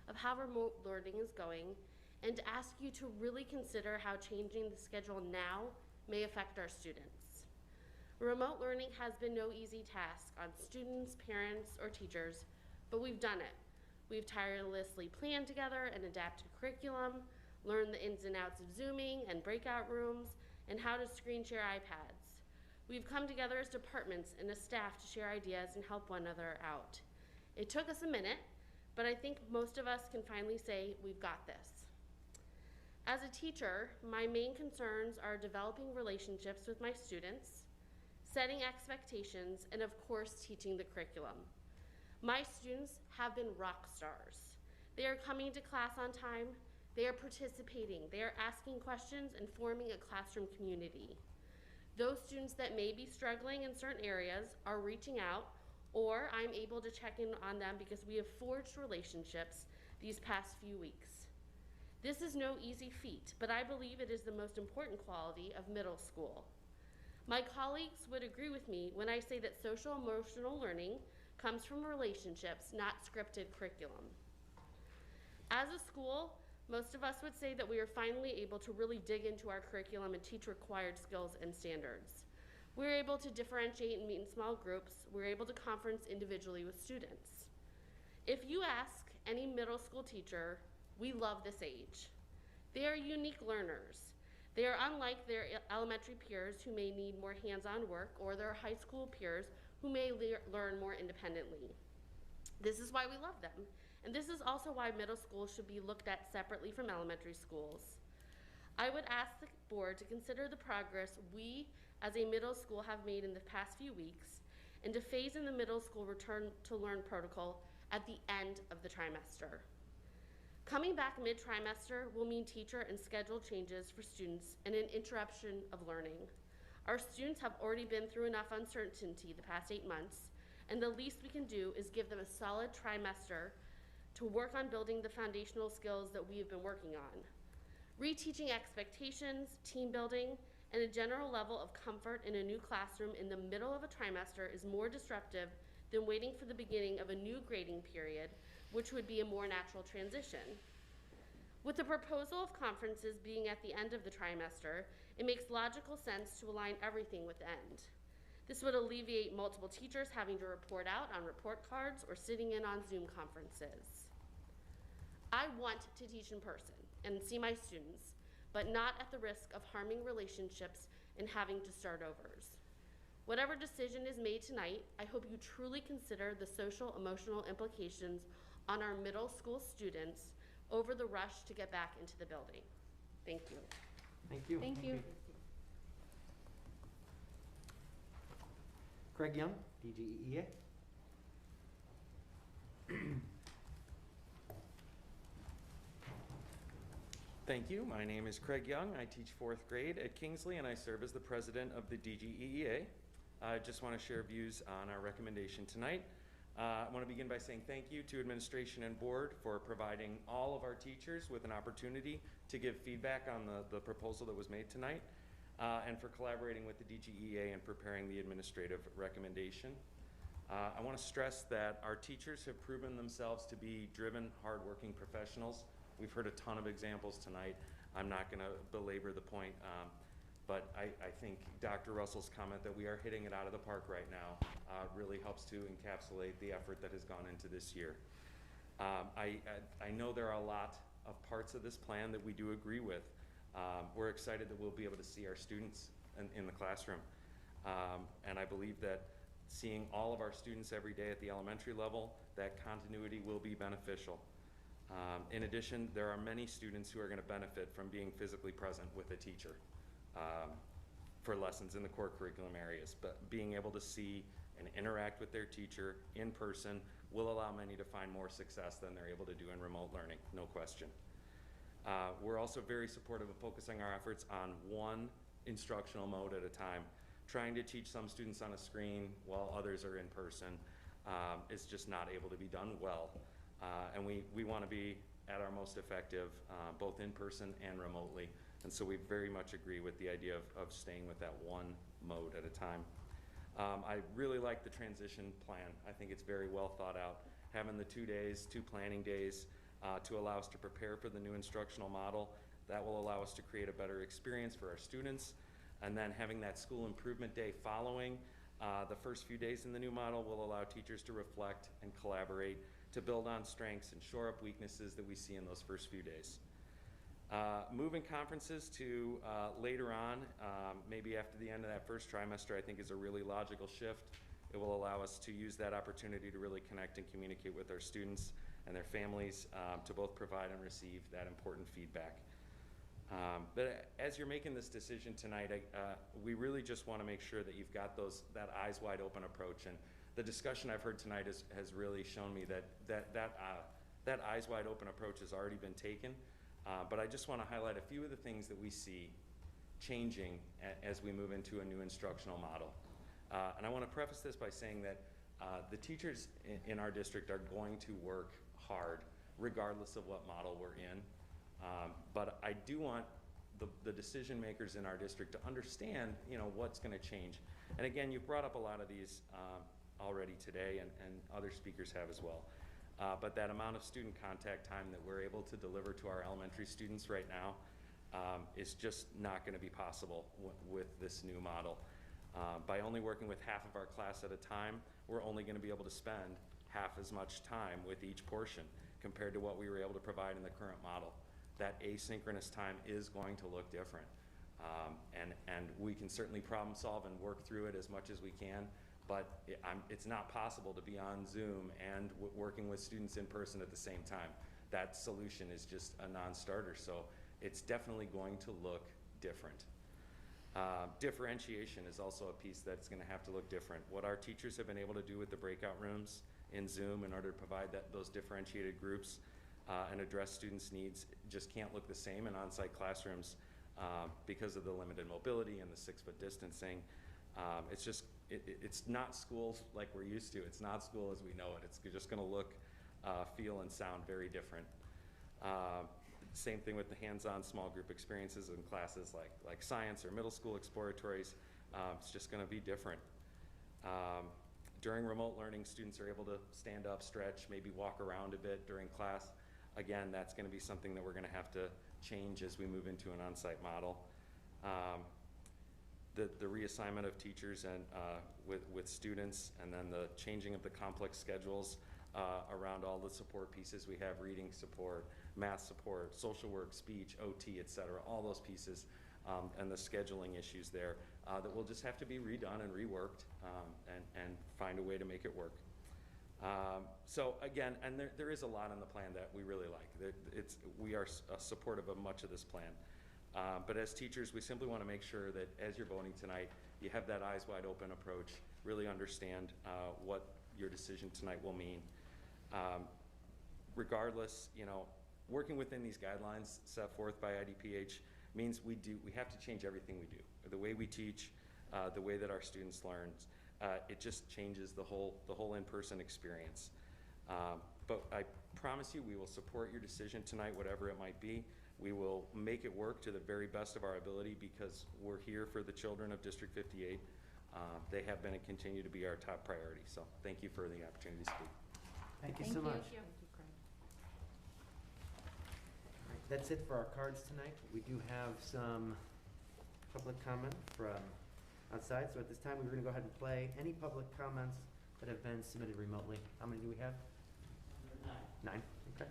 of how remote learning is going and to ask you to really consider how changing the schedule now may affect our students. Remote learning has been no easy task on students, parents, or teachers, but we've done it. We've tirelessly planned together and adapted curriculum, learned the ins and outs of Zooming and breakout rooms, and how to screen share iPads. We've come together as departments and as staff to share ideas and help one another out. It took us a minute, but I think most of us can finally say we've got this. As a teacher, my main concerns are developing relationships with my students, setting expectations, and of course, teaching the curriculum. My students have been rock stars. They are coming to class on time, they are participating, they are asking questions and forming a classroom community. Those students that may be struggling in certain areas are reaching out, or I'm able to check in on them because we have forged relationships these past few weeks. This is no easy feat, but I believe it is the most important quality of middle school. My colleagues would agree with me when I say that social emotional learning comes from relationships, not scripted curriculum. As a school, most of us would say that we are finally able to really dig into our curriculum and teach required skills and standards. We're able to differentiate and meet in small groups. We're able to conference individually with students. If you ask any middle school teacher, we love this age. They are unique learners. They are unlike their elementary peers who may need more hands-on work, or their high school peers who may learn more independently. This is why we love them, and this is also why middle school should be looked at separately from elementary schools. I would ask the board to consider the progress we as a middle school have made in the past few weeks and to phase in the middle school return to learn protocol at the end of the trimester. Coming back mid-trimester will mean teacher and schedule changes for students and an interruption of learning. Our students have already been through enough uncertainty the past 8 months, and the least we can do is give them a solid trimester to work on building the foundational skills that we have been working on. Reteaching expectations, team building, and a general level of comfort in a new classroom in the middle of a trimester is more disruptive than waiting for the beginning of a new grading period, which would be a more natural transition. With the proposal of conferences being at the end of the trimester, it makes logical sense to align everything with the end. This would alleviate multiple teachers having to report out on report cards or sitting in on Zoom conferences. I want to teach in person and see my students, but not at the risk of harming relationships and having to start overs. Whatever decision is made tonight, I hope you truly consider the social emotional implications on our middle school students over the rush to get back into the building. Thank you. Thank you. Thank you. Craig Young, DGEA. Thank you. My name is Craig Young. I teach 4th grade at Kingsley, and I serve as the president of the DGEA. I just want to share views on our recommendation tonight. I want to begin by saying thank you to administration and board for providing all of our teachers with an opportunity to give feedback on the proposal that was made tonight, and for collaborating with the DGEA and preparing the administrative recommendation. I want to stress that our teachers have proven themselves to be driven, hardworking professionals. We've heard a ton of examples tonight. I'm not going to belabor the point, but I think Dr. Russell's comment that we are hitting it out of the park right now really helps to encapsulate the effort that has gone into this year. I know there are a lot of parts of this plan that we do agree with. We're excited that we'll be able to see our students in the classroom. And I believe that seeing all of our students every day at the elementary level, that continuity will be beneficial. In addition, there are many students who are going to benefit from being physically present with a teacher for lessons in the core curriculum areas. But being able to see and interact with their teacher in person will allow many to find more success than they're able to do in remote learning, no question. We're also very supportive of focusing our efforts on one instructional mode at a time. Trying to teach some students on a screen while others are in person is just not able to be done well. And we want to be at our most effective both in person and remotely. And so we very much agree with the idea of staying with that one mode at a time. I really like the transition plan. I think it's very well thought out. Having the 2 days, 2 planning days to allow us to prepare for the new instructional model, that will allow us to create a better experience for our students. And then having that school improvement day following the first few days in the new model will allow teachers to reflect and collaborate to build on strengths and shore up weaknesses that we see in those first few days. Moving conferences to later on, maybe after the end of that first trimester, I think is a really logical shift. It will allow us to use that opportunity to really connect and communicate with our students and their families to both provide and receive that important feedback. But as you're making this decision tonight, we really just want to make sure that you've got that eyes wide open approach. And the discussion I've heard tonight has really shown me that eyes wide open approach has already been taken. But I just want to highlight a few of the things that we see changing as we move into a new instructional model. And I want to preface this by saying that the teachers in our district are going to work hard regardless of what model we're in. But I do want the decision makers in our district to understand, what's going to change. And again, you've brought up a lot of these already today, and other speakers have as well. But that amount of student contact time that we're able to deliver to our elementary students right now is just not going to be possible with this new model. By only working with half of our class at a time, we're only going to be able to spend half as much time with each portion compared to what we were able to provide in the current model. That asynchronous time is going to look different. And we can certainly problem solve and work through it as much as we can, but it's not possible to be on Zoom and working with students in person at the same time. That solution is just a non-starter, so it's definitely going to look different. Differentiation is also a piece that's going to have to look different. What our teachers have been able to do with the breakout rooms in Zoom in order to provide those differentiated groups and address students' needs just can't look the same in on-site classrooms because of the limited mobility and the 6-foot distancing. It's not school like we're used to. It's not school as we know it. It's just going to look, feel, and sound very different. Same thing with the hands-on small group experiences in classes like science or middle school exploratories. It's just going to be different. During remote learning, students are able to stand up, stretch, maybe walk around a bit during class. Again, that's going to be something that we're going to have to change as we move into an on-site model. The reassignment of teachers and with students, and then the changing of the complex schedules around all the support pieces we have: reading support, math support, social work, speech, OT, etc. All those pieces and the scheduling issues there that will just have to be redone and reworked and find a way to make it work. So again, and there is a lot in the plan that we really like. We are supportive of much of this plan. But as teachers, we simply want to make sure that as you're voting tonight, you have that eyes wide open approach, really understand what your decision tonight will mean. Regardless, working within these guidelines set forth by IDPH means we have to change everything we do. The way we teach, the way that our students learn, it just changes the whole in-person experience. But I promise you, we will support your decision tonight, whatever it might be. We will make it work to the very best of our ability because we're here for the children of District 58. They have been and continue to be our top priority. So thank you for the opportunity to speak. Thank you so much. Thank you. All right, that's it for our cards tonight. We do have some public comment from outside. So at this time, we're going to go ahead and play any public comments that have been submitted remotely. How many do we have? 9. 9, okay.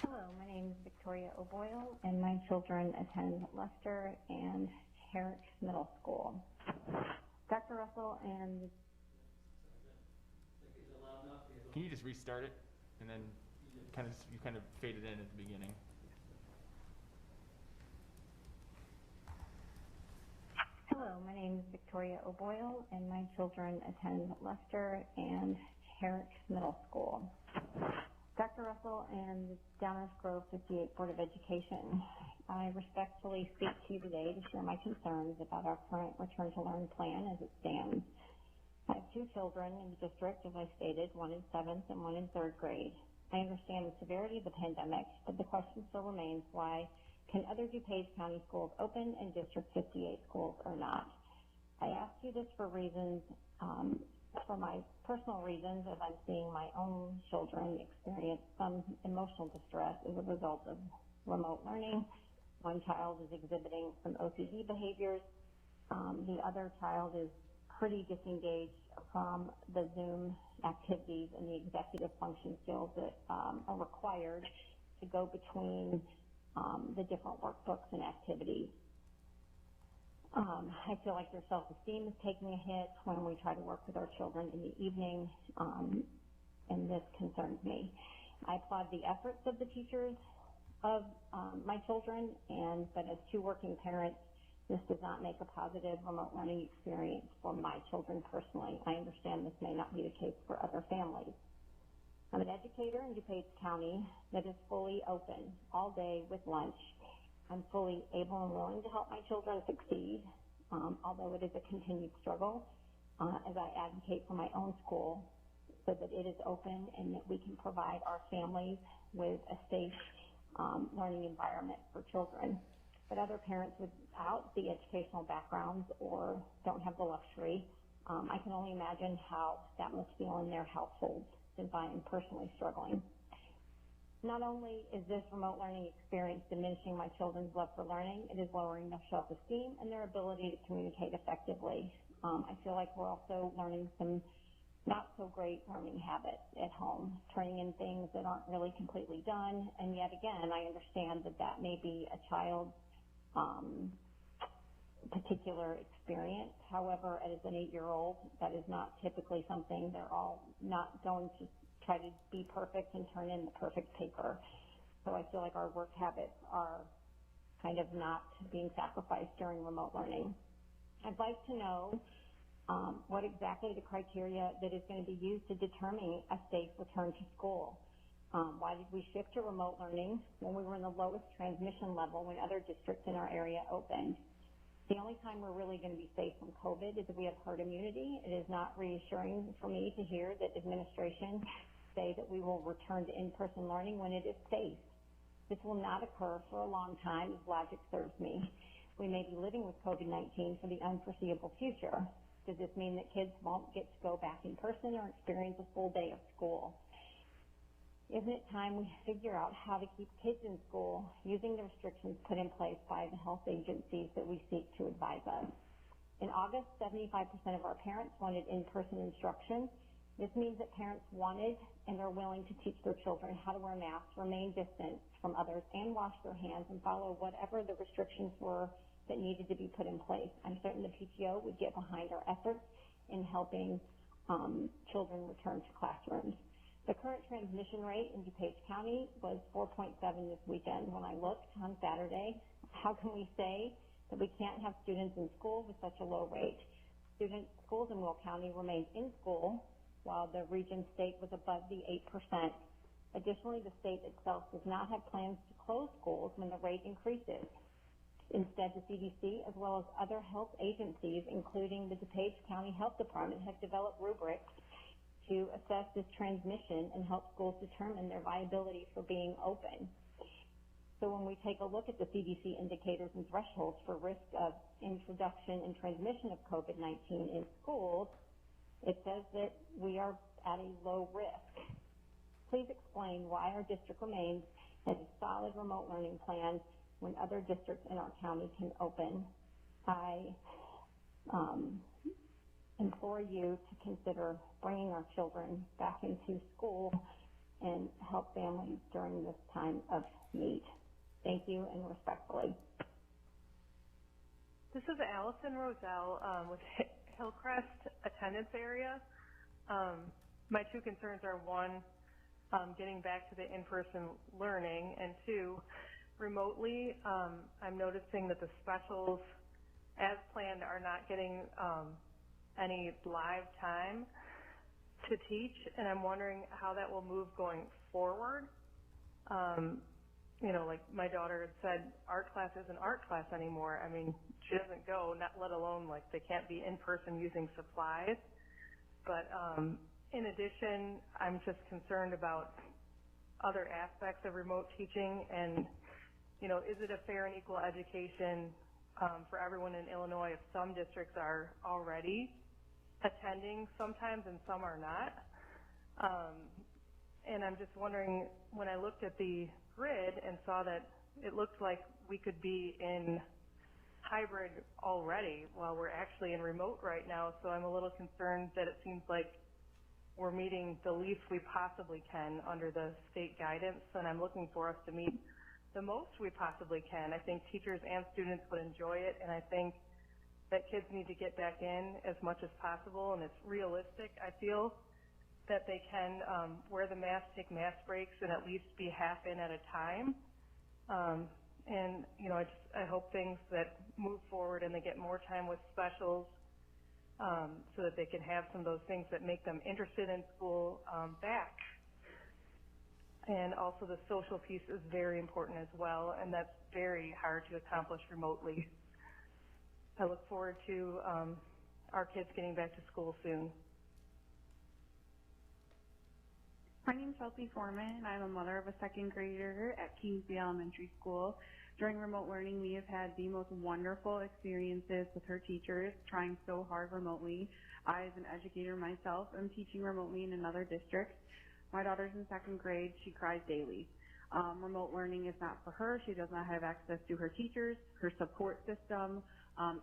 Hello, my name is Victoria O'Boyle, and my children attend Lester and Herrick Middle School. Dr. Russell and... Can you just restart it and then you kind of faded in at the beginning? Hello, my name is Victoria O'Boyle, and my children attend Lester and Herrick Middle School. Dr. Russell and Downers Grove 58 Board of Education, I respectfully speak to you today to share my concerns about our current return to learn plan as it stands. I have 2 children in the district, as I stated, one in 7th and one in 3rd grade. I understand the severity of the pandemic, but the question still remains, why can other DuPage County schools open and District 58 schools are not? I ask you this for reasons, for my personal reasons, as I'm seeing my own children experience some emotional distress as a result of remote learning. One child is exhibiting some OCD behaviors. The other child is pretty disengaged from the Zoom activities and the executive function skills that are required to go between the different workbooks and activities. I feel like their self-esteem is taking a hit when we try to work with our children in the evening, and this concerns me. I applaud the efforts of the teachers of my children, but as 2 working parents, this does not make a positive remote learning experience for my children personally. I understand this may not be the case for other families. I'm an educator in DuPage County that is fully open all day with lunch. I'm fully able and willing to help my children succeed, although it is a continued struggle as I advocate for my own school so that it is open and that we can provide our families with a safe learning environment for children. But other parents without the educational backgrounds or don't have the luxury, I can only imagine how that must feel in their households, since I am personally struggling. Not only is this remote learning experience diminishing my children's love for learning, it is lowering their self-esteem and their ability to communicate effectively. I feel like we're also learning some not so great learning habits at home, turning in things that aren't really completely done, and yet again, I understand that that may be a child's particular experience. However, as an 8-year-old, that is not typically something. They're all not going to try to be perfect and turn in the perfect paper. So I feel like our work habits are kind of not being sacrificed during remote learning. I'd like to know what exactly the criteria that is going to be used to determine a safe return to school. Why did we shift to remote learning when we were in the lowest transmission level when other districts in our area opened? The only time we're really going to be safe from COVID is if we have herd immunity. It is not reassuring for me to hear that administration say that we will return to in-person learning when it is safe. This will not occur for a long time if logic serves me. We may be living with COVID-19 for the unforeseeable future. Does this mean that kids won't get to go back in person or experience a full day of school? Isn't it time we figure out how to keep kids in school using the restrictions put in place by the health agencies that we seek to advise us? In August, 75% of our parents wanted in-person instruction. This means that parents wanted and are willing to teach their children how to wear masks, remain distant from others, and wash their hands and follow whatever the restrictions were that needed to be put in place. I'm certain the PTO would get behind our efforts in helping children return to classrooms. The current transmission rate in DuPage County was 4.7 this weekend. When I looked on Saturday, how can we say that we can't have students in school with such a low rate? Schools in Will County remained in school while the region state was above the 8%. Additionally, the state itself does not have plans to close schools when the rate increases. Instead, the CDC, as well as other health agencies, including the DuPage County Health Department, have developed rubrics to assess this transmission and help schools determine their viability for being open. So when we take a look at the CDC indicators and thresholds for risk of introduction and transmission of COVID-19 in schools, it says that we are at a low risk. Please explain why our district remains as a solid remote learning plan when other districts in our county can open. I implore you to consider bringing our children back into school and help families during this time of need. Thank you, and respectfully. This is Allison Roselle with Hillcrest attendance area. My two concerns are, one, getting back to the in-person learning, and two, remotely, I'm noticing that the specials as planned are not getting any live time to teach, and I'm wondering how that will move going forward. You know, like my daughter had said, art class isn't art class anymore. I mean, she doesn't go, not let alone like they can't be in person using supplies. But in addition, I'm just concerned about other aspects of remote teaching, and you know, is it a fair and equal education for everyone in Illinois if some districts are already attending sometimes and some are not? And I'm just wondering, when I looked at the grid and saw that it looked like we could be in hybrid already while we're actually in remote right now, so I'm a little concerned that it seems like we're meeting the least we possibly can under the state guidance, and I'm looking for us to meet the most we possibly can. I think teachers and students would enjoy it, and I think that kids need to get back in as much as possible, and it's realistic, I feel, that they can wear the mask, take mask breaks, and at least be half in at a time. And, you know, I hope things that move forward and they get more time with specials so that they can have some of those things that make them interested in school back. And also the social piece is very important as well, and that's very hard to accomplish remotely. I look forward to our kids getting back to school soon. My name is Chelsea Foreman, and I'm a mother of a second grader at Kingsley Elementary School. During remote learning, we have had the most wonderful experiences with her teachers, trying so hard remotely. I, as an educator myself, am teaching remotely in another district. My daughter's in second grade. She cries daily. Remote learning is not for her. She does not have access to her teachers, her support system,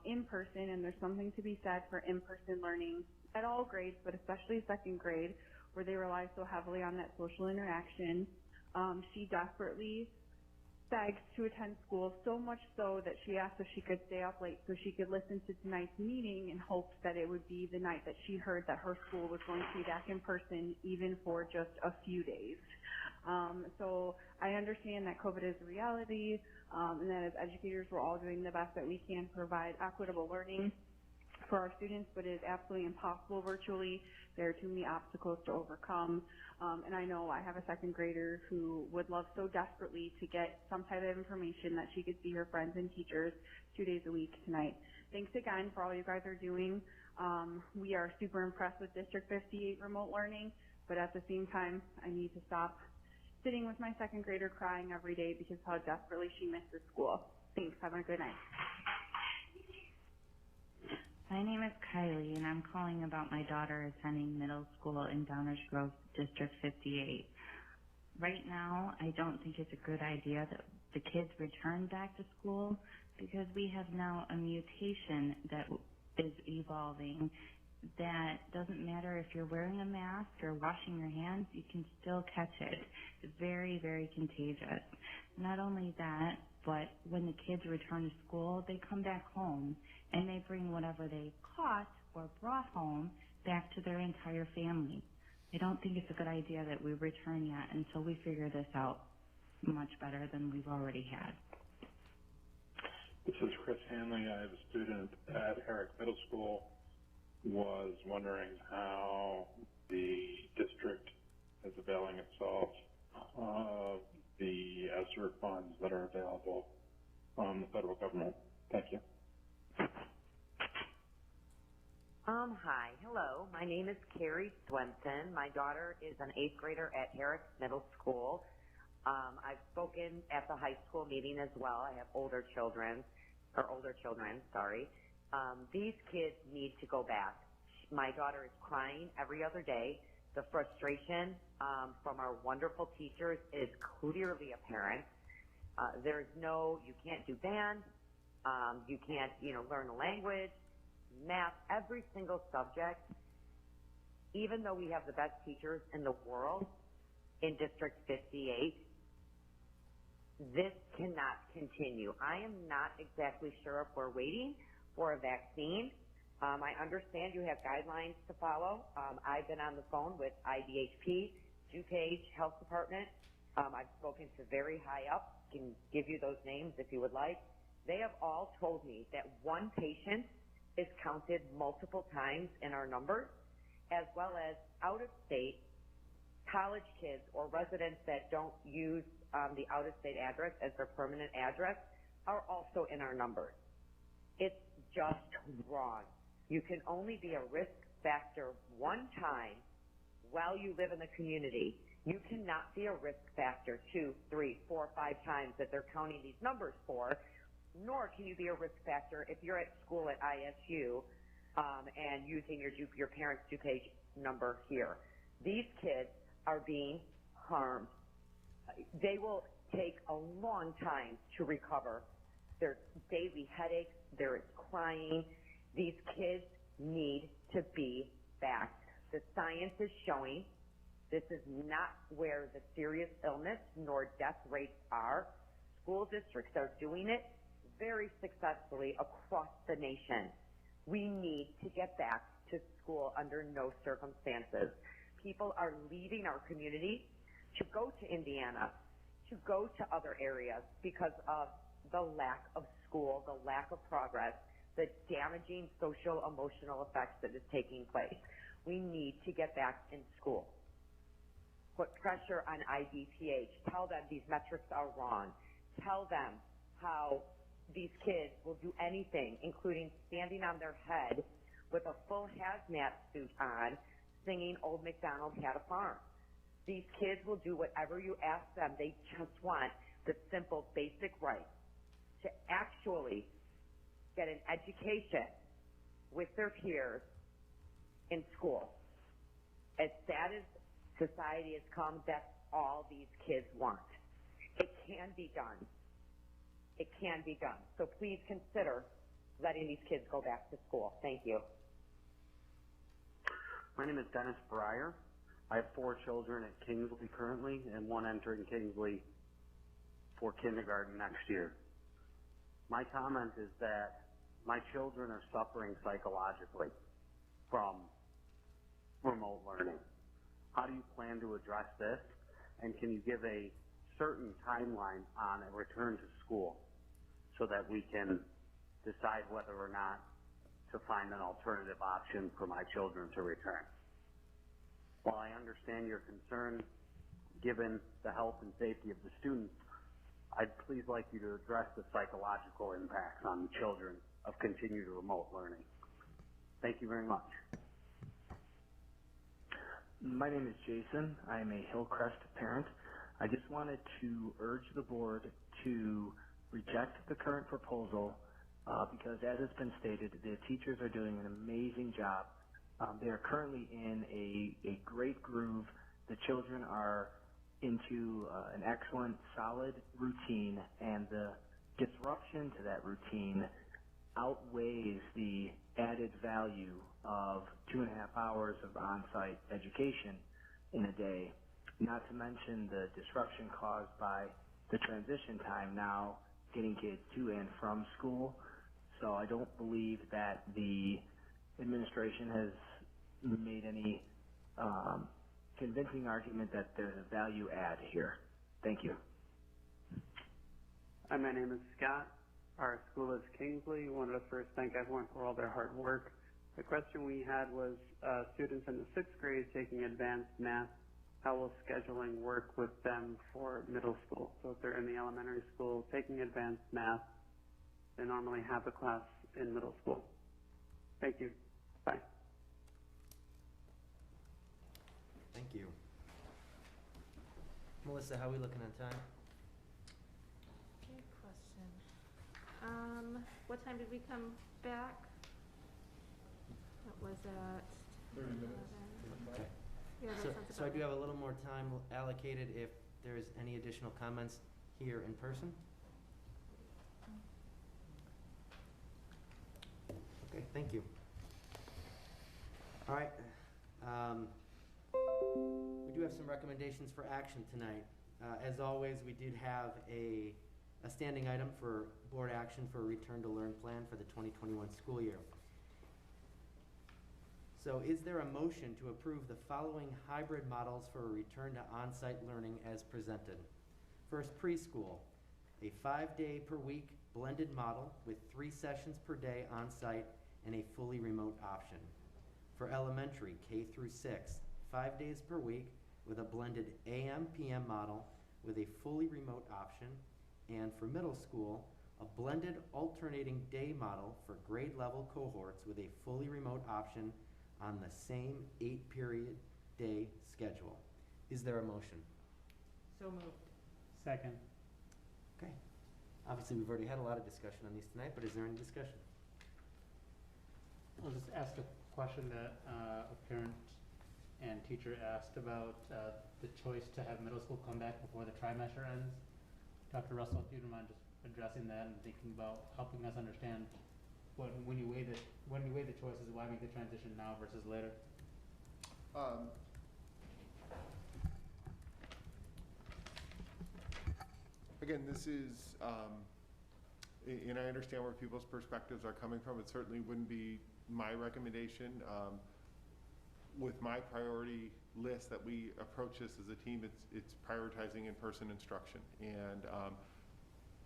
in person, and there's something to be said for in-person learning at all grades, but especially second grade, where they rely so heavily on that social interaction. She desperately begged to attend school, so much so that she asked if she could stay up late so she could listen to tonight's meeting in hopes that it would be the night that she heard that her school was going to be back in person, even for just a few days. So I understand that COVID is a reality, and that as educators we're all doing the best that we can to provide equitable learning for our students, but it is absolutely impossible virtually. There are too many obstacles to overcome. And I know I have a second grader who would love so desperately to get some type of information that she could see her friends and teachers 2 days a week tonight. Thanks again for all you guys are doing. We are super impressed with District 58 remote learning, but at the same time, I need to stop sitting with my second grader crying every day because how desperately she misses school. Thanks. Have a good night. My name is Kylie, and I'm calling about my daughter attending middle school in Downers Grove, District 58. Right now, I don't think it's a good idea that the kids return back to school because we have now a mutation that is evolving that doesn't matter if you're wearing a mask or washing your hands, you can still catch it. It's very, very contagious. Not only that, but when the kids return to school, they come back home and they bring whatever they caught or brought home back to their entire family. I don't think it's a good idea that we return yet until we figure this out much better than we've already had. This is Chris Hanley. I have a student at Herrick Middle School. Was wondering how the district is availing itself of the ESSER funds that are available from the federal government. Thank you. Hi. Hello. My name is Carrie Swenson. My daughter is an 8th grader at Herrick Middle School. I've spoken at the high school meeting as well. I have older children, sorry. These kids need to go back. My daughter is crying every other day. The frustration from our wonderful teachers is clearly apparent. There's no, you can't do band, you can't, learn a language, math, every single subject. Even though we have the best teachers in the world in District 58, this cannot continue. I am not exactly sure if we're waiting for a vaccine. I understand you have guidelines to follow. I've been on the phone with IDHP, DuPage Health Department. I've spoken to very high up. I can give you those names if you would like. They have all told me that one patient is counted multiple times in our numbers, as well as out-of-state college kids or residents that don't use the out-of-state address as their permanent address are also in our numbers. It's just wrong. You can only be a risk factor one time while you live in the community. You cannot be a risk factor 2, 3, 4, 5 times that they're counting these numbers for, nor can you be a risk factor if you're at school at ISU and using your parents' DuPage number here. These kids are being harmed. They will take a long time to recover. There's daily headaches, there is crying. These kids need to be back. The science is showing this is not where the serious illness nor death rates are. School districts are doing it very successfully across the nation. We need to get back to school under no circumstances. People are leaving our community to go to Indiana, to go to other areas because of the lack of school, the lack of progress, the damaging social emotional effects that is taking place. We need to get back in school. Put pressure on IDPH. Tell them these metrics are wrong. Tell them how these kids will do anything, including standing on their head with a full hazmat suit on, singing Old MacDonald Had a Farm. These kids will do whatever you ask them. They just want the simple basic right to actually get an education with their peers in school. As sad as society has come, that's all these kids want. It can be done. It can be done. So please consider letting these kids go back to school. Thank you. My name is Dennis Breyer. I have 4 children at Kingsley currently and 1 entering Kingsley for kindergarten next year. My comment is that my children are suffering psychologically from remote learning. How do you plan to address this? And can you give a certain timeline on a return to school so that we can decide whether or not to find an alternative option for my children to return? While I understand your concern, given the health and safety of the students, I'd please like you to address the psychological impacts on the children of continued remote learning. Thank you very much. My name is Jason. I am a Hillcrest parent. I just wanted to urge the board to reject the current proposal because, as it's been stated, the teachers are doing an amazing job. They are currently in a great groove. The children are into an excellent, solid routine, and the disruption to that routine outweighs the added value of 2.5 hours of on-site education in a day, not to mention the disruption caused by the transition time now getting kids to and from school. So I don't believe that the administration has made any convincing argument that there's a value add here. Thank you. Hi, my name is Scott. Our school is Kingsley. We wanted to first thank everyone for all their hard work. The question we had was students in the 6th grade taking advanced math. How will scheduling work with them for middle school? So if they're in the elementary school taking advanced math, they normally have a class in middle school. Thank you. Bye. Thank you. Melissa, how are we looking on time? Good question. What time did we come back? That was at 30 minutes. Okay. Yeah, that sounds So I about do have a little more time allocated if there's any additional comments here in person. Okay, thank you. All right. We do have some recommendations for action tonight. As always, we did have a standing item for board action for a return to learn plan for the 2021 school year. So is there a motion to approve the following hybrid models for a return to on-site learning as presented? First, preschool, a 5-day per week blended model with 3 sessions per day on-site and a fully remote option. For elementary, K through 6, 5 days per week with a blended AM/PM model with a fully remote option. And for middle school, a blended alternating day model for grade level cohorts with a fully remote option on the same 8-period day schedule. Is there a motion? So moved. Second. Okay. Obviously, we've already had a lot of discussion on these tonight, but is there any discussion? I'll just ask a question that a parent and teacher asked about the choice to have middle school come back before the trimester ends. Dr. Russell, if you don't mind just addressing that and thinking about helping us understand when you weigh the choices, why make the transition now versus later? Again, this is, and I understand where people's perspectives are coming from. It certainly wouldn't be my recommendation. With my priority list that we approach this as a team, it's prioritizing in-person instruction. And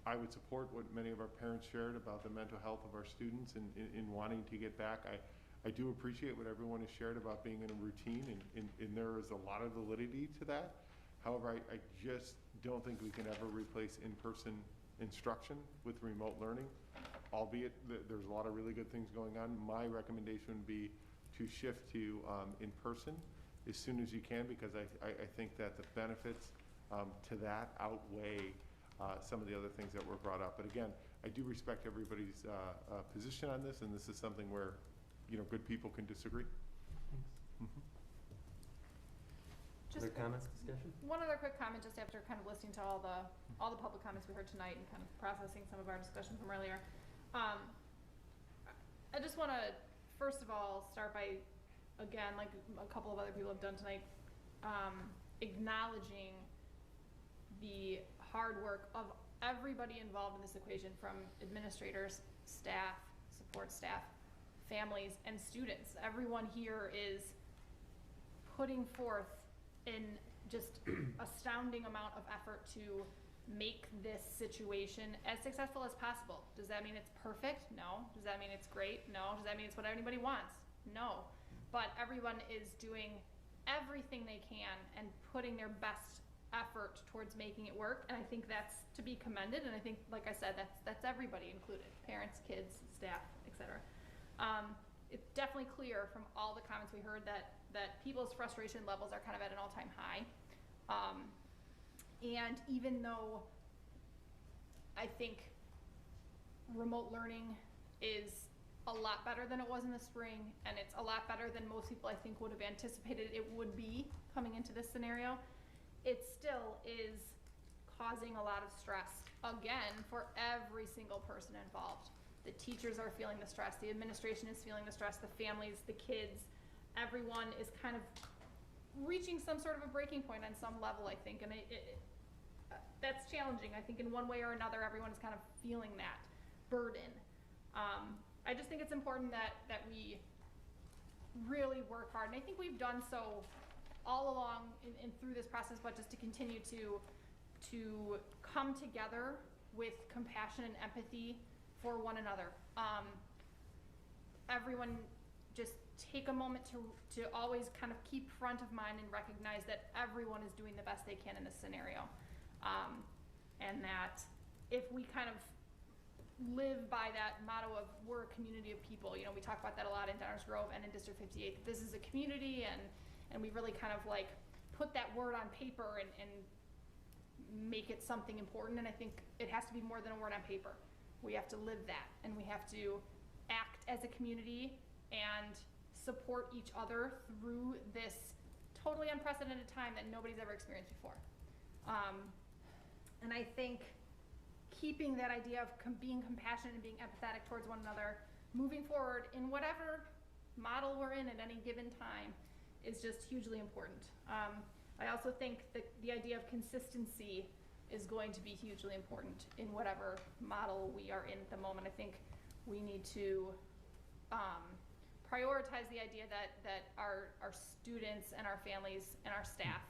I would support what many of our parents shared about the mental health of our students in wanting to get back. I do appreciate what everyone has shared about being in a routine, and there is a lot of validity to that. However, I just don't think we can ever replace in-person instruction with remote learning, albeit there's a lot of really good things going on. My recommendation would be to shift to in-person as soon as you can, because I think that the benefits to that outweigh some of the other things that were brought up. But again, I do respect everybody's position on this, and this is something where, you know, good people can disagree. Other comments, discussion? One other quick comment, just after kind of listening to all the public comments we heard tonight and kind of processing some of our discussion from earlier. I just want to, first of all, start by, again, like a couple of other people have done tonight, acknowledging the hard work of everybody involved in this equation, from administrators, staff, support staff, families, and students. Everyone here is putting forth an just astounding amount of effort to make this situation as successful as possible. Does that mean it's perfect? No. Does that mean it's great? No. Does that mean it's what anybody wants? No. But everyone is doing everything they can and putting their best effort towards making it work, and I think that's to be commended, and I think, like I said, that's everybody included, parents, kids, staff, etc. It's definitely clear from all the comments we heard that people's frustration levels are kind of at an all-time high. And even though I think remote learning is a lot better than it was in the spring, and it's a lot better than most people I think would have anticipated it would be coming into this scenario, it still is causing a lot of stress, again, for every single person involved. The teachers are feeling the stress, the administration is feeling the stress, the families, the kids, everyone is kind of reaching some sort of a breaking point on some level, I think, and that's challenging. I think in one way or another, everyone is kind of feeling that burden. I just think it's important that we really work hard, and I think we've done so all along and through this process, but just to continue to come together with compassion and empathy for one another. Everyone just take a moment to always kind of keep front of mind and recognize that everyone is doing the best they can in this scenario. And that if we kind of live by that motto of we're a community of people, we talk about that a lot in Downers Grove and in District 58, this is a community, and we really kind of like put that word on paper and make it something important, and I think it has to be more than a word on paper. We have to live that, and we have to act as a community and support each other through this totally unprecedented time that nobody's ever experienced before. And I think keeping that idea of being compassionate and being empathetic towards one another, moving forward in whatever model we're in at any given time, is just hugely important. I also think that the idea of consistency is going to be hugely important in whatever model we are in at the moment. I think we need to prioritize the idea that our students and our families and our staff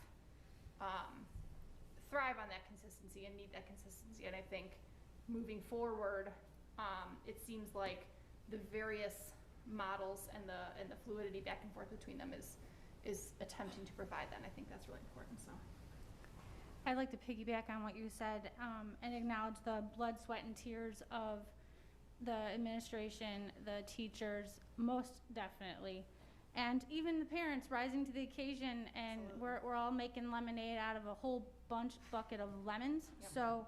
thrive on that consistency and need that consistency. And I think moving forward, it seems like the various models and the fluidity back and forth between them is attempting to provide that, and I think that's really important. So I'd like to piggyback on what you said and acknowledge the blood, sweat, and tears of the administration, the teachers, most definitely, and even the parents rising to the occasion, and we're all making lemonade out of a whole bucket of lemons. Yep. So,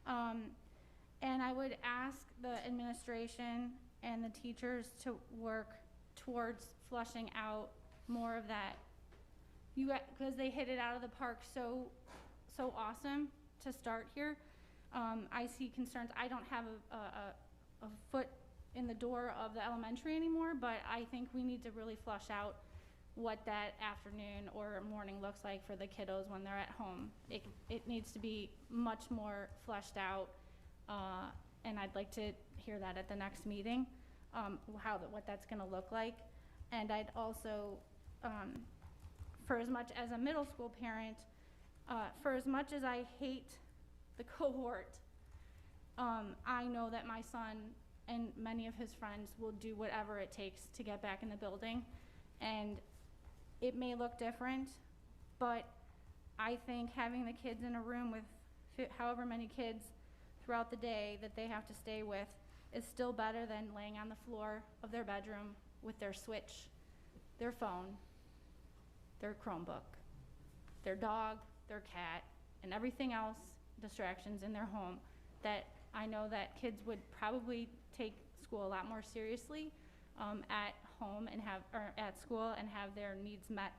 and I would ask the administration and the teachers to work towards flushing out more of that, because they hit it out of the park so awesome to start here. I see concerns. I don't have a foot in the door of the elementary anymore, but I think we need to really flush out what that afternoon or morning looks like for the kiddos when they're at home. It needs to be much more fleshed out, and I'd like to hear that at the next meeting, what that's going to look like. And I'd also, for as much as a middle school parent, for as much as I hate the cohort, I know that my son and many of his friends will do whatever it takes to get back in the building. And it may look different, but I think having the kids in a room with however many kids throughout the day that they have to stay with is still better than laying on the floor of their bedroom with their Switch, their phone, their Chromebook, their dog, their cat, and everything else, distractions in their home, that I know that kids would probably take school a lot more seriously at home or at school and have their needs met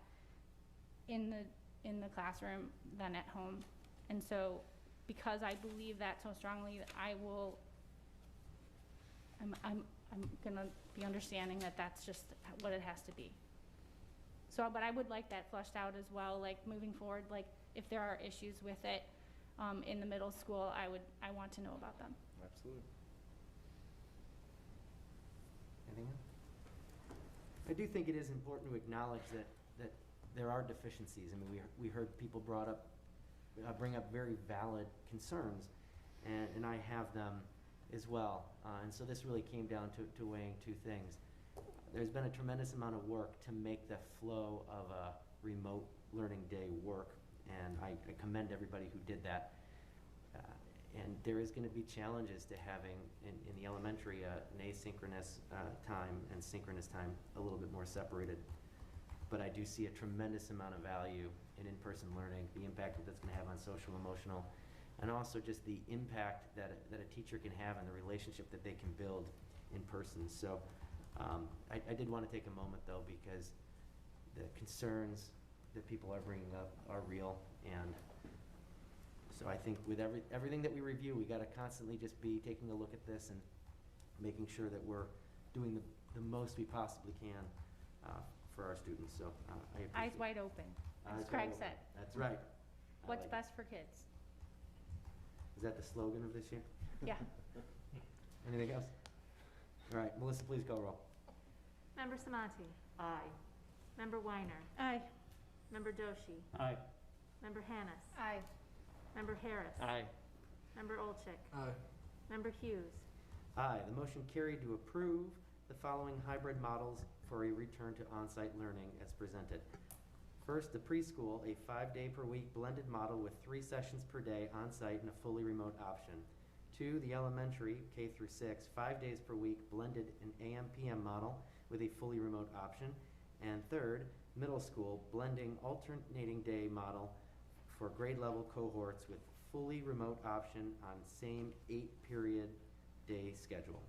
in the classroom than at home. And so, because I believe that so strongly, I'm gonna be understanding that that's just what it has to be. So, but I would like that fleshed out as well, like moving forward, like if there are issues with it, in the middle school, I want to know about them. Absolutely. Anything else? I do think it is important to acknowledge that there are deficiencies. I mean, we heard people bring up very valid concerns, and I have them as well. And so this really came down to weighing two things. There's been a tremendous amount of work to make the flow of a remote learning day work, and I commend everybody who did that. And there is going to be challenges to having, in the elementary, an asynchronous time and synchronous time a little bit more separated. But I do see a tremendous amount of value in in-person learning, the impact that that's going to have on social, emotional, and also just the impact that a teacher can have and the relationship that they can build in person. So I did want to take a moment, though, because the concerns that people are bringing up are real. And so I think with everything that we review, we got to constantly just be taking a look at this and making sure that we're doing the most we possibly can for our students. So I appreciate Eyes wide open, as Eyes Craig wide said. open. That's right. What's like best for kids? Is that the slogan of this year? Yeah. Anything else? All right, Melissa, please call roll. Member Samante. Aye. Member Weiner. Aye. Member Doshi. Aye. Member Hannis. Aye. Member Harris. Aye. Member Olchik. Aye. Member Hughes. Aye, the motion carried to approve the following hybrid models for a return to on-site learning as presented. First, the preschool, a 5-day-per-week blended model with 3 sessions per day on-site and a fully remote option. 2, the elementary, K through 6, 5 days per week blended an AM/PM model with a fully remote option. And third, middle school, blending alternating day model for grade level cohorts with fully remote option on same 8-period day schedule.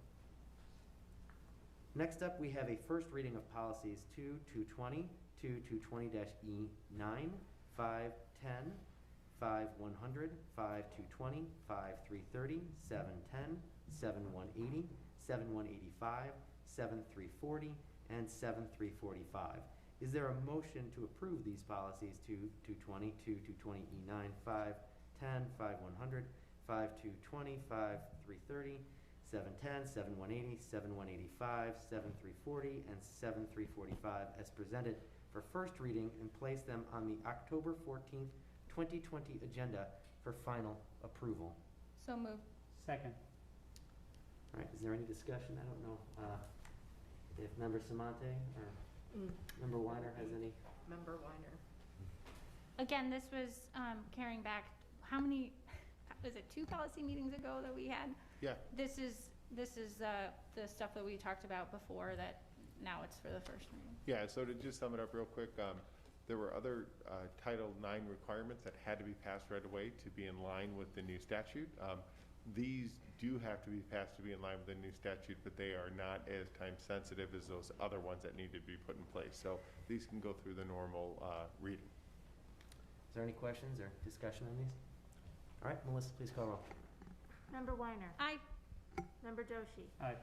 Next up, we have a first reading of policies 2-220, 2-220-E9, 5-10, 5-100, 5-220, 5-330, 7-10, 7-180, 7-185, 7-340, and 7-345. Is there a motion to approve these policies 2-220, 2-220-E9, 5-10, 5-100, 5-220, 5-330, 7-10, 7-180, 7-185, 7-340, and 7-345 as presented for first reading and place them on the October 14th, 2020 agenda for final approval. So moved. Second. All right, is there any discussion? I don't know if Member Samante or Member Weiner has any. Member Weiner. Again, this was carrying back, how many, was it 2 policy meetings ago that we had? Yeah. This is the stuff that we talked about before that now it's for the first reading. Yeah, so to just sum it up real quick, there were other Title IX requirements that had to be passed right away to be in line with the new statute. These do have to be passed to be in line with the new statute, but they are not as time sensitive as those other ones that need to be put in place. So these can go through the normal reading. Is there any questions or discussion on these? All right, Melissa, please call roll. Member Weiner. Aye. Member Doshi. Aye.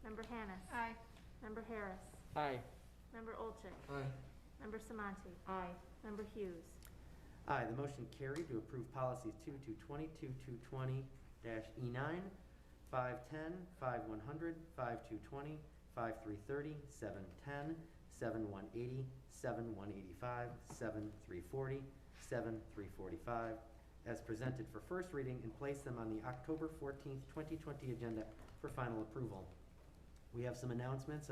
Member Hannis. Aye. Member Harris. Aye. Member Olchik. Aye. Member Samante. Aye. Member Hughes. Aye, the motion carried to approve policies 2-220, 2-220-E9, 5-10, 5-100, 5-220, 5-330, 7-10, 7-180, 7-185, 7-340, 7-345, as presented for first reading and place them on the October 14th, 2020 agenda for final approval. We have some announcements.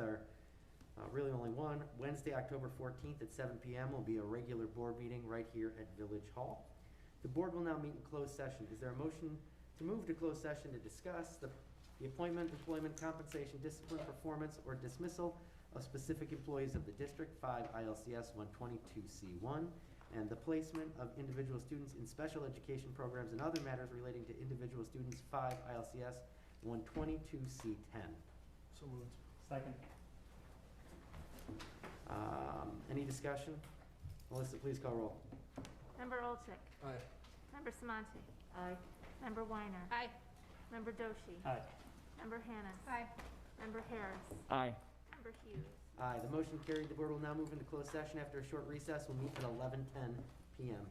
Really only one. Wednesday, October 14th at 7 p.m. will be a regular board meeting right here at Village Hall. The board will now meet in closed session. Is there a motion to move to closed session to discuss the appointment, employment, compensation, discipline, performance, or dismissal of specific employees of the District 5 ILCS 122C1 and the placement of individual students in special education programs and other matters relating to individual students 5 ILCS 122C10? So moved. Second. Any discussion? Melissa, please call roll. Member Olchik. Aye. Member Samante. Aye. Member Weiner. Aye. Member Doshi. Aye. Member Hannis. Aye. Member Harris. Aye. Member Hughes. Aye, the motion carried. The board will now move into closed session. After a short recess, we'll meet at 11:10 p.m.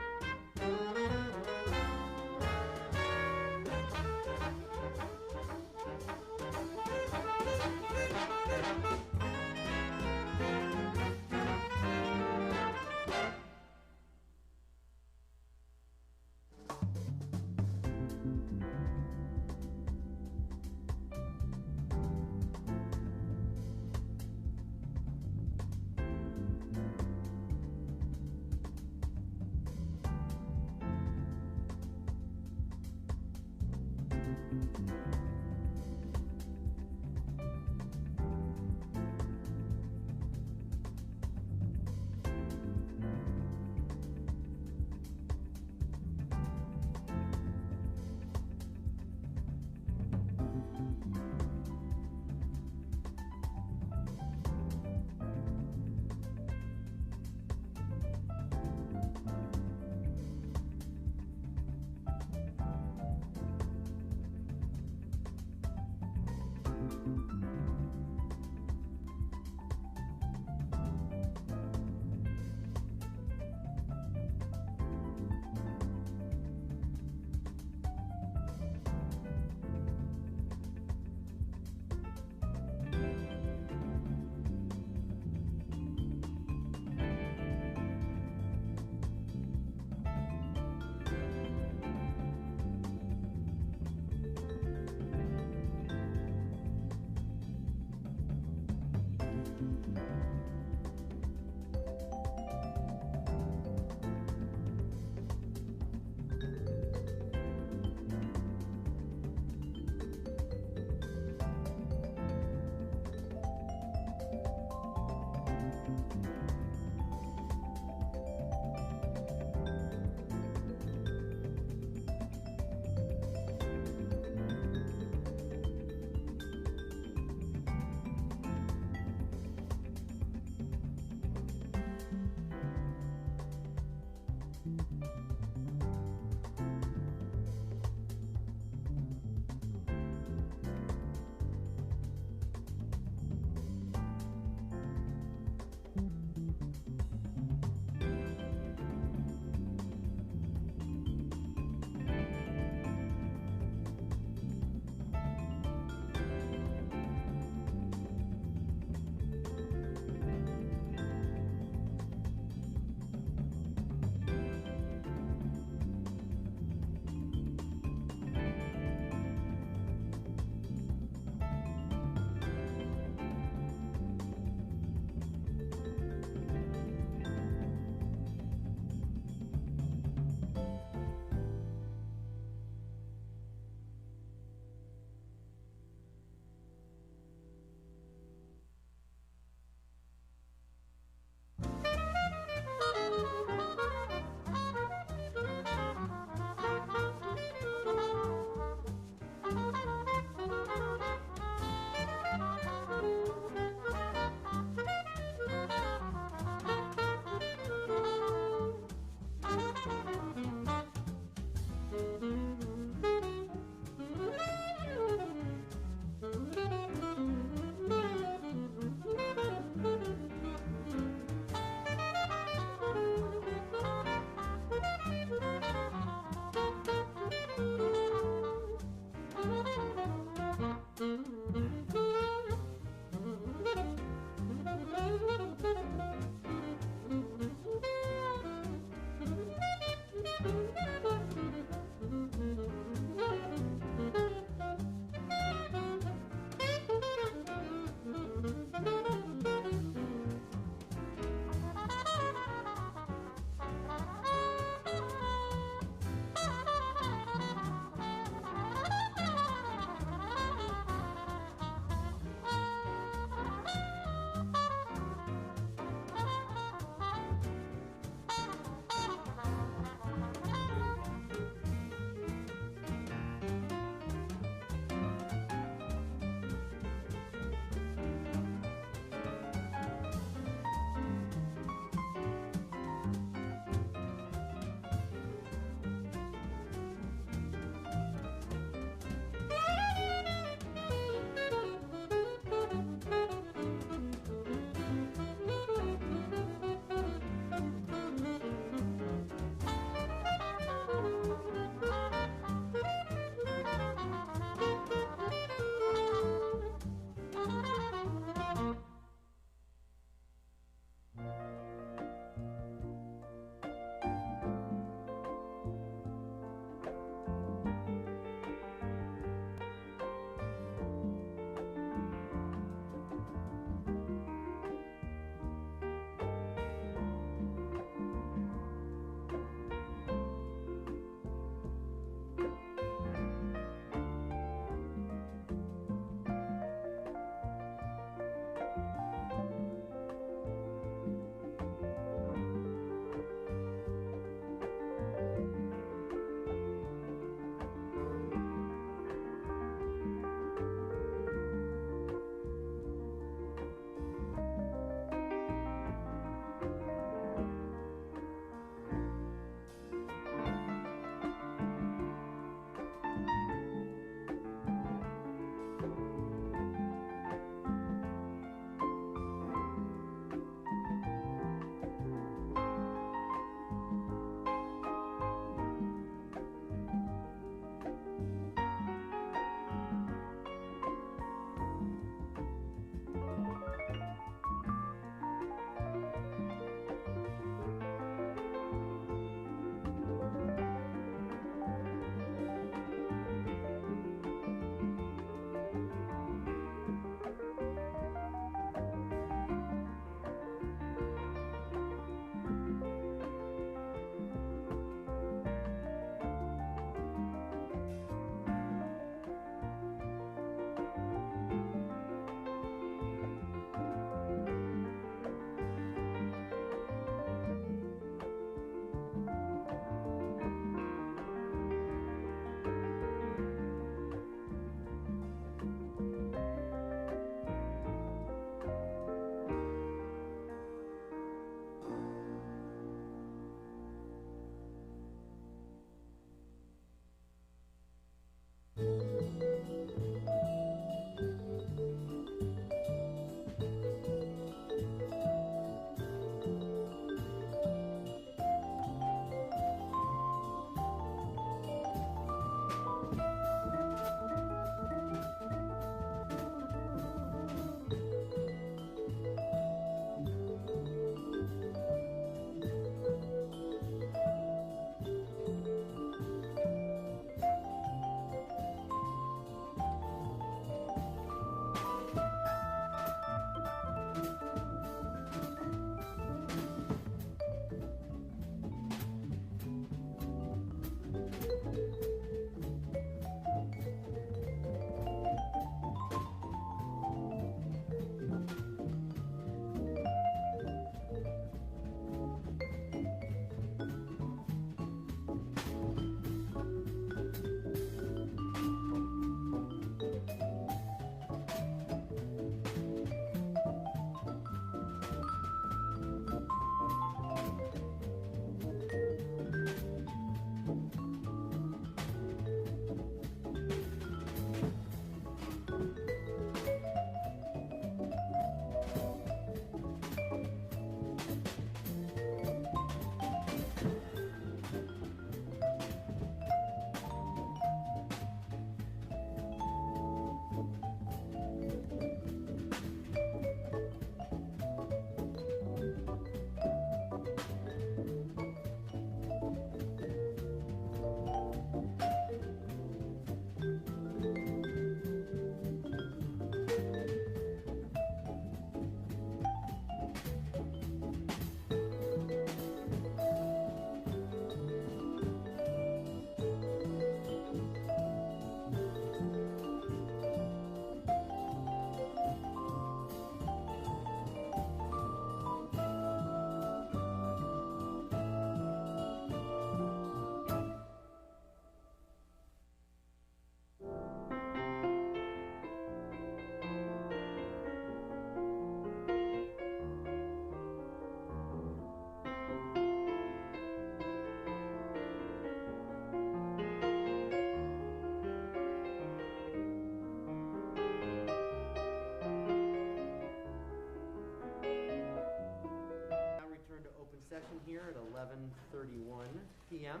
11:31 p.m.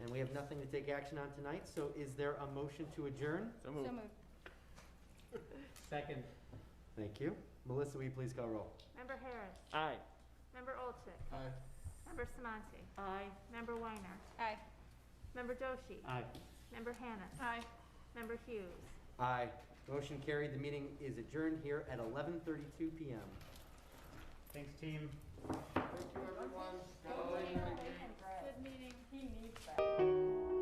And we have nothing to take action on tonight, so is there a motion to adjourn? So moved. So moved. Second. Thank you. Melissa, will you please call roll? Member Harris. Aye. Member Olczyk. Aye. Member Samanti. Aye. Member Weiner. Aye. Member Doshi. Aye. Member Hannis. Aye. Member Hughes. Aye. Motion carried. The meeting is adjourned here at 11:32 p.m. Thanks, team. Thank you, everyone. Good meeting. He needs that.